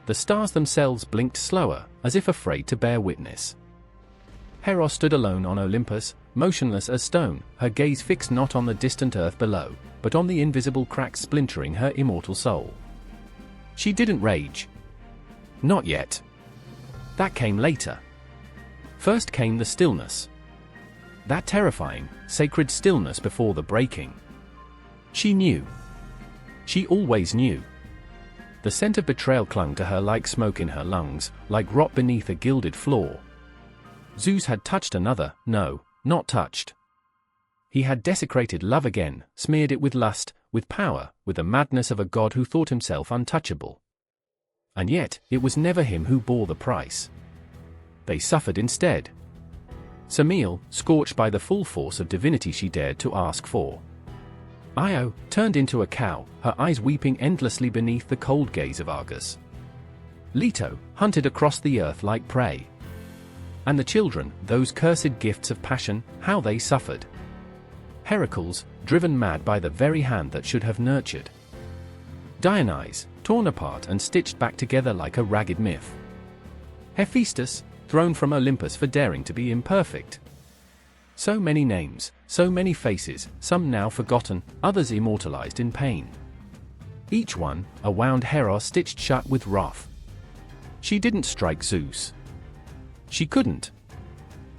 The stars themselves blinked slower, as if afraid to bear witness. Hera stood alone on Olympus, motionless as stone, her gaze fixed not on the distant earth below, but on the invisible cracks splintering her immortal soul. She didn't rage. Not yet. That came later. First came the stillness. That terrifying, sacred stillness before the breaking. She knew. She always knew. The scent of betrayal clung to her like smoke in her lungs, like rot beneath a gilded floor. Zeus had touched another, no, not touched. He had desecrated love again, smeared it with lust, with power, with the madness of a god who thought himself untouchable. And yet, it was never him who bore the price. They suffered instead. Semele, scorched by the full force of divinity she dared to ask for. Io, turned into a cow, her eyes weeping endlessly beneath the cold gaze of Argus. Leto, hunted across the earth like prey. And the children, those cursed gifts of passion, how they suffered. Heracles, driven mad by the very hand that should have nurtured. Dionysus, torn apart and stitched back together like a ragged myth. Hephaestus, thrown from Olympus for daring to be imperfect. So many names, so many faces, some now forgotten, others immortalized in pain. Each one, a wound Hera stitched shut with wrath. She didn't strike Zeus. She couldn't.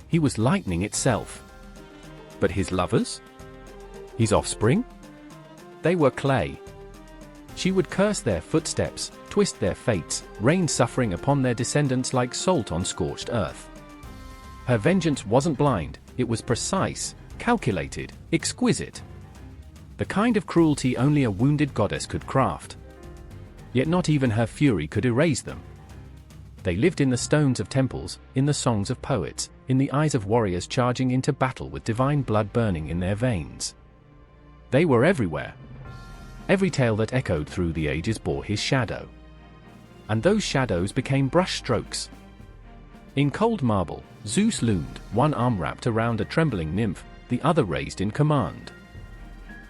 He was lightning itself. But his lovers? His offspring? They were clay. She would curse their footsteps, twist their fates, rain suffering upon their descendants like salt on scorched earth. Her vengeance wasn't blind, it was precise, calculated, exquisite. The kind of cruelty only a wounded goddess could craft. Yet not even her fury could erase them. They lived in the stones of temples, in the songs of poets, in the eyes of warriors charging into battle with divine blood burning in their veins. They were everywhere. Every tale that echoed through the ages bore his shadow. And those shadows became brush strokes. In cold marble, Zeus loomed, one arm wrapped around a trembling nymph, the other raised in command.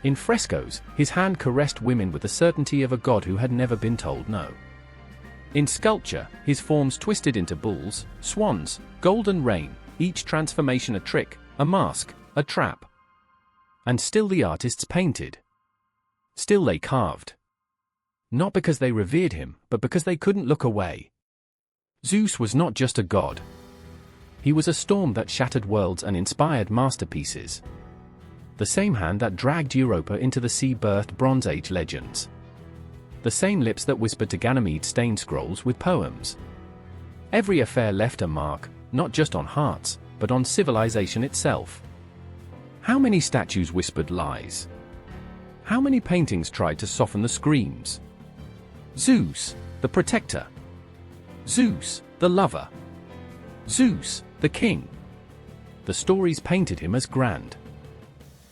In frescoes, his hand caressed women with the certainty of a god who had never been told no. In sculpture, his forms twisted into bulls, swans, golden rain, each transformation a trick, a mask, a trap. And still the artists painted. Still they carved. Not because they revered him, but because they couldn't look away. Zeus was not just a god. He was a storm that shattered worlds and inspired masterpieces. The same hand that dragged Europa into the sea birthed Bronze Age legends. The same lips that whispered to Ganymede stained scrolls with poems. Every affair left a mark, not just on hearts, but on civilization itself. How many statues whispered lies? How many paintings tried to soften the screams? Zeus, the protector. Zeus, the lover. Zeus, the king. The stories painted him as grand.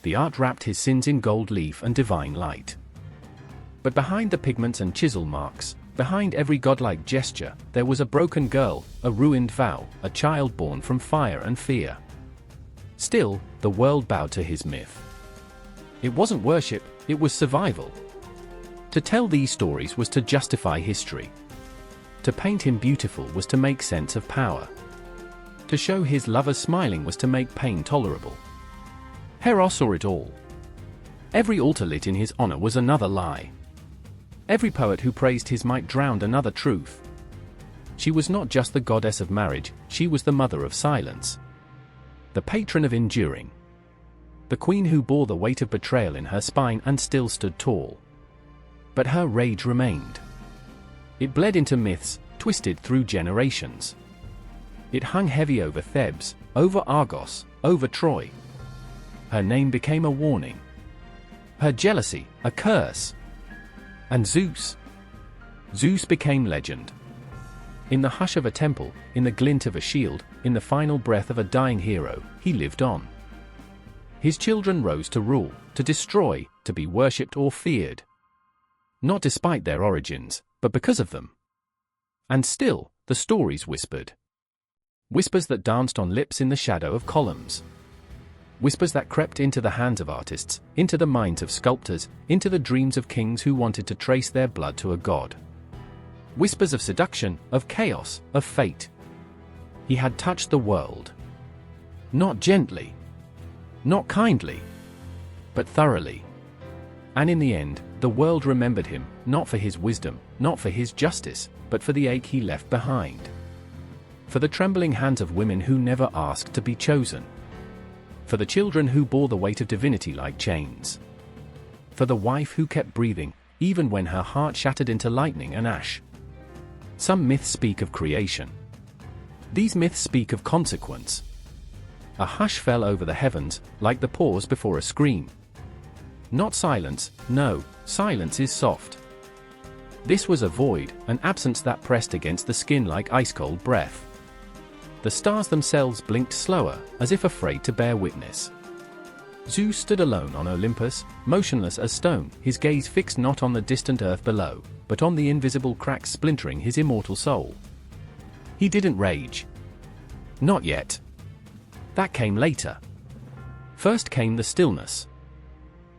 The art wrapped his sins in gold leaf and divine light. But behind the pigments and chisel marks, behind every godlike gesture, there was a broken girl, a ruined vow, a child born from fire and fear. Still, the world bowed to his myth. It wasn't worship, it was survival. To tell these stories was to justify history. To paint him beautiful was to make sense of power. To show his lover smiling was to make pain tolerable. Hera saw it all. Every altar lit in his honor was another lie. Every poet who praised his might drowned another truth. She was not just the goddess of marriage, she was the mother of silence. The patron of enduring. The queen who bore the weight of betrayal in her spine and still stood tall. But her rage remained. It bled into myths, twisted through generations. It hung heavy over Thebes, over Argos, over Troy. Her name became a warning. Her jealousy, a curse. And Zeus? Zeus became legend. In the hush of a temple, in the glint of a shield, in the final breath of a dying hero, he lived on. His children rose to rule, to destroy, to be worshipped or feared. Not despite their origins, but because of them. And still, the stories whispered. Whispers that danced on lips in the shadow of columns. Whispers that crept into the hands of artists, into the minds of sculptors, into the dreams of kings who wanted to trace their blood to a god. Whispers of seduction, of chaos, of fate. He had touched the world. Not gently. Not kindly. But thoroughly. And in the end, the world remembered him, not for his wisdom, not for his justice, but for the ache he left behind. For the trembling hands of women who never asked to be chosen. For the children who bore the weight of divinity like chains. For the wife who kept breathing, even when her heart shattered into lightning and ash. Some myths speak of creation. These myths speak of consequence. A hush fell over the heavens, like the pause before a scream. Not silence, no, silence is soft. This was a void, an absence that pressed against the skin like ice-cold breath. The stars themselves blinked slower, as if afraid to bear witness. Zeus stood alone on Olympus, motionless as stone, his gaze fixed not on the distant earth below, but on the invisible cracks splintering his immortal soul. He didn't rage. Not yet. That came later. First came the stillness.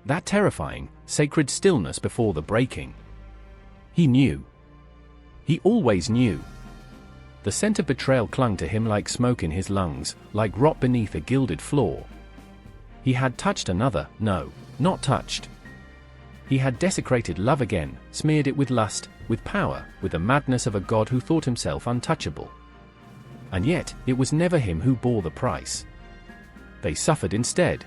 That terrifying, sacred stillness before the breaking. He knew. He always knew. The scent of betrayal clung to him like smoke in his lungs, like rot beneath a gilded floor. He had touched another, no, not touched. He had desecrated love again, smeared it with lust, with power, with the madness of a god who thought himself untouchable. And yet, it was never him who bore the price. They suffered instead.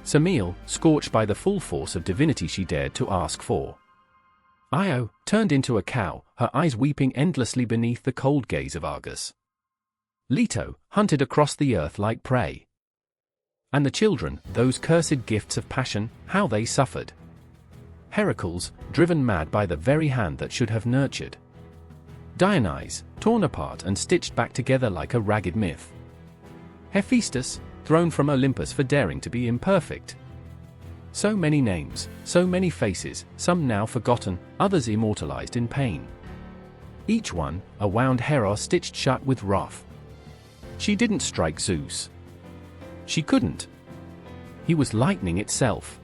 Semele, scorched by the full force of divinity she dared to ask for. Io, turned into a cow, her eyes weeping endlessly beneath the cold gaze of Argus. Leto, hunted across the earth like prey. And the children, those cursed gifts of passion, how they suffered. Heracles, driven mad by the very hand that should have nurtured. Dionysus, torn apart and stitched back together like a ragged myth. Hephaestus, thrown from Olympus for daring to be imperfect. So many names, so many faces, some now forgotten, others immortalized in pain. Each one, a wound Hera stitched shut with wrath. She didn't strike Zeus. She couldn't. He was lightning itself.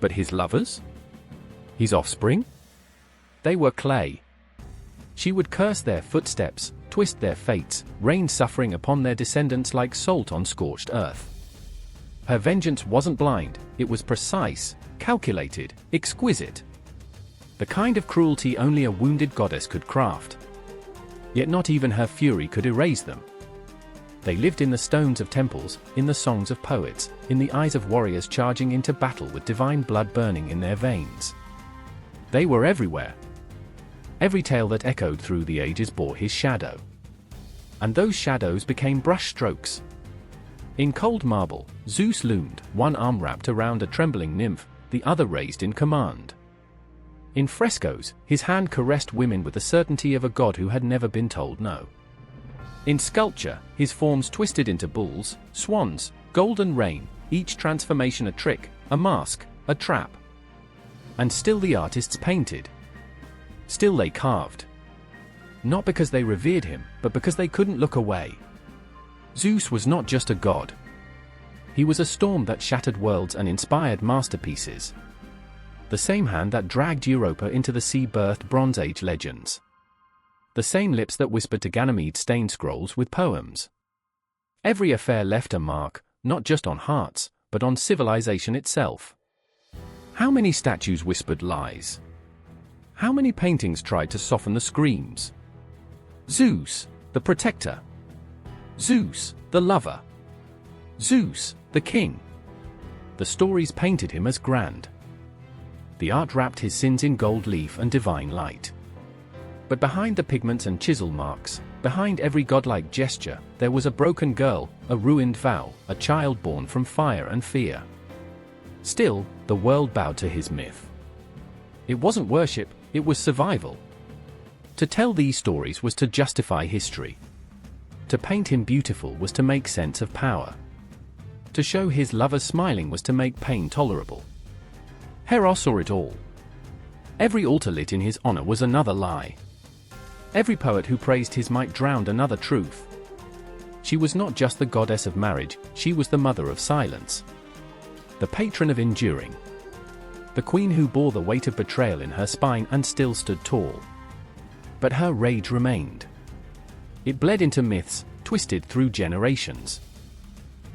But his lovers? His offspring? They were clay. She would curse their footsteps, twist their fates, rain suffering upon their descendants like salt on scorched earth. Her vengeance wasn't blind, it was precise, calculated, exquisite. The kind of cruelty only a wounded goddess could craft. Yet not even her fury could erase them. They lived in the stones of temples, in the songs of poets, in the eyes of warriors charging into battle with divine blood burning in their veins. They were everywhere. Every tale that echoed through the ages bore his shadow. And those shadows became brushstrokes. In cold marble, Zeus loomed, one arm wrapped around a trembling nymph, the other raised in command. In frescoes, his hand caressed women with the certainty of a god who had never been told no. In sculpture, his forms twisted into bulls, swans, golden rain, each transformation a trick, a mask, a trap. And still the artists painted. Still they carved. Not because they revered him, but because they couldn't look away. Zeus was not just a god. He was a storm that shattered worlds and inspired masterpieces. The same hand that dragged Europa into the sea birthed Bronze Age legends. The same lips that whispered to Ganymede stained scrolls with poems. Every affair left a mark, not just on hearts, but on civilization itself. How many statues whispered lies? How many paintings tried to soften the screams? Zeus, the protector. Zeus, the lover. Zeus, the king. The stories painted him as grand. The art wrapped his sins in gold leaf and divine light. But behind the pigments and chisel marks, behind every godlike gesture, there was a broken girl, a ruined vow, a child born from fire and fear. Still, the world bowed to his myth. It wasn't worship, it was survival. To tell these stories was to justify history. To paint him beautiful was to make sense of power. To show his lovers smiling was to make pain tolerable. Hera saw it all. Every altar lit in his honor was another lie. Every poet who praised his might drowned another truth. She was not just the goddess of marriage, she was the mother of silence. The patron of enduring. The queen who bore the weight of betrayal in her spine and still stood tall. But her rage remained. It bled into myths, twisted through generations.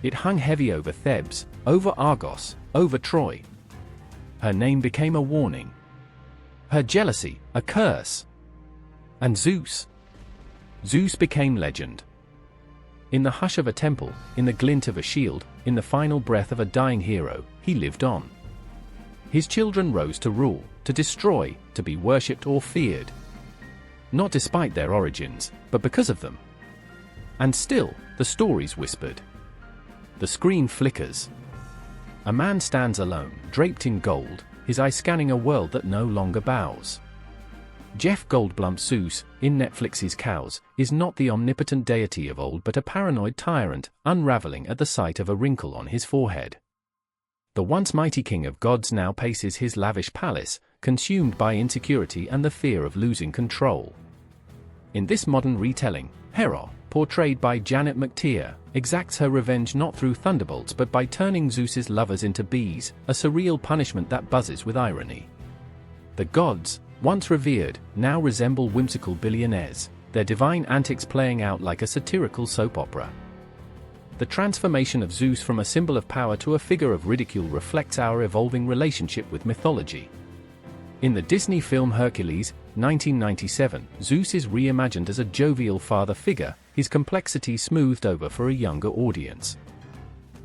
It hung heavy over Thebes, over Argos, over Troy. Her name became a warning. Her jealousy, a curse. And Zeus? Zeus became legend. In the hush of a temple, in the glint of a shield, in the final breath of a dying hero, he lived on. His children rose to rule, to destroy, to be worshipped or feared. Not despite their origins, but because of them. And still, the stories whispered. The screen flickers. A man stands alone, draped in gold, his eye scanning a world that no longer bows. Jeff Goldblum's Zeus, in Netflix's Cows, is not the omnipotent deity of old but a paranoid tyrant, unraveling at the sight of a wrinkle on his forehead. The once mighty king of gods now paces his lavish palace, consumed by insecurity and the fear of losing control. In this modern retelling, Hera, portrayed by Janet McTeer, exacts her revenge not through thunderbolts but by turning Zeus's lovers into bees, a surreal punishment that buzzes with irony. The gods, once revered, now resemble whimsical billionaires, their divine antics playing out like a satirical soap opera. The transformation of Zeus from a symbol of power to a figure of ridicule reflects our evolving relationship with mythology. In the Disney film Hercules, 1997, Zeus is reimagined as a jovial father figure, his complexity smoothed over for a younger audience.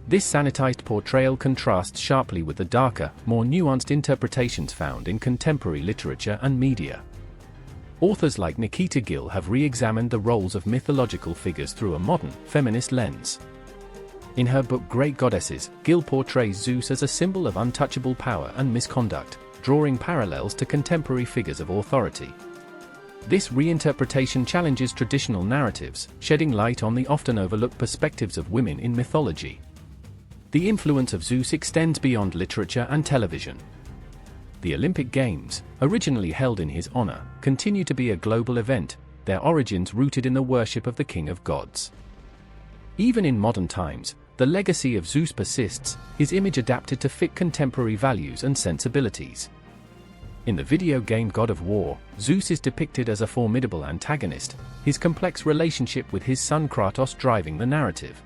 This sanitized portrayal contrasts sharply with the darker, more nuanced interpretations found in contemporary literature and media. Authors like Nikita Gill have re-examined the roles of mythological figures through a modern, feminist lens. In her book Great Goddesses, Gill portrays Zeus as a symbol of untouchable power and misconduct, drawing parallels to contemporary figures of authority. This reinterpretation challenges traditional narratives, shedding light on the often overlooked perspectives of women in mythology. The influence of Zeus extends beyond literature and television. The Olympic Games, originally held in his honor, continue to be a global event, their origins rooted in the worship of the king of gods. Even in modern times, the legacy of Zeus persists, his image adapted to fit contemporary values and sensibilities. In the video game God of War, Zeus is depicted as a formidable antagonist, his complex relationship with his son Kratos driving the narrative.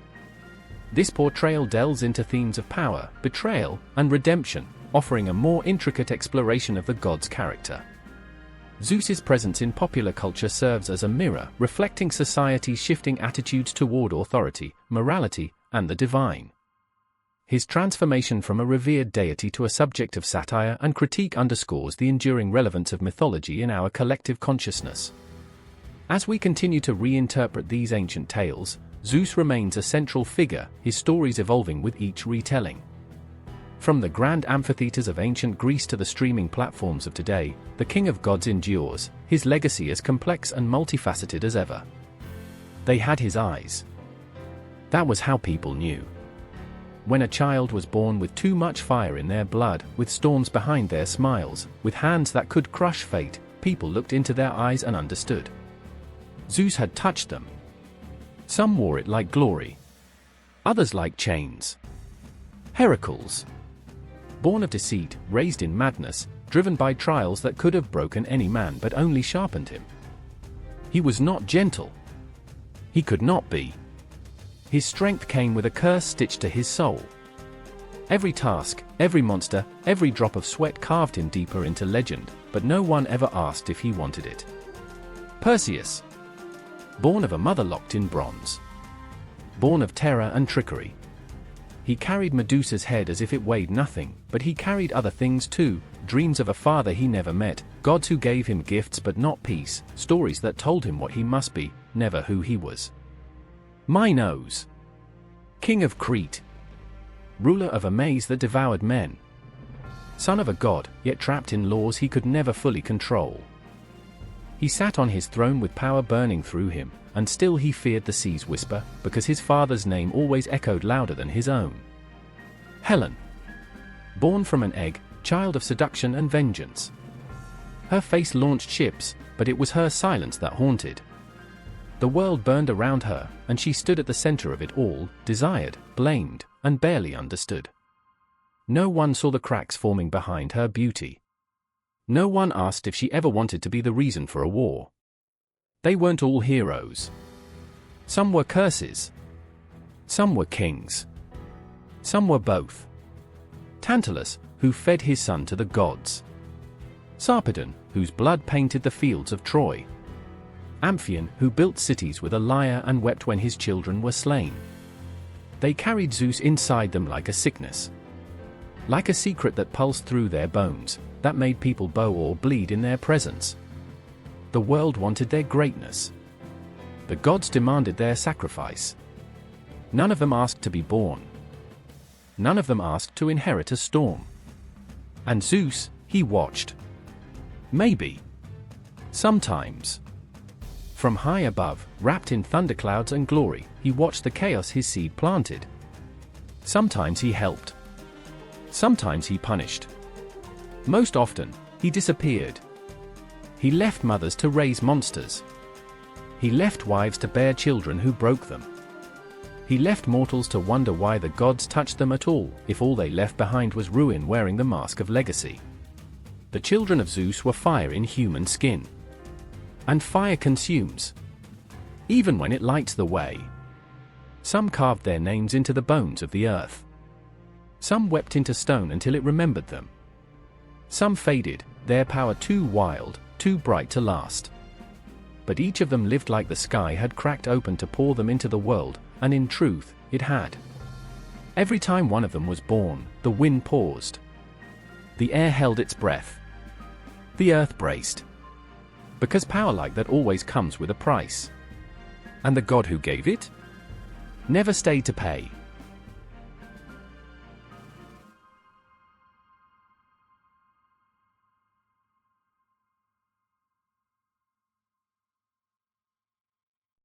This portrayal delves into themes of power, betrayal, and redemption, offering a more intricate exploration of the god's character. Zeus's presence in popular culture serves as a mirror, reflecting society's shifting attitudes toward authority, morality, and the divine. His transformation from a revered deity to a subject of satire and critique underscores the enduring relevance of mythology in our collective consciousness. As we continue to reinterpret these ancient tales, Zeus remains a central figure, his stories evolving with each retelling. From the grand amphitheaters of ancient Greece to the streaming platforms of today, the king of gods endures, his legacy as complex and multifaceted as ever. They had his eyes. That was how people knew. When a child was born with too much fire in their blood, with storms behind their smiles, with hands that could crush fate, people looked into their eyes and understood. Zeus had touched them. Some wore it like glory. Others like chains. Heracles. Born of deceit, raised in madness, driven by trials that could have broken any man but only sharpened him. He was not gentle. He could not be. His strength came with a curse stitched to his soul. Every task, every monster, every drop of sweat carved him deeper into legend, but no one ever asked if he wanted it. Perseus. Born of a mother locked in bronze. Born of terror and trickery. He carried Medusa's head as if it weighed nothing, but he carried other things too, dreams of a father he never met, gods who gave him gifts but not peace, stories that told him what he must be, never who he was. Minos. King of Crete. Ruler of a maze that devoured men. Son of a god, yet trapped in laws he could never fully control. He sat on his throne with power burning through him, and still he feared the sea's whisper, because his father's name always echoed louder than his own. Helen. Born from an egg, child of seduction and vengeance. Her face launched ships, but it was her silence that haunted. The world burned around her, and she stood at the center of it all, desired, blamed, and barely understood. No one saw the cracks forming behind her beauty. No one asked if she ever wanted to be the reason for a war. They weren't all heroes. Some were curses. Some were kings. Some were both. Tantalus, who fed his son to the gods. Sarpedon, whose blood painted the fields of Troy. Amphion, who built cities with a lyre and wept when his children were slain. They carried Zeus inside them like a sickness. Like a secret that pulsed through their bones, that made people bow or bleed in their presence. The world wanted their greatness. The gods demanded their sacrifice. None of them asked to be born. None of them asked to inherit a storm. And Zeus, he watched. Maybe. Sometimes. From high above, wrapped in thunderclouds and glory, he watched the chaos his seed planted. Sometimes he helped. Sometimes he punished. Most often, he disappeared. He left mothers to raise monsters. He left wives to bear children who broke them. He left mortals to wonder why the gods touched them at all, if all they left behind was ruin wearing the mask of legacy. The children of Zeus were fire in human skin. And fire consumes. Even when it lights the way. Some carved their names into the bones of the earth. Some wept into stone until it remembered them. Some faded, their power too wild, too bright to last. But each of them lived like the sky had cracked open to pour them into the world, and in truth, it had. Every time one of them was born, the wind paused. The air held its breath. The earth braced. Because power like that always comes with a price. And the god who gave it? Never stayed to pay.